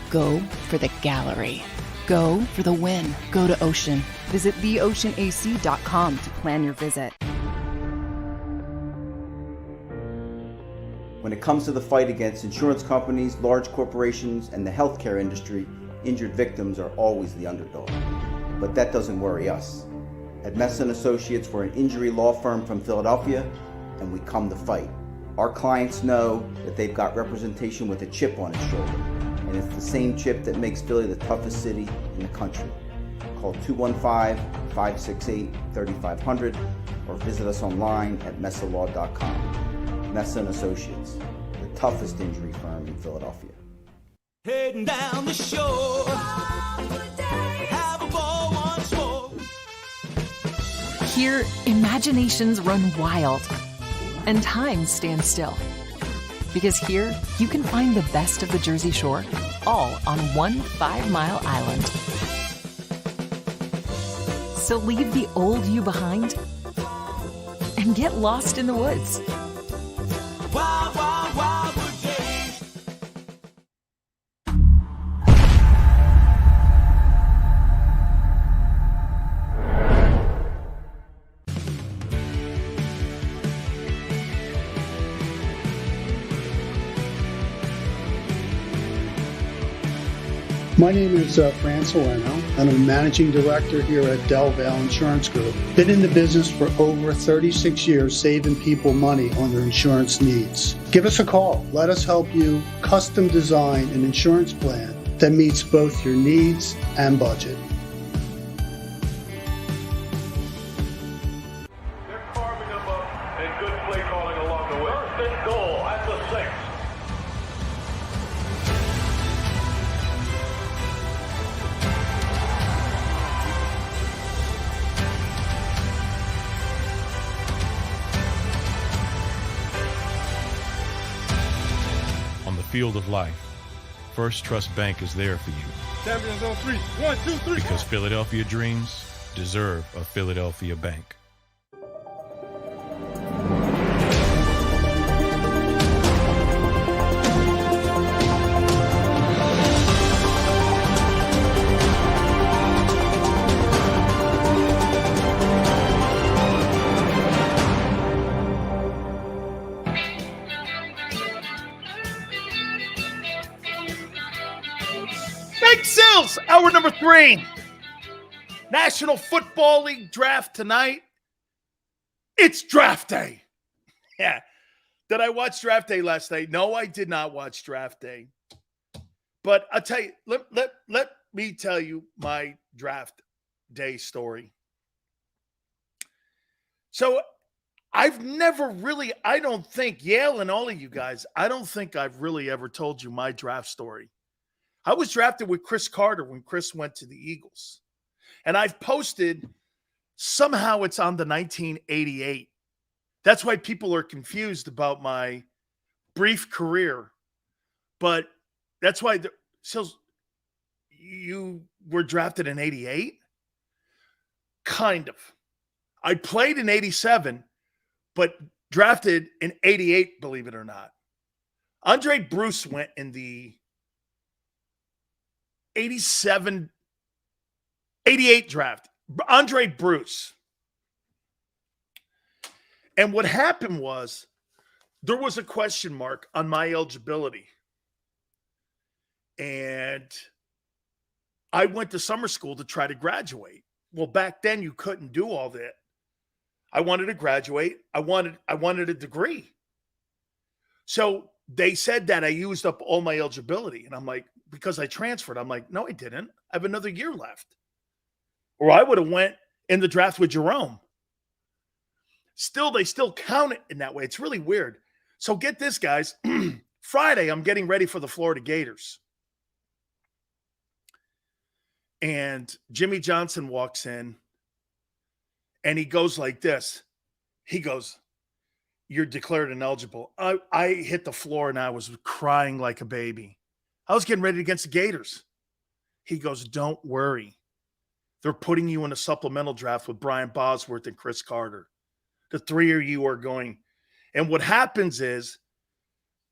[SPEAKER 2] Go for the gallery. Go for the win. Go to Ocean. Visit theoceanac.com to plan your visit.
[SPEAKER 3] When it comes to the fight against insurance companies, large corporations, and the healthcare industry, injured victims are always the underdog. But that doesn't worry us. At Messon Associates, we're an injury law firm from Philadelphia, and we come to fight. Our clients know that they've got representation with a chip on its shoulder, and it's the same chip that makes Philly the toughest city in the country. Call 215-568-3500 or visit us online at messalaw.com. Messon Associates, the toughest injury firm in Philadelphia.
[SPEAKER 4] Heading down the shore, have a ball once more.
[SPEAKER 5] Here, imaginations run wild and time stands still. Because here, you can find the best of the Jersey Shore, all on one 5-mile island. So leave the old you behind and get lost in the woods.
[SPEAKER 4] Wild, wild, wildwood days.
[SPEAKER 6] My name is Fran Sileo, and I'm Managing Director here at Del Valle Insurance Group. Been in the business for over 36 years, saving people money on their insurance needs. Give us a call. Let us help you custom design an insurance plan that meets both your needs and budget.
[SPEAKER 7] They're carving them up and good play calling along the way. First and goal at the 6.
[SPEAKER 8] On the field of life, First Trust Bank is there for you.
[SPEAKER 7] Champions on 3. 1, 2, 3.
[SPEAKER 8] Because Philadelphia dreams deserve a Philadelphia bank.
[SPEAKER 1] Big Sills, hour number 3. National Football League draft tonight. It's draft day. Yeah. Did I watch draft day last night? No, I did not watch draft day. But I'll tell you, let me tell you my draft day story. So I've never really, I don't think, Yale and all of you guys, I don't think I've really ever told you my draft story. I was drafted with Chris Carter when Chris went to the Eagles. And I've posted, somehow it's on the 1988. That's why people are confused about my brief career. But that's why, so you were drafted in 88? Kind of. I played in 87, but drafted in 88, believe it or not. Andre Bruce went in the 88 draft. Andre Bruce. And what happened was there was a question mark on my eligibility. And I went to summer school to try to graduate. Well, back then you couldn't do all that. I wanted to graduate. I wanted a degree. So they said that I used up all my eligibility. And I'm like, because I transferred, I'm like, no, I didn't. I have another year left. Or I would have went in the draft with Jerome. Still, they still count it in that way. It's really weird. So get this, guys. Friday, I'm getting ready for the Florida Gators. And Jimmy Johnson walks in. And he goes like this. He goes, "You're declared ineligible." I hit the floor and I was crying like a baby. I was getting ready against the Gators. He goes, "Don't worry. They're putting you in a supplemental draft with Brian Bosworth and Chris Carter. The three of you are going." And what happens is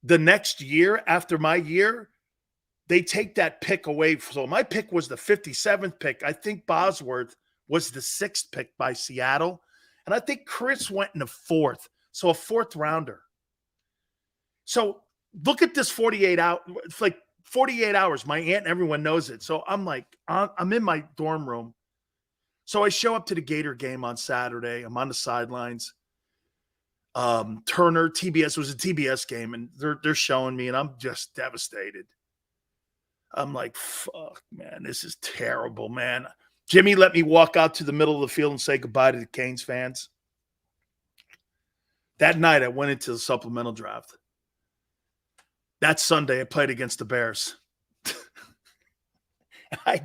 [SPEAKER 1] the next year after my year, they take that pick away. So my pick was the 57th pick. I think Bosworth was the 6th pick by Seattle. And I think Chris went in the 4th. So a 4th rounder. So look at this 48 hours. It's like 48 hours. My aunt and everyone knows it. So I'm like, I'm in my dorm room. So I show up to the Gator game on Saturday. I'm on the sidelines. Turner, TBS, was a TBS game, and they're showing me, and I'm just devastated. I'm like, fuck, man, this is terrible, man. Jimmy let me walk out to the middle of the field and say goodbye to the Canes fans. That night, I went into the supplemental draft. That Sunday, I played against the Bears. I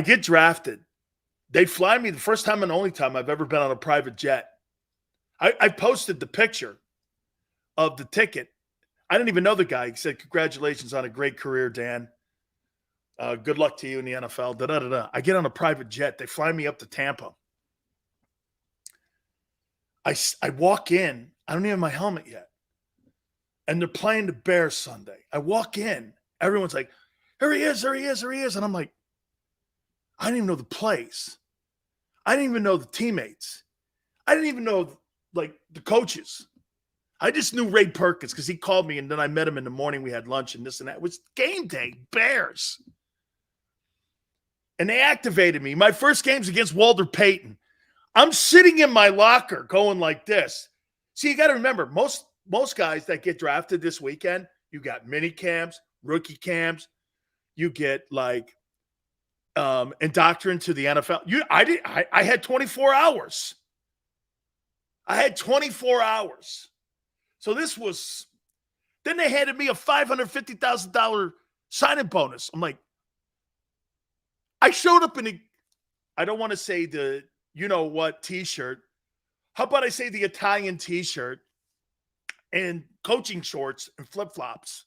[SPEAKER 1] get drafted. They fly me the first time and only time I've ever been on a private jet. I posted the picture of the ticket. I didn't even know the guy. He said, "Congratulations on a great career, Dan. Good luck to you in the NFL." Da-da-da-da. I get on a private jet. They fly me up to Tampa. I walk in. I don't even have my helmet yet. And they're playing the Bears Sunday. I walk in. Everyone's like, "Here he is, there he is, there he is." And I'm like, I didn't even know the plays. I didn't even know the teammates. I didn't even know, like, the coaches. I just knew Ray Perkins because he called me, and then I met him in the morning. We had lunch and this and that. It was game day, Bears. And they activated me. My first game's against Walter Payton. I'm sitting in my locker going like this. See, you got to remember, most guys that get drafted this weekend, you got mini camps, rookie camps. You get, like, indoctrined to the NFL. I had 24 hours. I had 24 hours. So this was, then they handed me a $550,000 signing bonus. I'm like, I showed up in I don't want to say the, you know what, t-shirt. How about I say the Italian t-shirt and coaching shorts and flip-flops.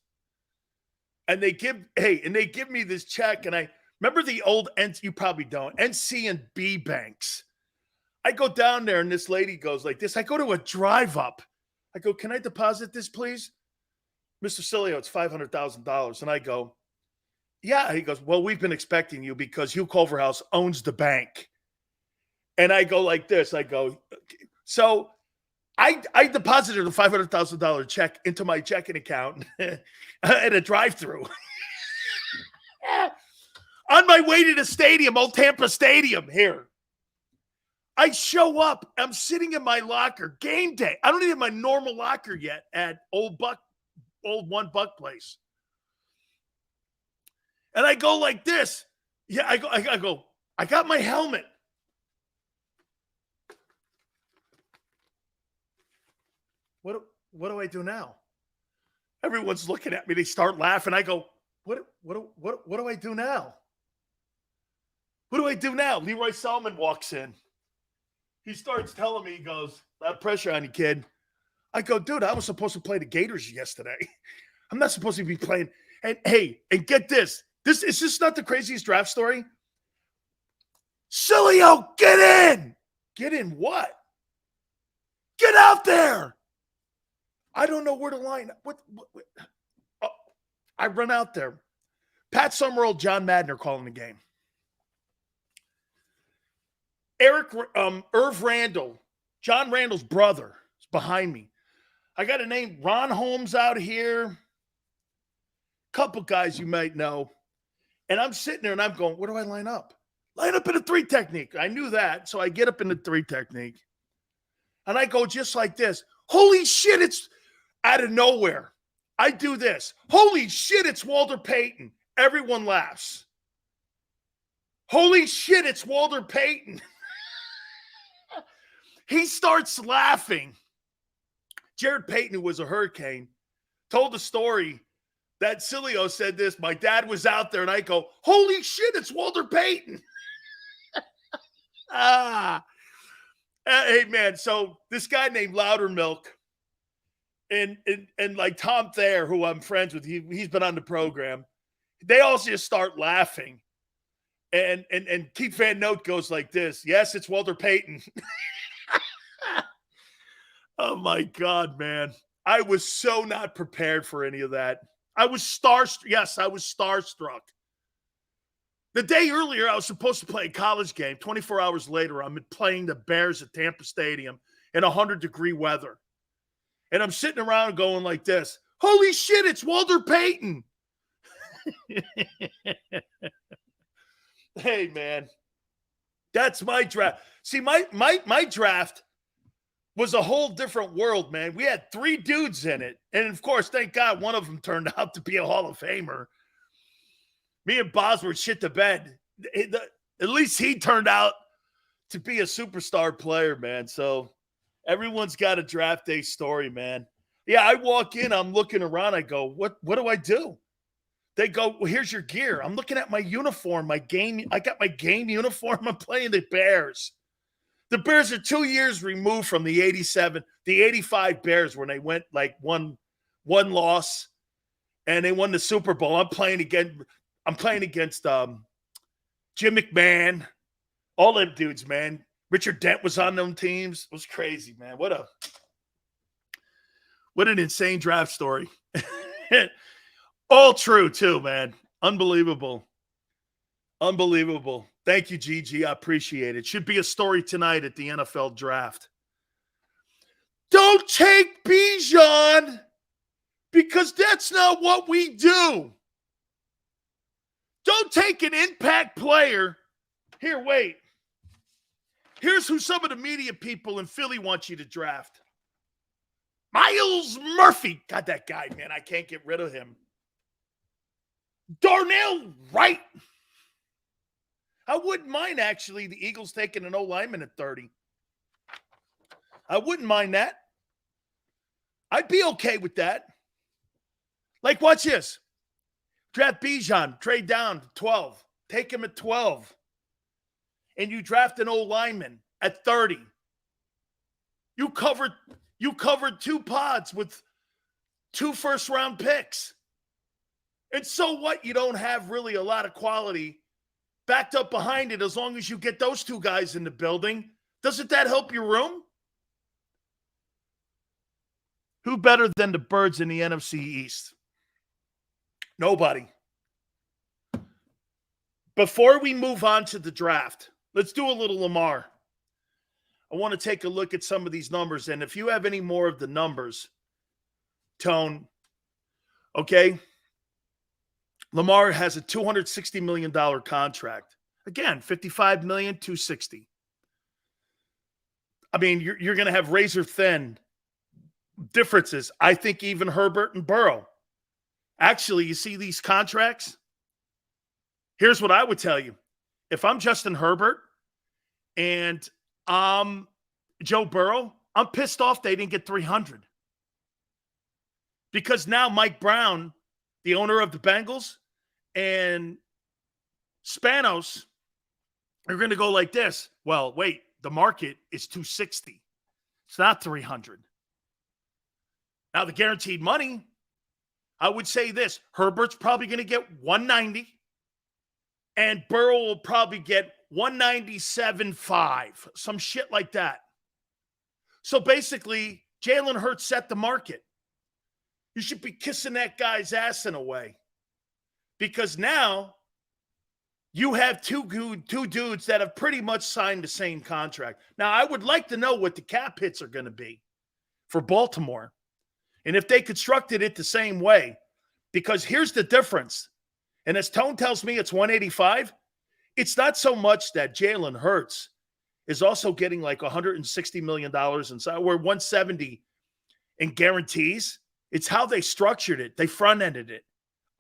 [SPEAKER 1] And they give me this check. And I remember the old, you probably don't, NC and B banks. I go down there and this lady goes like this. I go to a drive-up. I go, "Can I deposit this, please?" "Mr. Sileo, it's $500,000. And I go, "Yeah." He goes, "Well, we've been expecting you because Hugh Culverhouse owns the bank." And I go like this. I go, so I deposited a $500,000 check into my checking account at a drive-through. On my way to the stadium, Old Tampa Stadium here. I show up. I'm sitting in my locker. Game day. I don't even have my normal locker yet at old $1 place. And I go like this. Yeah, I go, I got my helmet. What do I do now? Everyone's looking at me. They start laughing. I go, what do I do now? What do I do now? Leroy Selman walks in. He starts telling me, he goes, "That pressure on you, kid." I go, "Dude, I was supposed to play the Gators yesterday. I'm not supposed to be playing." And hey, and get this. This is just not the craziest draft story. Sileo, get in. Get in what? Get out there. I don't know where to line up. What? Oh, I run out there. Pat Summerall, John Madden are calling the game. Irv Randall, John Randall's brother, is behind me. I got a name, Ron Holmes out here. Couple guys you might know. And I'm sitting there and I'm going, where do I line up? Line up in a 3 technique. I knew that. So I get up in the 3 technique. And I go just like this. Holy shit, it's out of nowhere. I do this. Holy shit, it's Walter Payton. Everyone laughs. Holy shit, it's Walter Payton. He starts laughing. Jared Payton, who was a Hurricane, told the story that Sileo said this. My dad was out there, and I go, holy shit, it's Walter Payton. Hey, man, so this guy named Loudermilk and like Tom Thayer, who I'm friends with, he's been on the program, they all just start laughing. And Keith Van Note goes like this, yes, it's Walter Payton. Oh, my God, man. I was so not prepared for any of that. I was starstruck. Yes, I was starstruck. The day earlier, I was supposed to play a college game. 24 hours later, I'm playing the Bears at Tampa Stadium in 100-degree weather. And I'm sitting around going like this, holy shit, it's Walter Payton. Hey, man, that's my draft. See, my draft was a whole different world, man. We had 3 dudes in it. And, of course, thank God one of them turned out to be a Hall of Famer. Me and Bosworth shit the bed. At least he turned out to be a superstar player, man. So everyone's got a draft day story, man. Yeah, I walk in, I'm looking around. I go, what do I do? They go, well, here's your gear. I'm looking at my uniform, I got my game uniform. I'm playing the Bears. The Bears are 2 years removed from the 85 Bears when they went like one loss and they won the Super Bowl. I'm playing against Jim McMahon, all them dudes, man. Richard Dent was on them teams. It was crazy, man. What an insane draft story. All true, too, man. Unbelievable. Unbelievable. Thank you, Gigi. I appreciate it. Should be a story tonight at the NFL draft. Don't take Bijan because that's not what we do. Don't take an impact player. Here, wait. Here's who some of the media people in Philly want you to draft. Miles Murphy. God, that guy, man. I can't get rid of him. Darnell Wright. I wouldn't mind, actually, the Eagles taking an O-lineman at 30. I wouldn't mind that. I'd be okay with that. Like, watch this. Draft Bijan, trade down to 12. Take him at 12. And you draft an O-lineman at 30. You covered 2 pods with 2 first-round picks. And so what? You don't have really a lot of quality backed up behind it as long as you get those 2 guys in the building. Doesn't that help your room? Who better than the Birds in the NFC East? Nobody. Before we move on to the draft, let's do a little Lamar. I want to take a look at some of these numbers. And if you have any more of the numbers, Tone, okay? Lamar has a $260 million contract. Again, $55 million, $260. I mean, you're going to have razor thin differences. I think even Herbert and Burrow. Actually, you see these contracts? Here's what I would tell you. If I'm Justin Herbert and Joe Burrow, I'm pissed off they didn't get 300. Because now Mike Brown, the owner of the Bengals, and Spanos are going to go like this. Well, wait, the market is 260. It's not 300. Now, the guaranteed money, I would say this. Herbert's probably going to get 190, and Burrow will probably get 197.5, some shit like that. So basically, Jalen Hurts set the market. You should be kissing that guy's ass in a way, because now you have two dudes that have pretty much signed the same contract. Now, I would like to know what the cap hits are going to be for Baltimore, and if they constructed it the same way, because here's the difference. And as Tone tells me it's 185, it's not so much that Jalen Hurts is also getting like $160 million inside, or 170 in guarantees. It's how they structured it. They front-ended it.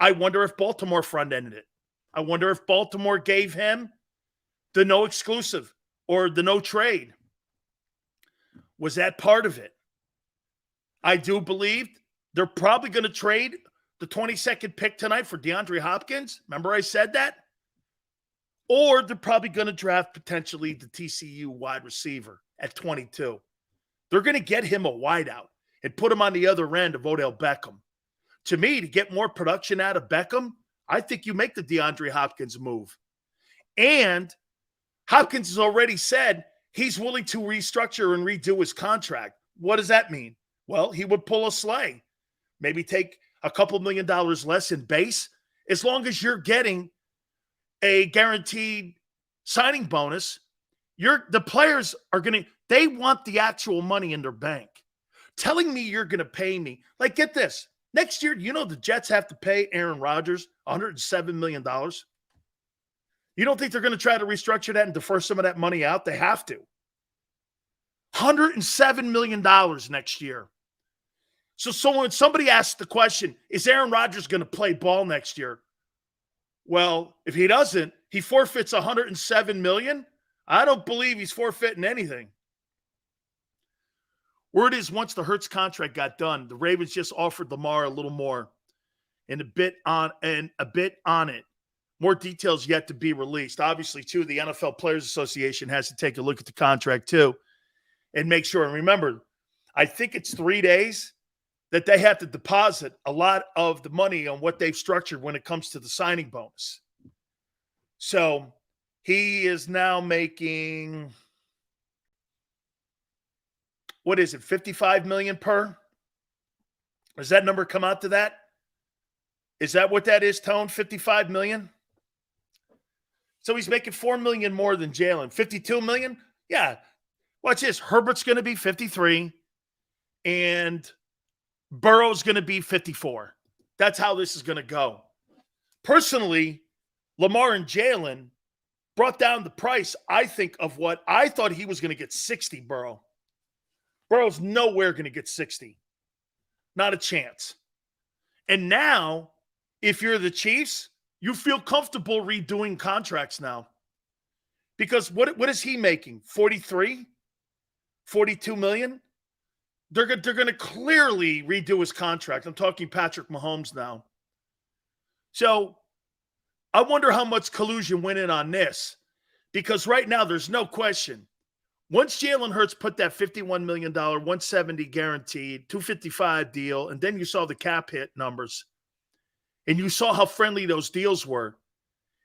[SPEAKER 1] I wonder if Baltimore front-ended it. I wonder if Baltimore gave him the no exclusive or the no trade. Was that part of it? I do believe they're probably going to trade the 22nd pick tonight for DeAndre Hopkins. Remember I said that? Or they're probably going to draft potentially the TCU wide receiver at 22. They're going to get him a wideout and put him on the other end of Odell Beckham. To me, to get more production out of Beckham, I think you make the DeAndre Hopkins move. And Hopkins has already said he's willing to restructure and redo his contract. What does that mean? Well, he would pull a Slay. Maybe take a couple $1 million less in base, as long as you're getting a guaranteed signing bonus. The players are going to, they want the actual money in their bank. Telling me you're going to pay me, like, get this. Next year, you know the Jets have to pay Aaron Rodgers $107 million. You don't think they're going to try to restructure that and defer some of that money out? They have to. $107 million next year. So when somebody asks the question, is Aaron Rodgers going to play ball next year? Well, if he doesn't, he forfeits $107 million. I don't believe he's forfeiting anything. Word is, once the Hurts contract got done, the Ravens just offered Lamar a little more and a bit on it. More details yet to be released. Obviously, too, the NFL Players Association has to take a look at the contract, too, and make sure. And remember, I think it's 3 days that they have to deposit a lot of the money on what they've structured when it comes to the signing bonus. So he is now making, what is it, $55 million per? Does that number come out to that? Is that what that is, Tone? $55 million? So he's making $4 million more than Jalen. $52 million? Yeah. Watch this. Herbert's going to be 53, and Burrow's going to be 54. That's how this is going to go. Personally, Lamar and Jalen brought down the price, I think, of what I thought he was going to get 60, Burrow. Burrow's nowhere going to get 60. Not a chance. And now, if you're the Chiefs, you feel comfortable redoing contracts now. Because what is he making? 43? 42 million? They're going to clearly redo his contract. I'm talking Patrick Mahomes now. So I wonder how much collusion went in on this. Because right now, there's no question. Once Jalen Hurts put that $51 million, 170 guaranteed, 255 deal, and then you saw the cap hit numbers, and you saw how friendly those deals were,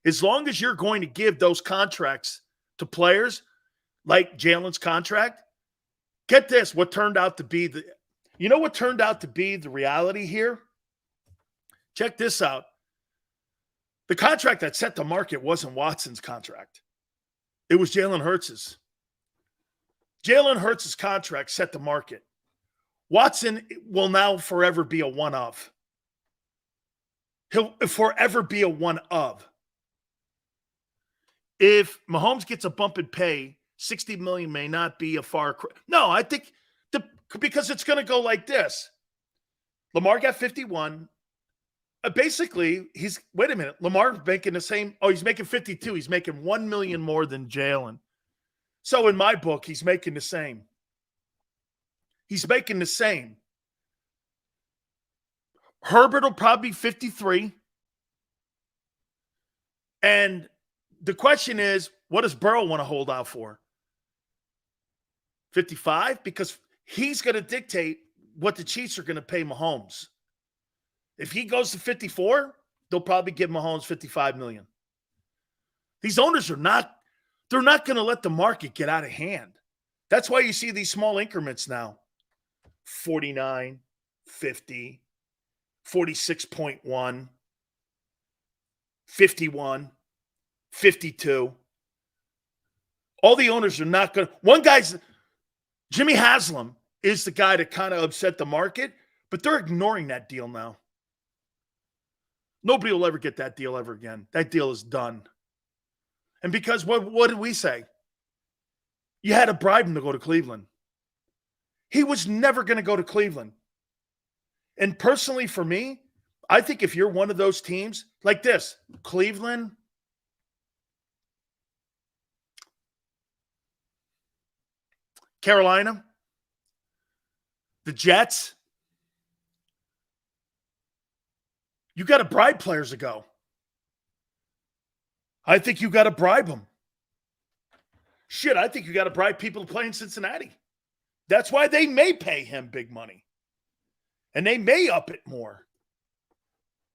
[SPEAKER 1] as long as you're going to give those contracts to players, like Jalen's contract, get this, what turned out to be the reality here? Check this out. The contract that set the market wasn't Watson's contract. It was Jalen Hurts's. Jalen Hurts' contract set the market. Watson will now forever be a one-of. He'll forever be a one-of. If Mahomes gets a bump in pay, $60 million may not be a far cry. No, I think because it's going to go like this. Lamar got 51. Basically, wait a minute. Lamar making the same. Oh, he's making 52. He's making $1 million more than Jalen. So in my book, he's making the same. He's making the same. Herbert will probably be 53. And the question is, what does Burrow want to hold out for? 55? Because he's going to dictate what the Chiefs are going to pay Mahomes. If he goes to 54, they'll probably give Mahomes $55 million. These owners they're not going to let the market get out of hand. That's why you see these small increments now. 49, 50, 46.1, 51, 52. All the owners are not going to. One guy's, Jimmy Haslam is the guy that kind of upset the market, but they're ignoring that deal now. Nobody will ever get that deal ever again. That deal is done. And because what did we say? You had to bribe him to go to Cleveland. He was never going to go to Cleveland. And personally for me, I think if you're one of those teams like this, Cleveland, Carolina, the Jets, you got to bribe players to go. I think you got to bribe them. Shit, I think you got to bribe people to play in Cincinnati. That's why they may pay him big money. And they may up it more.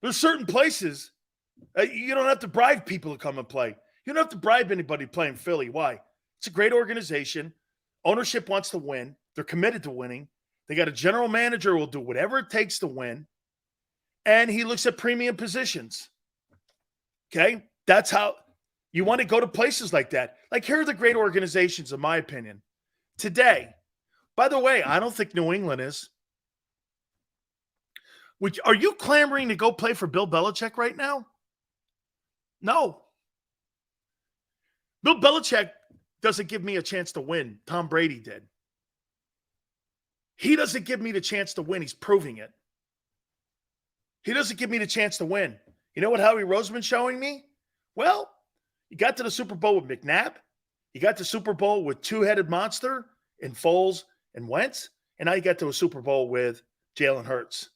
[SPEAKER 1] There's certain places you don't have to bribe people to come and play. You don't have to bribe anybody to play in Philly. Why? It's a great organization. Ownership wants to win. They're committed to winning. They got a general manager who will do whatever it takes to win. And he looks at premium positions. Okay? That's how you want to go to places like that. Like, here are the great organizations, in my opinion. Today, by the way, I don't think New England is. Are you clamoring to go play for Bill Belichick right now? No. Bill Belichick doesn't give me a chance to win. Tom Brady did. He doesn't give me the chance to win. He's proving it. He doesn't give me the chance to win. You know what Howie Roseman's showing me? Well, you got to the Super Bowl with McNabb. You got to Super Bowl with two-headed monster in Foles and Wentz. And now you got to a Super Bowl with Jalen Hurts.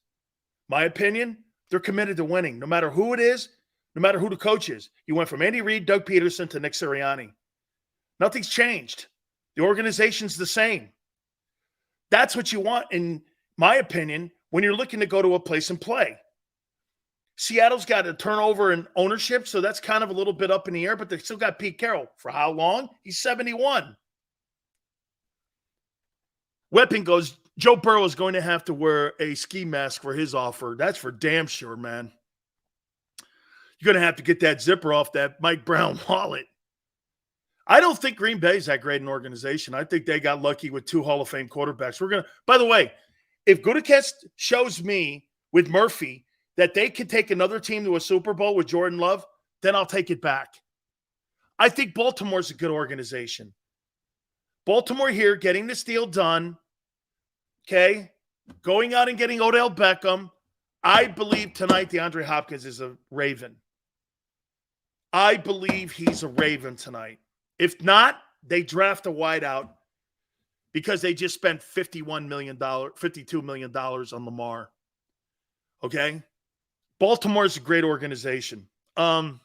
[SPEAKER 1] My opinion, they're committed to winning, no matter who it is, no matter who the coach is. You went from Andy Reid, Doug Peterson to Nick Sirianni. Nothing's changed. The organization's the same. That's what you want, in my opinion, when you're looking to go to a place and play. Seattle's got a turnover in ownership, so that's kind of a little bit up in the air, but they still got Pete Carroll. For how long? He's 71. Weapon goes, Joe Burrow is going to have to wear a ski mask for his offer. That's for damn sure, man. You're going to have to get that zipper off that Mike Brown wallet. I don't think Green Bay is that great an organization. I think they got lucky with two Hall of Fame quarterbacks. By the way, if Gutekunst shows me with Murphy that they can take another team to a Super Bowl with Jordan Love, then I'll take it back. I think Baltimore's a good organization. Baltimore here getting this deal done. Okay, going out and getting Odell Beckham. I believe tonight DeAndre Hopkins is a Raven. I believe he's a Raven tonight. If not, they draft a wideout because they just spent $52 million on Lamar. Okay, Baltimore's a great organization. The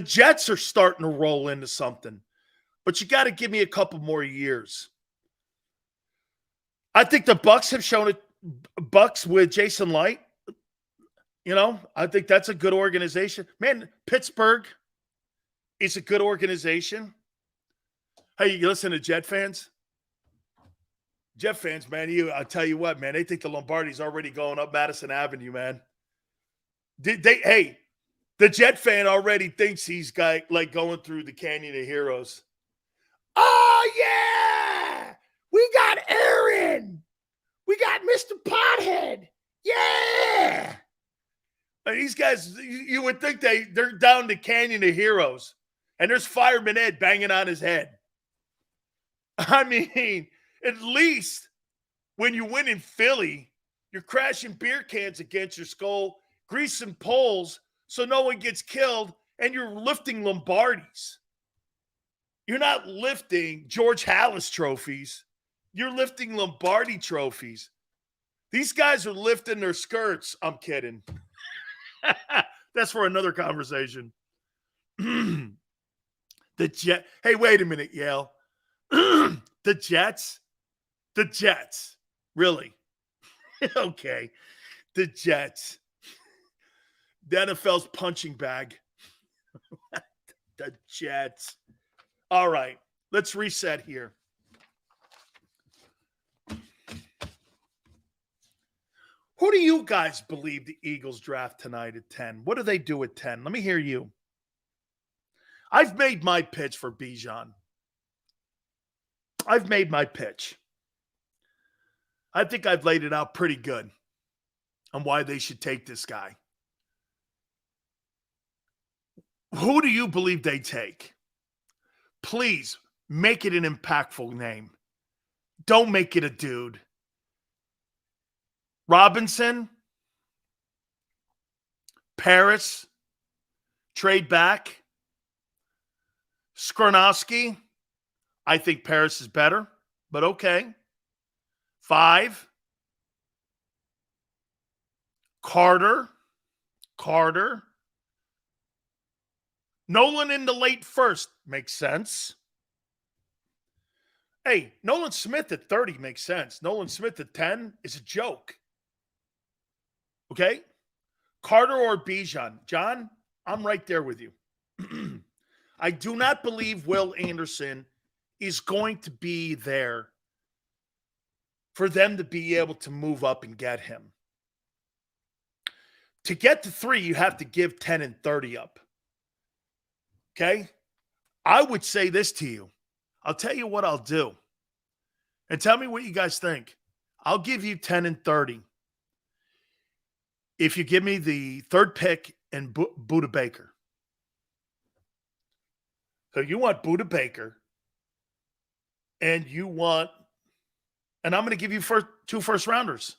[SPEAKER 1] Jets are starting to roll into something, but you got to give me a couple more years. I think the Bucs have shown it. Bucs with Jason Light. I think that's a good organization. Man, Pittsburgh is a good organization. Hey, you listen to Jet fans? Jet fans, man, I'll tell you what, man, they think the Lombardi's already going up Madison Avenue, man. The Jet fan already thinks he's going through the Canyon of Heroes. Oh, yeah! We got Aaron! We got Mr. Pothead! Yeah! And these guys, you would think they're down the Canyon of Heroes, and there's Fireman Ed banging on his head. I mean, at least when you win in Philly, you're crashing beer cans against your skull greasing poles so no one gets killed, and you're lifting Lombardis. You're not lifting George Halas trophies. You're lifting Lombardi trophies. These guys are lifting their skirts. I'm kidding. That's for another conversation. The Jet. Hey, wait a minute, Yale. The Jets. The Jets. Really? Okay. The Jets. The NFL's punching bag. The Jets. All right. Let's reset here. Who do you guys believe the Eagles draft tonight at 10? What do they do at 10? Let me hear you. I've made my pitch for Bijan. I've made my pitch. I think I've laid it out pretty good on why they should take this guy. Who do you believe they take? Please make it an impactful name. Don't make it a dude. Robinson, Paris, trade back. Skronowski, I think Paris is better, but okay. 5. Carter. Nolan in the late first makes sense. Hey, Nolan Smith at 30 makes sense. Nolan Smith at 10 is a joke. Okay? Carter or Bijan. John, I'm right there with you. I do not believe Will Anderson is going to be there for them to be able to move up and get him. To get to 3, you have to give 10 and 30 up. Okay? I would say this to you. I'll tell you what I'll do. And tell me what you guys think. I'll give you 10 and 30 if you give me the 3rd pick and Budda Baker. So you want Budda Baker, and you want, and I'm going to give you 2 first-rounders.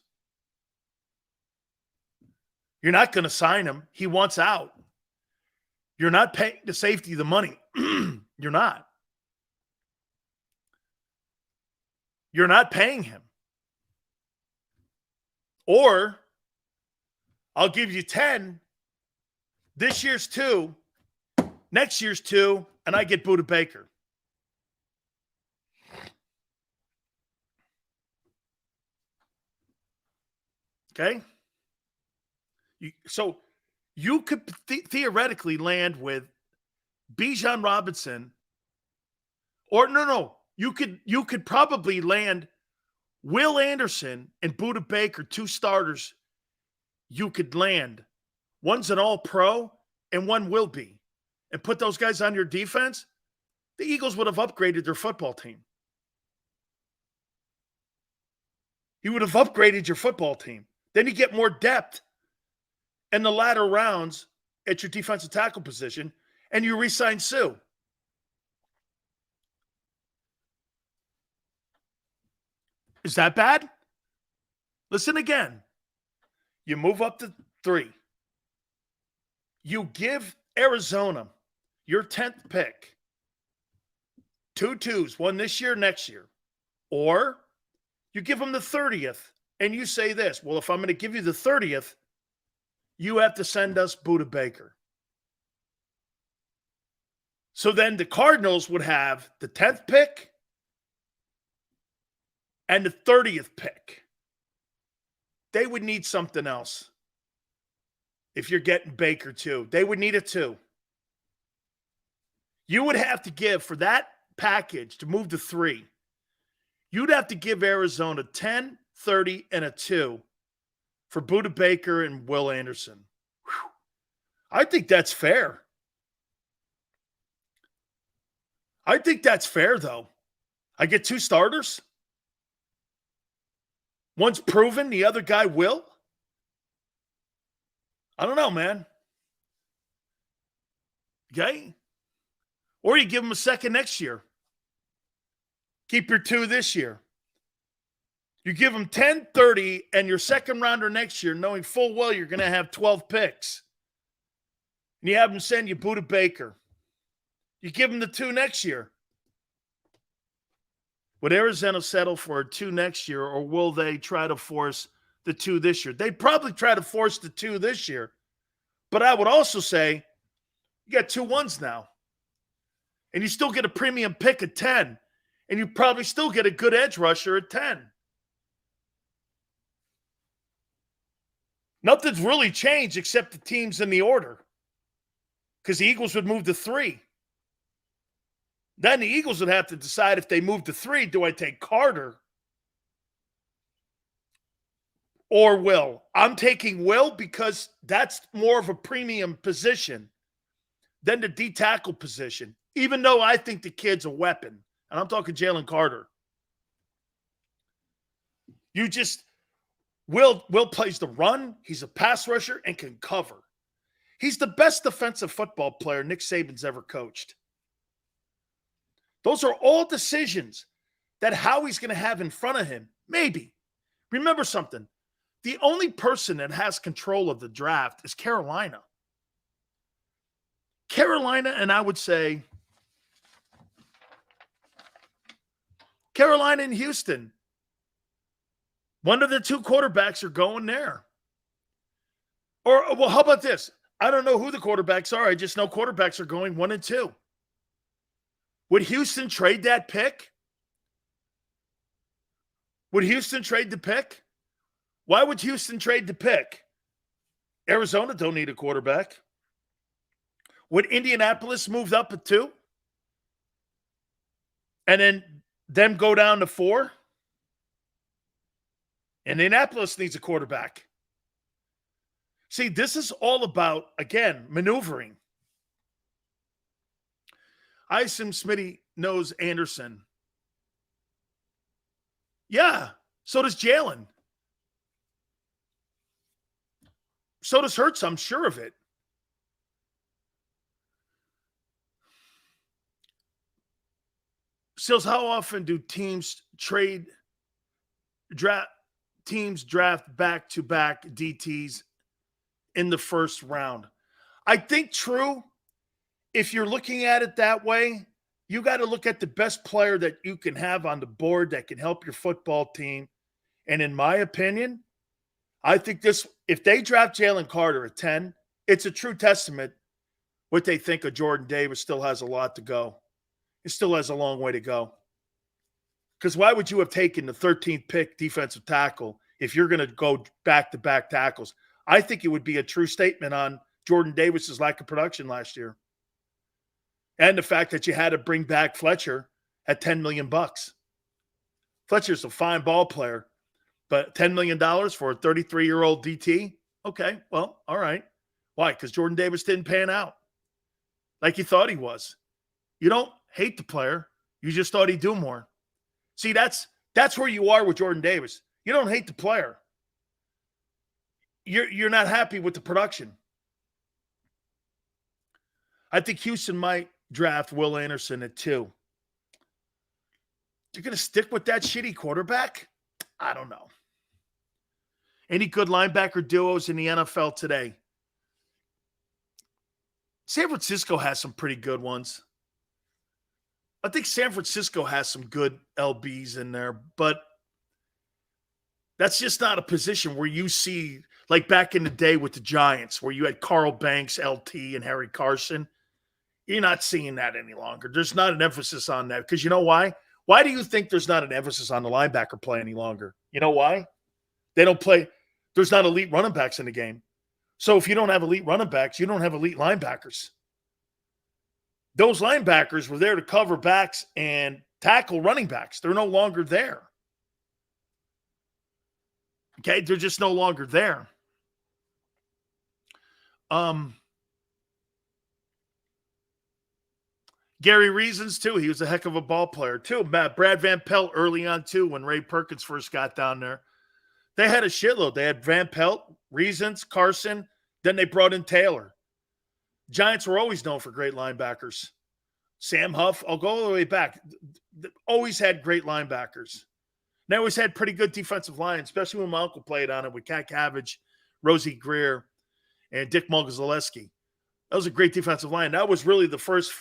[SPEAKER 1] You're not going to sign him. He wants out. You're not paying the safety the money. You're not. You're not paying him. Or I'll give you 10. This year's 2. Next year's 2. And I get Budda Baker. Okay? So you could theoretically land with Bijan Robinson. Or no. You could probably land Will Anderson and Budda Baker, 2 starters you could land. One's an all-pro and one will be. And put those guys on your defense, the Eagles would have upgraded their football team. You would have upgraded your football team. Then you get more depth in the latter rounds at your defensive tackle position, and you re-sign Sue. Is that bad? Listen again. You move up to 3. You give Arizona your 10th pick. 2 2s, one this year, next year. Or you give them the 30th, and you say this, well, if I'm going to give you the 30th, you have to send us Budda Baker. So then the Cardinals would have the 10th pick and the 30th pick. They would need something else. If you're getting Baker too, they would need it too. You would have to give for that package to move to 3. You'd have to give Arizona 10, 30, and a 2 for Budda Baker and Will Anderson. Whew. I think that's fair. I think that's fair, though. I get 2 starters. One's proven, the other guy will. I don't know, man. Okay? Or you give him a second next year. Keep your 2 this year. You give them 10, 30, and your second rounder next year, knowing full well you're going to have 12 picks. And you have them send you Buda Baker. You give them the 2 next year. Would Arizona settle for a 2 next year, or will they try to force the 2 this year? They'd probably try to force the 2 this year. But I would also say you got 2 1s now. And you still get a premium pick at 10. And you probably still get a good edge rusher at 10. Nothing's really changed except the teams in the order. Because the Eagles would move to 3. Then the Eagles would have to decide if they move to 3, do I take Carter or Will? I'm taking Will because that's more of a premium position than the D-tackle position, even though I think the kid's a weapon. And I'm talking Jalen Carter. Will plays the run. He's a pass rusher and can cover. He's the best defensive football player Nick Saban's ever coached. Those are all decisions that Howie's going to have in front of him. Maybe. Remember something. The only person that has control of the draft is Carolina. Carolina, and I would say Carolina and Houston. One of the 2 quarterbacks are going there. Or, well, how about this? I don't know who the quarterbacks are. I just know quarterbacks are going 1 and 2. Would Houston trade that pick? Would Houston trade the pick? Why would Houston trade the pick? Arizona don't need a quarterback. Would Indianapolis move up at 2? And then them go down to 4? Indianapolis needs a quarterback. See, this is all about, again, maneuvering. I assume Smitty knows Anderson. Yeah, so does Jalen. So does Hurts, I'm sure of it. Sills, how often do teams draft back-to-back DTs in the first round? I think true. If you're looking at it that way, you got to look at the best player that you can have on the board that can help your football team. And in my opinion, I think if they draft Jalen Carter at 10, it's a true testament what they think of Jordan Davis. Still has a lot to go. It still has a long way to go. Because why would you have taken the 13th pick defensive tackle if you're going to go back-to-back tackles? I think it would be a true statement on Jordan Davis's lack of production last year. And the fact that you had to bring back Fletcher at $10 million. Fletcher's a fine ball player, but $10 million for a 33-year-old DT? Okay, well, all right. Why? Because Jordan Davis didn't pan out like you thought he was. You don't hate the player. You just thought he'd do more. See, that's where you are with Jordan Davis. You don't hate the player. You're not happy with the production. I think Houston might draft Will Anderson at 2. You're going to stick with that shitty quarterback? I don't know. Any good linebacker duos in the NFL today? San Francisco has some pretty good ones. I think San Francisco has some good LBs in there, but that's just not a position where you see, like back in the day with the Giants, where you had Carl Banks, LT, and Harry Carson. You're not seeing that any longer. There's not an emphasis on that because you know why? Why do you think there's not an emphasis on the linebacker play any longer? You know why? They don't play. There's not elite running backs in the game. So if you don't have elite running backs, you don't have elite linebackers. Those linebackers were there to cover backs and tackle running backs. They're no longer there. Okay? They're just no longer there. Gary Reasons, too. He was a heck of a ball player, too. Brad Van Pelt early on, too, when Ray Perkins first got down there. They had a shitload. They had Van Pelt, Reasons, Carson. Then they brought in Taylor. Giants were always known for great linebackers. Sam Huff, I'll go all the way back. Always had great linebackers. they always had pretty good defensive line, especially when my uncle played on it with Cat Cabbage, Rosie Greer, and Dick Mulgazaleski. That was a great defensive line. That was really the first,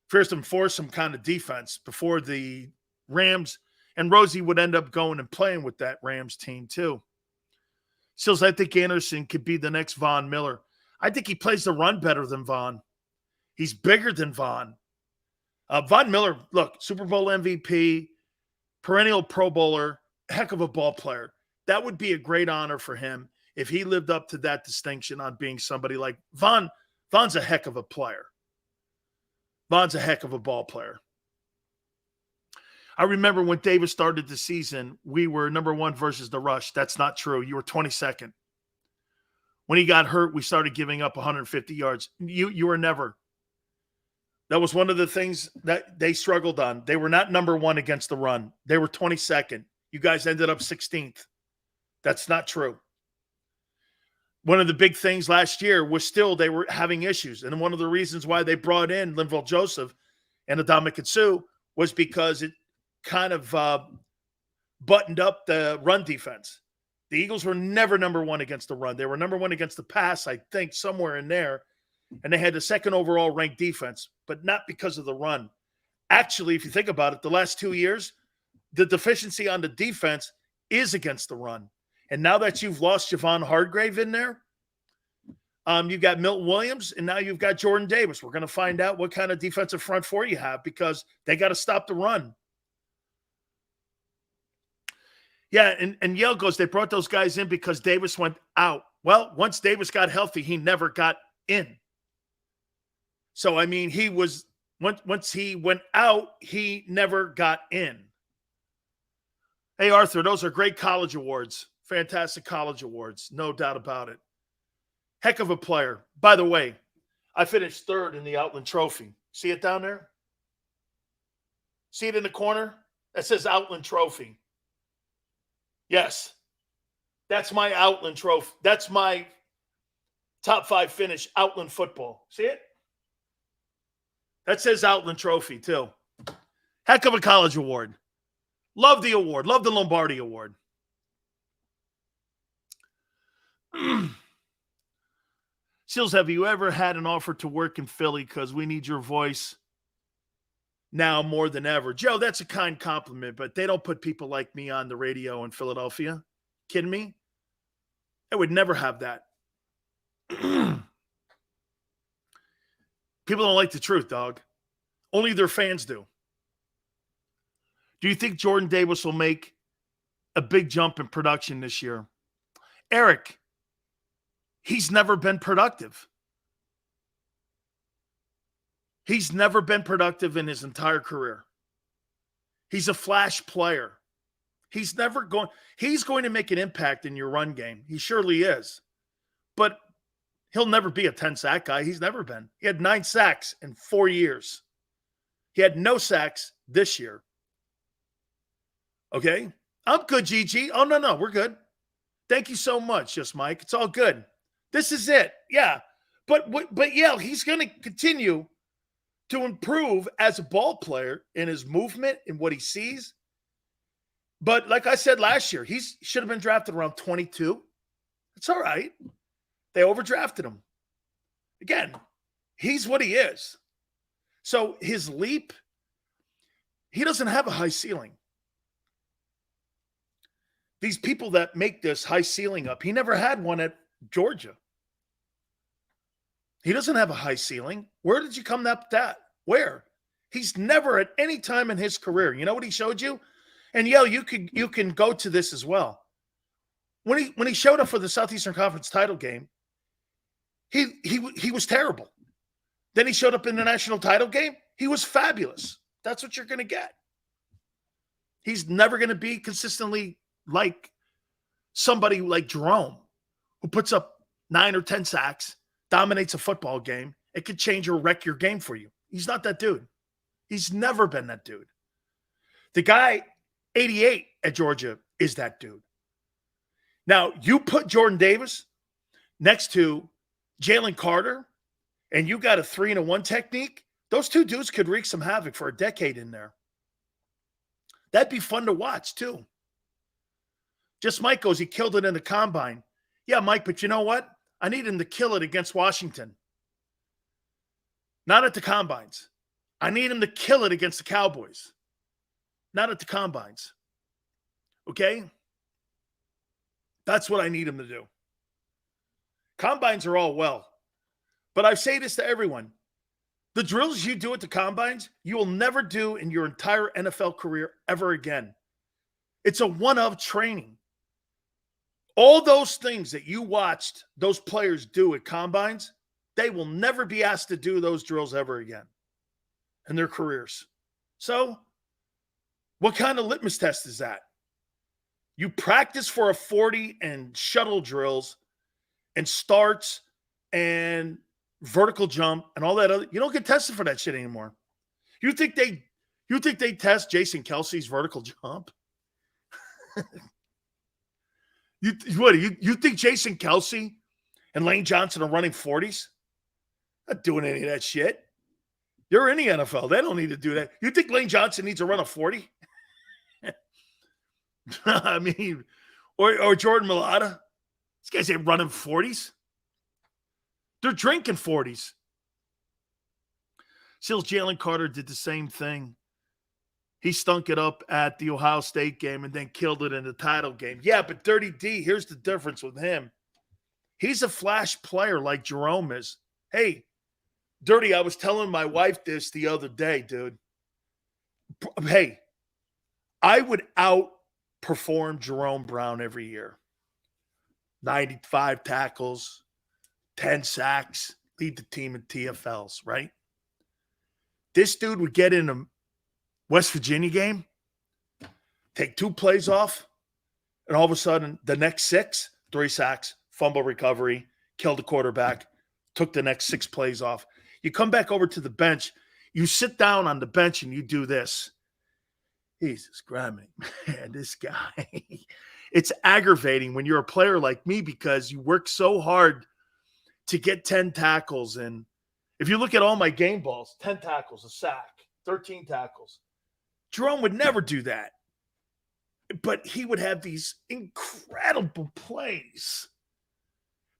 [SPEAKER 1] first and foursome kind of defense before the Rams. And Rosie would end up going and playing with that Rams team too. Sills, I think Anderson could be the next Von Miller. I think he plays the run better than Von. He's bigger than Von. Von Miller, look, Super Bowl MVP, perennial Pro Bowler, heck of a ball player. That would be a great honor for him if he lived up to that distinction on being somebody like Von. Von's a heck of a player. Von's a heck of a ball player. I remember when Davis started the season, we were number 1 versus the rush. That's not true. You were 22nd. When he got hurt, we started giving up 150 yards. You were never. That was one of the things that they struggled on. They were not number 1 against the run. They were 22nd. You guys ended up 16th. That's not true. One of the big things last year was still they were having issues. And one of the reasons why they brought in Linval Joseph and Adama Sue was because it kind of buttoned up the run defense. The Eagles were never number 1 against the run. They were number 1 against the pass, I think, somewhere in there. And they had the 2nd overall ranked defense, but not because of the run. Actually, if you think about it, the last 2 years, the deficiency on the defense is against the run. And now that you've lost Javon Hargrave in there, you've got Milton Williams, and now you've got Jordan Davis. We're going to find out what kind of defensive front four you have because they got to stop the run. Yeah, and Yale goes, they brought those guys in because Davis went out. Well, once Davis got healthy, he never got in. So, I mean, he was once he went out, he never got in. Hey, Arthur, those are great college awards. Fantastic college awards. No doubt about it. Heck of a player. By the way, I finished 3rd in the Outland Trophy. See it down there? See it in the corner? That says Outland Trophy. Yes. That's my Outland Trophy. That's my top 5 finish, Outland football. See it? That says Outland Trophy, too. Heck of a college award. Love the award. Love the Lombardi Award. Seals, have you ever had an offer to work in Philly because we need your voice now more than ever? Joe, that's a kind compliment, but they don't put people like me on the radio in Philadelphia. Kidding me? I would never have that. People don't like the truth, dog. Only their fans do. Do you think Jordan Davis will make a big jump in production this year? Eric, he's never been productive. He's never been productive in his entire career. He's a flash player. He's going to make an impact in your run game. He surely is. But he'll never be a 10-sack guy. He's never been. He had 9 sacks in 4 years. He had no sacks this year. Okay? I'm good, Gigi. Oh, no, we're good. Thank you so much, just Mike. It's all good. This is it. Yeah. But yeah, he's going to continue to improve as a ball player in his movement and what he sees. But like I said last year, he should have been drafted around 22. It's all right. They overdrafted him. Again, he's what he is. So his leap, he doesn't have a high ceiling. These people that make this high ceiling up, he never had one at Georgia. He doesn't have a high ceiling. Where did you come up with that? Where? He's never at any time in his career. You know what he showed you? And Yale, you can go to this as well. When he showed up for the Southeastern Conference title game, he was terrible. Then he showed up in the national title game. He was fabulous. That's what you're going to get. He's never going to be consistently like somebody like Jerome, who puts up 9 or 10 sacks, dominates a football game. It could change or wreck your game for you. He's not that dude. He's never been that dude. The guy, 88 at Georgia, is that dude. Now, you put Jordan Davis next to Jalen Carter, and you got a 3-1 technique, those two dudes could wreak some havoc for a decade in there. That'd be fun to watch, too. Just Mike goes, he killed it in the combine. Yeah, Mike, but you know what? I need him to kill it against Washington. Not at the combines. I need him to kill it against the Cowboys. Not at the combines. Okay? That's what I need him to do. Combines are all well. But I say this to everyone. The drills you do at the combines, you will never do in your entire NFL career ever again. It's a one-of training. All those things that you watched those players do at combines, they will never be asked to do those drills ever again in their careers. So, what kind of litmus test is that? You practice for a 40 and shuttle drills and starts and vertical jump and all that other. You don't get tested for that shit anymore. You think they test Jason Kelsey's vertical jump? You think Jason Kelsey and Lane Johnson are running 40s? Not doing any of that shit. They're in the NFL. They don't need to do that. You think Lane Johnson needs to run a 40? I mean, or Jordan Mailata? These guys ain't running 40s. They're drinking 40s. Still, Jalen Carter did the same thing. He stunk it up at the Ohio State game and then killed it in the title game. Yeah, but Dirty D, here's the difference with him. He's a flash player like Jerome is. Hey, Dirty, I was telling my wife this the other day, dude. Hey, I would outperform Jerome Brown every year. 95 tackles, 10 sacks, lead the team in TFLs, right? This dude would get in a West Virginia game, take 2 plays off, and all of a sudden, the next 6, 3 sacks, fumble recovery, killed the quarterback, took the next 6 plays off. You come back over to the bench, you sit down on the bench and you do this. Jesus Christ, man, this guy. It's aggravating when you're a player like me because you work so hard to get 10 tackles. And if you look at all my game balls, 10 tackles, a sack, 13 tackles. Jerome would never do that. But he would have these incredible plays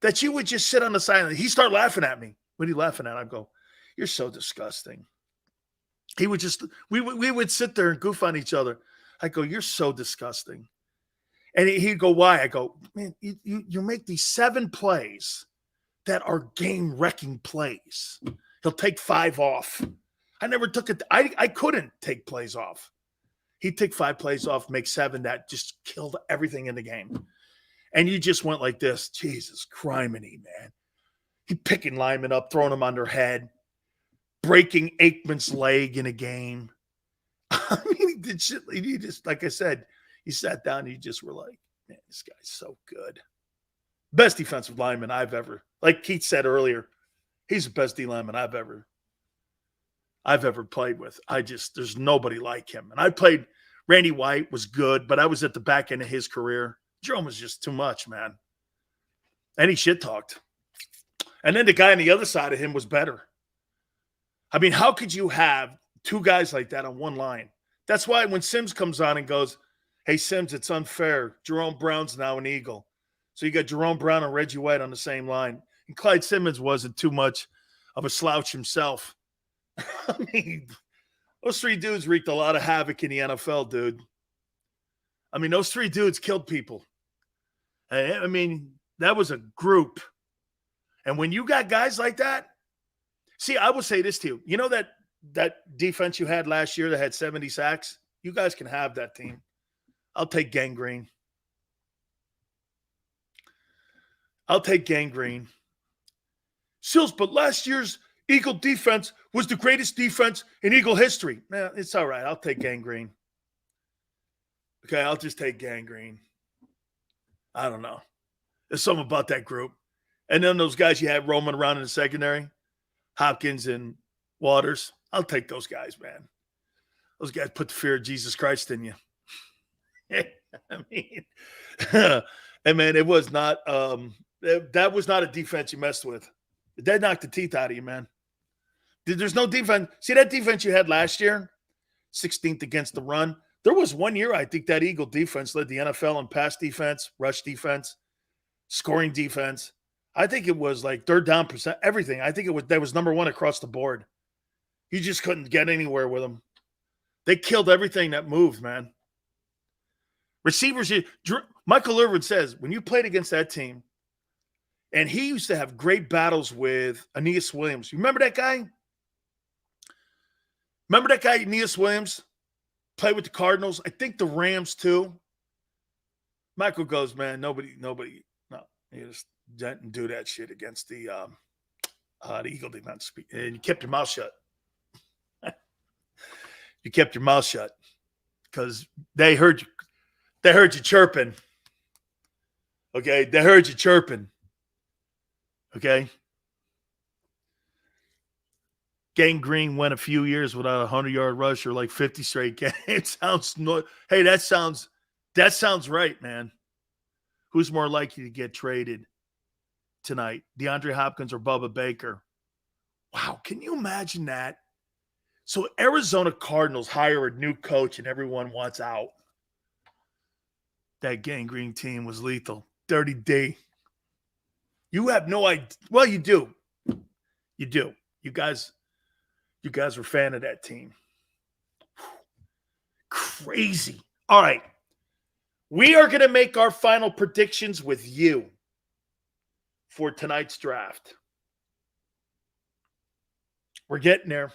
[SPEAKER 1] that you would just sit on the side. He'd start laughing at me. What are you laughing at? I'd go, you're so disgusting. He would just, we would sit there and goof on each other. I go, you're so disgusting. And he'd go, why? I go, man, you make these 7 plays that are game-wrecking plays. He'll take 5 off. I never took it. I couldn't take plays off. He'd take 5 plays off, make 7 that just killed everything in the game. And you just went like this. Jesus criminy, man. He'd picking linemen up, throwing them on their head, breaking Aikman's leg in a game. I mean, he did shit. He just, like I said, you sat down and you just were like, man, this guy's so good. Best defensive lineman I've ever, like Keith said earlier, he's the best D lineman I've ever played with. There's nobody like him. And I played, Randy White was good, but I was at the back end of his career. Jerome was just too much, man. And he shit talked. And then the guy on the other side of him was better. I mean, how could you have 2 guys like that on one line? That's why when Sims comes on and goes, hey, Sims, it's unfair. Jerome Brown's now an Eagle. So you got Jerome Brown and Reggie White on the same line. And Clyde Simmons wasn't too much of a slouch himself. I mean, those 3 dudes wreaked a lot of havoc in the NFL, dude. I mean, those 3 dudes killed people. I mean, that was a group. And when you got guys like that, see, I will say this to you. You know that defense you had last year that had 70 sacks? You guys can have that team. I'll take Gangrene. Sills, but last year's Eagle defense was the greatest defense in Eagle history. Nah, it's all right. I'll take Gangrene. Okay, I'll just take Gangrene. I don't know. There's something about that group. And then those guys you had roaming around in the secondary, Hopkins and Waters. I'll take those guys, man. Those guys put the fear of Jesus Christ in you. I mean, and man, it was not that was not a defense you messed with. That knocked the teeth out of you, man. There's no defense. See that defense you had last year, 16th against the run. There was one year, I think, that Eagle defense led the NFL in pass defense, rush defense, scoring defense. I think it was like third down percent, everything. I think that was number one across the board. You just couldn't get anywhere with them. They killed everything that moved, man. Receivers, Michael Irvin says, when you played against that team, and he used to have great battles with Aeneas Williams. You remember that guy? Remember that guy, Aeneas Williams? Played with the Cardinals. I think the Rams, too. Michael goes, man, nobody, no. You just didn't do that shit against the Eagle defense. And you kept your mouth shut. You kept your mouth shut because they heard you. They heard you chirping. Okay, they heard you chirping. Okay. Gang Green went a few years without a 100-yard rush or like 50 straight games. Hey, that sounds right, man. Who's more likely to get traded tonight, DeAndre Hopkins or Bubba Baker? Wow, can you imagine that? So Arizona Cardinals hire a new coach and everyone wants out. That Gang Green team was lethal. Dirty D. You have no idea. Well, you do. You do. You guys were a fan of that team. Crazy. All right. We are going to make our final predictions with you for tonight's draft. We're getting there.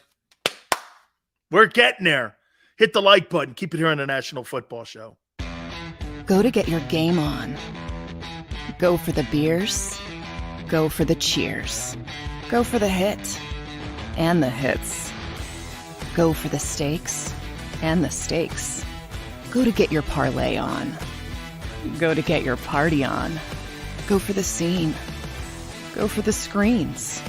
[SPEAKER 1] We're getting there. Hit the like button. Keep it here on the National Football Show.
[SPEAKER 2] Go to get your game on. Go for the beers. Go for the cheers. Go for the hit and the hits. Go for the stakes and the stakes. Go to get your parlay on. Go to get your party on. Go for the scene. Go for the screens.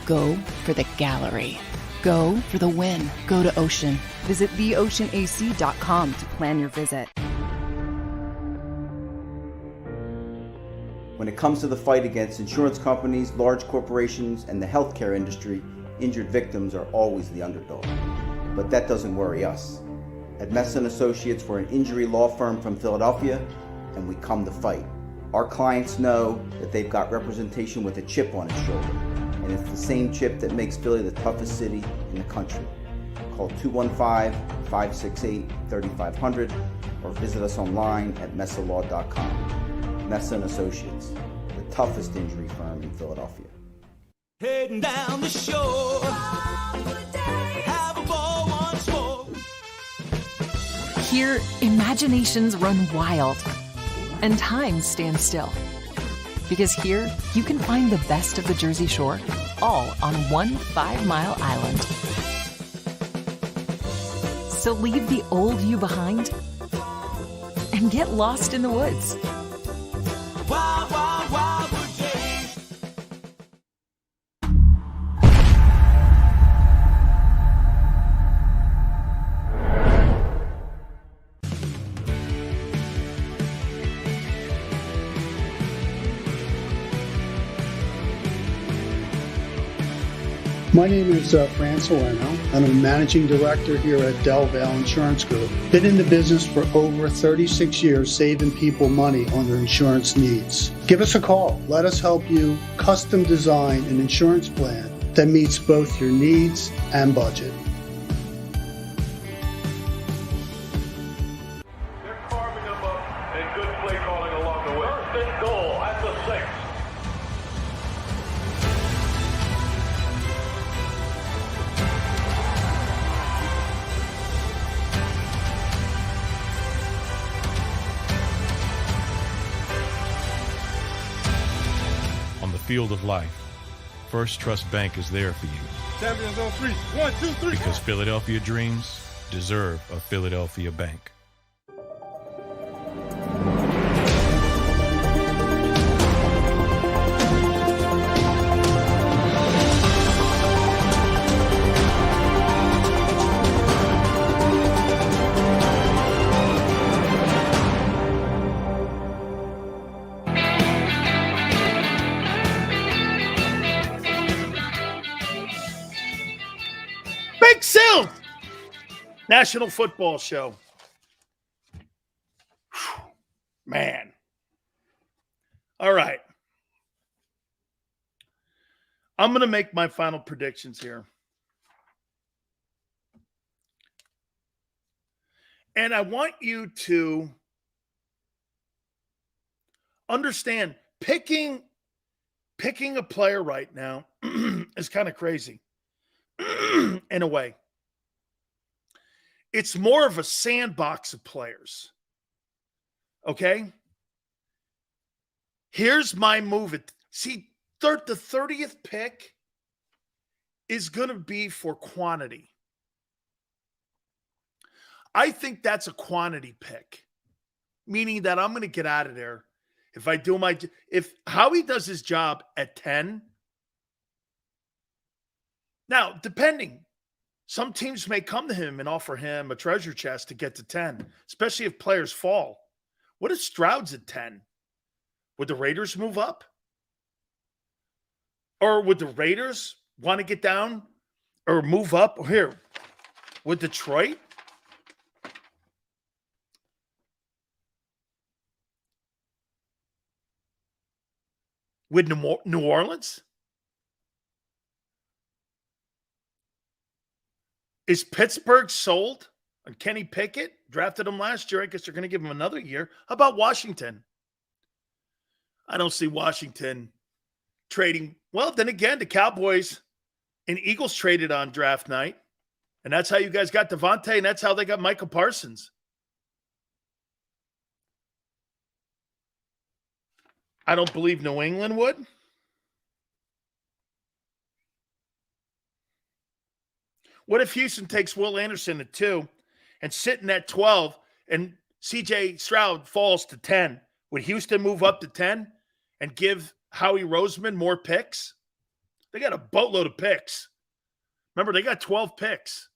[SPEAKER 2] Go for the gallery. Go for the win. Go to Ocean. Visit theoceanac.com to plan your visit.
[SPEAKER 3] When it comes to the fight against insurance companies, large corporations, and the healthcare industry, injured victims are always the underdog. But that doesn't worry us. At Messon Associates, we're an injury law firm from Philadelphia, and we come to fight. Our clients know that they've got representation with a chip on its shoulder, and it's the same chip that makes Philly the toughest city in the country. Call 215-568-3500 or visit us online at messalaw.com. Messon Associates, the toughest injury firm in Philadelphia.
[SPEAKER 4] Heading down the shore, have a ball once more.
[SPEAKER 5] Here, imaginations run wild and time stands still. Because here, you can find the best of the Jersey Shore, all on one 5-mile island. So leave the old you behind and get lost in the woods.
[SPEAKER 4] Wild, wild, wild days.
[SPEAKER 6] My name is Fran Salerno, and I'm Managing Director here at Del Valle Insurance Group. Been in the business for over 36 years, saving people money on their insurance needs. Give us a call. Let us help you custom design an insurance plan that meets both your needs and budget.
[SPEAKER 7] They're carving them up and good play calling along the way. First and goal at the 6.
[SPEAKER 8] On the field of life, First Trust Bank is there for you.
[SPEAKER 7] Champions on 3. 1, 2, 3.
[SPEAKER 8] Because Philadelphia dreams deserve a Philadelphia bank.
[SPEAKER 1] Big Sil! National Football Show. Man. All right. I'm going to make my final predictions here. And I want you to understand picking a player right now is kind of crazy in a way. It's more of a sandbox of players. Okay? Here's my move. See, the 30th pick is going to be for quantity. I think that's a quantity pick, meaning that I'm going to get out of there. If Howie does his job at 10, now, depending, some teams may come to him and offer him a treasure chest to get to 10, especially if players fall. What if Stroud's at 10? Would the Raiders move up? Or would the Raiders want to get down or move up? Here, with Detroit? With New Orleans? Is Pittsburgh sold on Kenny Pickett? Drafted him last year. I guess they're going to give him another year. How about Washington? I don't see Washington trading. Well, then again, the Cowboys and Eagles traded on draft night. And that's how you guys got Devontae, and that's how they got Michael Parsons. I don't believe New England would. What if Houston takes Will Anderson at 2 and sitting at 12 and CJ Stroud falls to 10? Would Houston move up to 10 and give Howie Roseman more picks? They got a boatload of picks. Remember, they got 12 picks.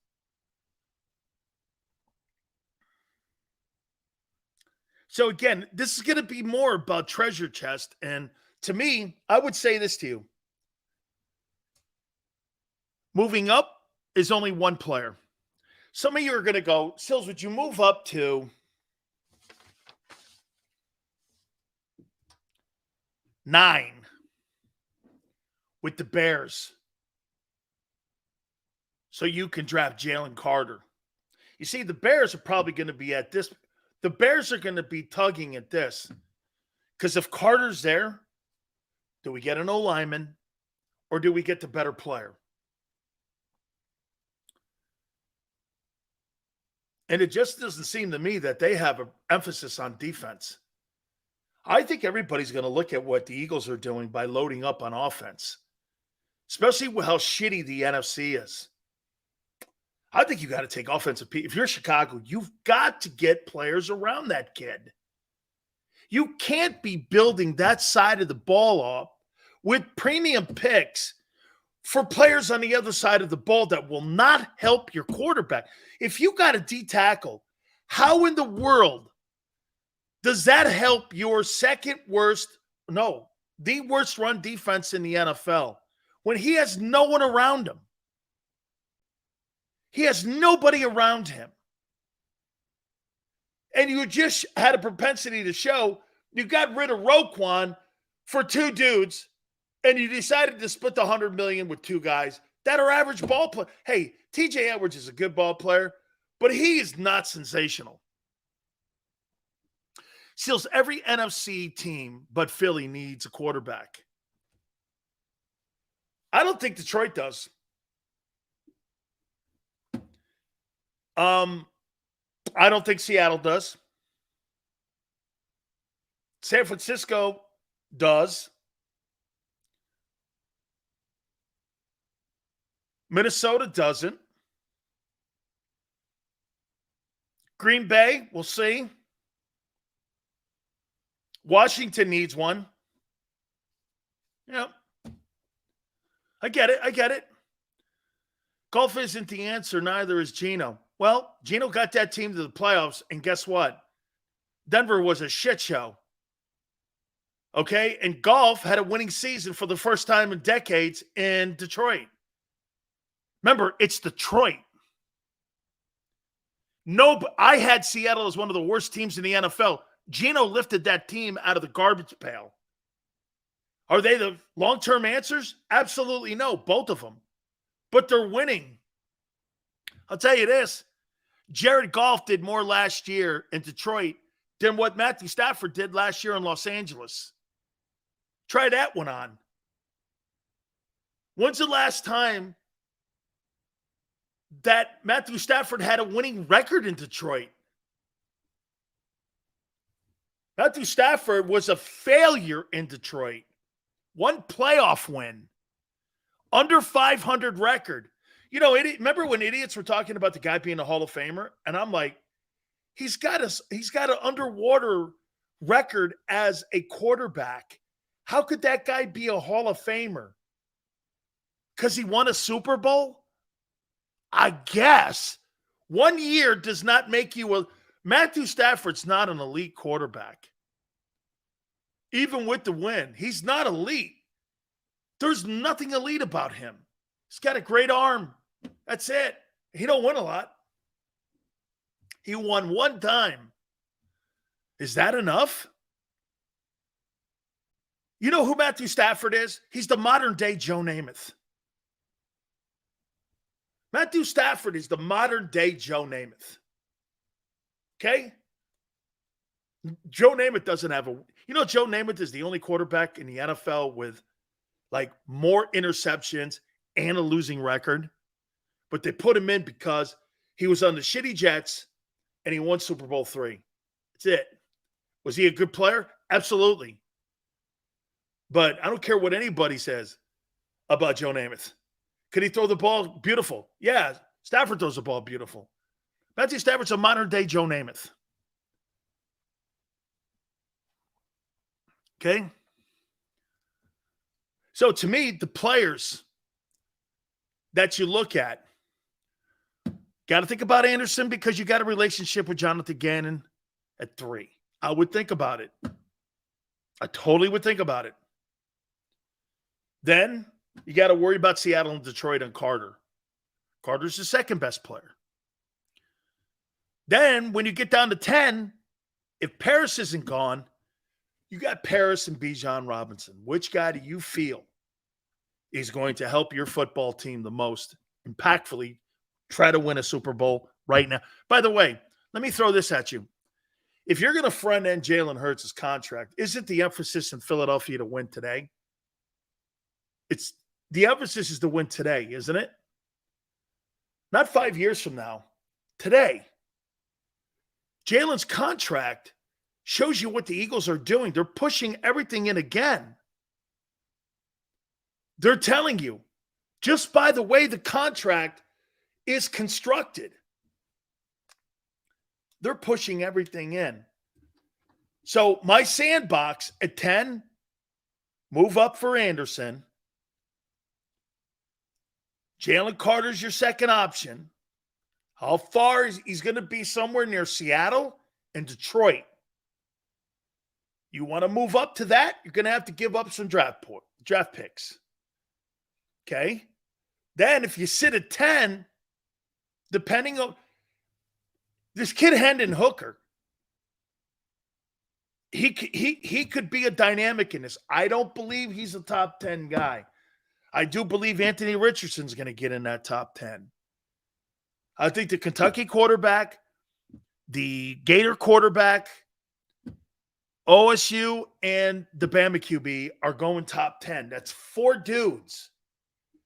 [SPEAKER 1] So again, this is going to be more about treasure chest. And to me, I would say this to you. Moving up is only one player. Some of you are going to go, Sills, would you move up to 9 with the Bears so you can draft Jalen Carter? You see, the Bears are probably going to be at this. The Bears are going to be tugging at this. Because if Carter's there, do we get an O-lineman or do we get the better player? And it just doesn't seem to me that they have an emphasis on defense. I think everybody's going to look at what the Eagles are doing by loading up on offense, especially with how shitty the NFC is. I think you got to take offensive people. If you're Chicago, you've got to get players around that kid. You can't be building that side of the ball up with premium picks for players on the other side of the ball that will not help your quarterback. If you got a D tackle, how in the world does that help your the worst run defense in the NFL when he has no one around him? He has nobody around him. And you just had a propensity to show you got rid of Roquan for 2 dudes, and you decided to split the $100 million with 2 guys that are average ball players. Hey, TJ Edwards is a good ball player, but he is not sensational. Seals, every NFC team but Philly needs a quarterback. I don't think Detroit does. I don't think Seattle does. San Francisco does. Minnesota doesn't. Green Bay, we'll see. Washington needs one. Yeah. I get it. Golf isn't the answer. Neither is Geno. Well, Geno got that team to the playoffs, and guess what? Denver was a shit show. Okay? And golf had a winning season for the first time in decades in Detroit. Remember, it's Detroit. No, I had Seattle as one of the worst teams in the NFL. Geno lifted that team out of the garbage pail. Are they the long-term answers? Absolutely no, both of them. But they're winning. I'll tell you this. Jared Goff did more last year in Detroit than what Matthew Stafford did last year in Los Angeles. Try that one on. When's the last time that Matthew Stafford had a winning record in Detroit? Matthew Stafford was a failure in Detroit. One playoff win. Under 500 record. You know, remember when idiots were talking about the guy being a Hall of Famer? And I'm like, he's got an underwater record as a quarterback. How could that guy be a Hall of Famer? Because he won a Super Bowl? I guess. 1 year does not make you a... Matthew Stafford's not an elite quarterback. Even with the win, he's not elite. There's nothing elite about him. He's got a great arm. That's it. He don't win a lot. He won one time. Is that enough? You know who Matthew Stafford is? He's the modern-day Joe Namath. Matthew Stafford is the modern-day Joe Namath. Okay? Joe Namath doesn't have a... You know, Joe Namath is the only quarterback in the NFL with, like, more interceptions and a losing record. But they put him in because he was on the shitty Jets and he won Super Bowl III. That's it. Was he a good player? Absolutely. But I don't care what anybody says about Joe Namath. Could he throw the ball beautiful? Yeah, Stafford throws the ball beautiful. Matthew Stafford's a modern-day Joe Namath. Okay? So to me, the players that you look at, got to think about Anderson because you got a relationship with Jonathan Gannon at 3. I would think about it. I totally would think about it. Then you got to worry about Seattle and Detroit and Carter. Carter's the second best player. Then when you get down to 10, if Paris isn't gone, you got Paris and Bijan Robinson. Which guy do you feel is going to help your football team the most impactfully try to win a Super Bowl right now? By the way, let me throw this at you. If you're going to front-end Jalen Hurts' contract, isn't the emphasis in Philadelphia to win today? It's the emphasis is to win today, isn't it? Not 5 years from now. Today. Jalen's contract shows you what the Eagles are doing. They're pushing everything in again. They're telling you, just by the way the contract is constructed, they're pushing everything in. So my sandbox at 10, move up for Anderson. Jalen Carter's your second option. How far is he's going to be? Somewhere near Seattle and Detroit. You want to move up to that, you're going to have to give up some draft picks. Okay? Then if you sit at 10, depending on this kid Hendon Hooker, he could be a dynamic in this. I don't believe he's a top 10 guy. I do believe Anthony Richardson's going to get in that top 10. I think the Kentucky quarterback, the Gator quarterback, OSU, and the Bama QB are going top 10. That's 4 dudes.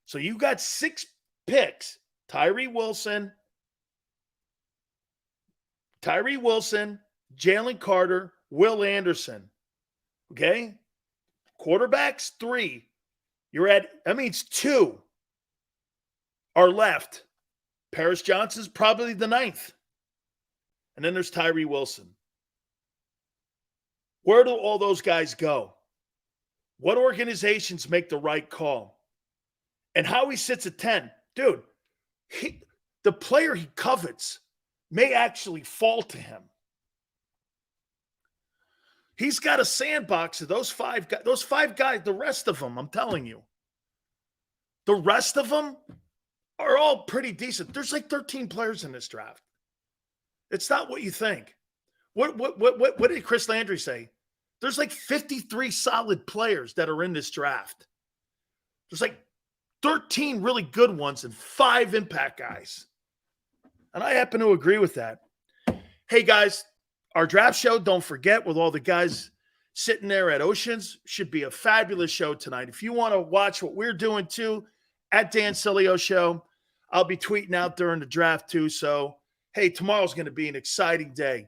[SPEAKER 1] So you got 6 picks. Tyree Wilson, Jalen Carter, Will Anderson. Okay? Quarterbacks, 3. That means 2 are left. Paris Johnson's probably the 9th. And then there's Tyree Wilson. Where do all those guys go? What organizations make the right call? And how he sits at 10. Dude, the player he covets may actually fall to him. He's got a sandbox of those 5 guys. Those 5 guys, the rest of them, I'm telling you. The rest of them are all pretty decent. There's like 13 players in this draft. It's not what you think. What did Chris Landry say? There's like 53 solid players that are in this draft. There's like 13 really good ones and 5 impact guys. And I happen to agree with that. Hey, guys, our draft show, don't forget, with all the guys sitting there at Oceans, should be a fabulous show tonight. If you want to watch what we're doing too, at Dan Sileo Show, I'll be tweeting out during the draft too. So, hey, tomorrow's going to be an exciting day.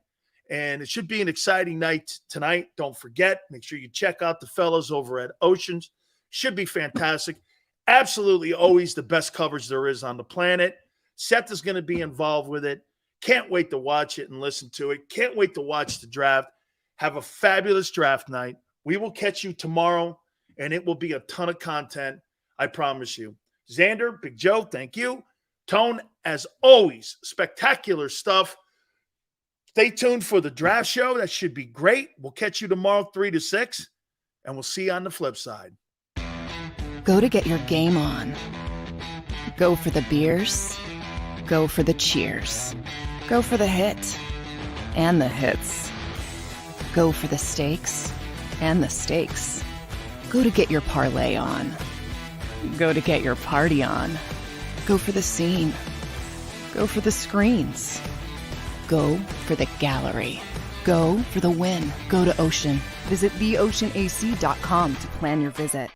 [SPEAKER 1] And it should be an exciting night tonight. Don't forget, make sure you check out the fellows over at Oceans. Should be fantastic. Absolutely always the best coverage there is on the planet. Seth is going to be involved with it. Can't wait to watch it and listen to it. Can't wait to watch the draft. Have a fabulous draft night. We will catch you tomorrow, and it will be a ton of content, I promise you. Xander, Big Joe, thank you. Tone, as always, spectacular stuff. Stay tuned for the draft show. That should be great. We'll catch you tomorrow, 3 to 6, and we'll see you on the flip side.
[SPEAKER 2] Go to get your game on. Go for the beers. Go for the cheers. Go for the hit and the hits. Go for the stakes and the stakes. Go to get your parlay on. Go to get your party on. Go for the scene. Go for the screens. Go for the gallery. Go for the win. Go to Ocean. Visit theoceanac.com to plan your visit.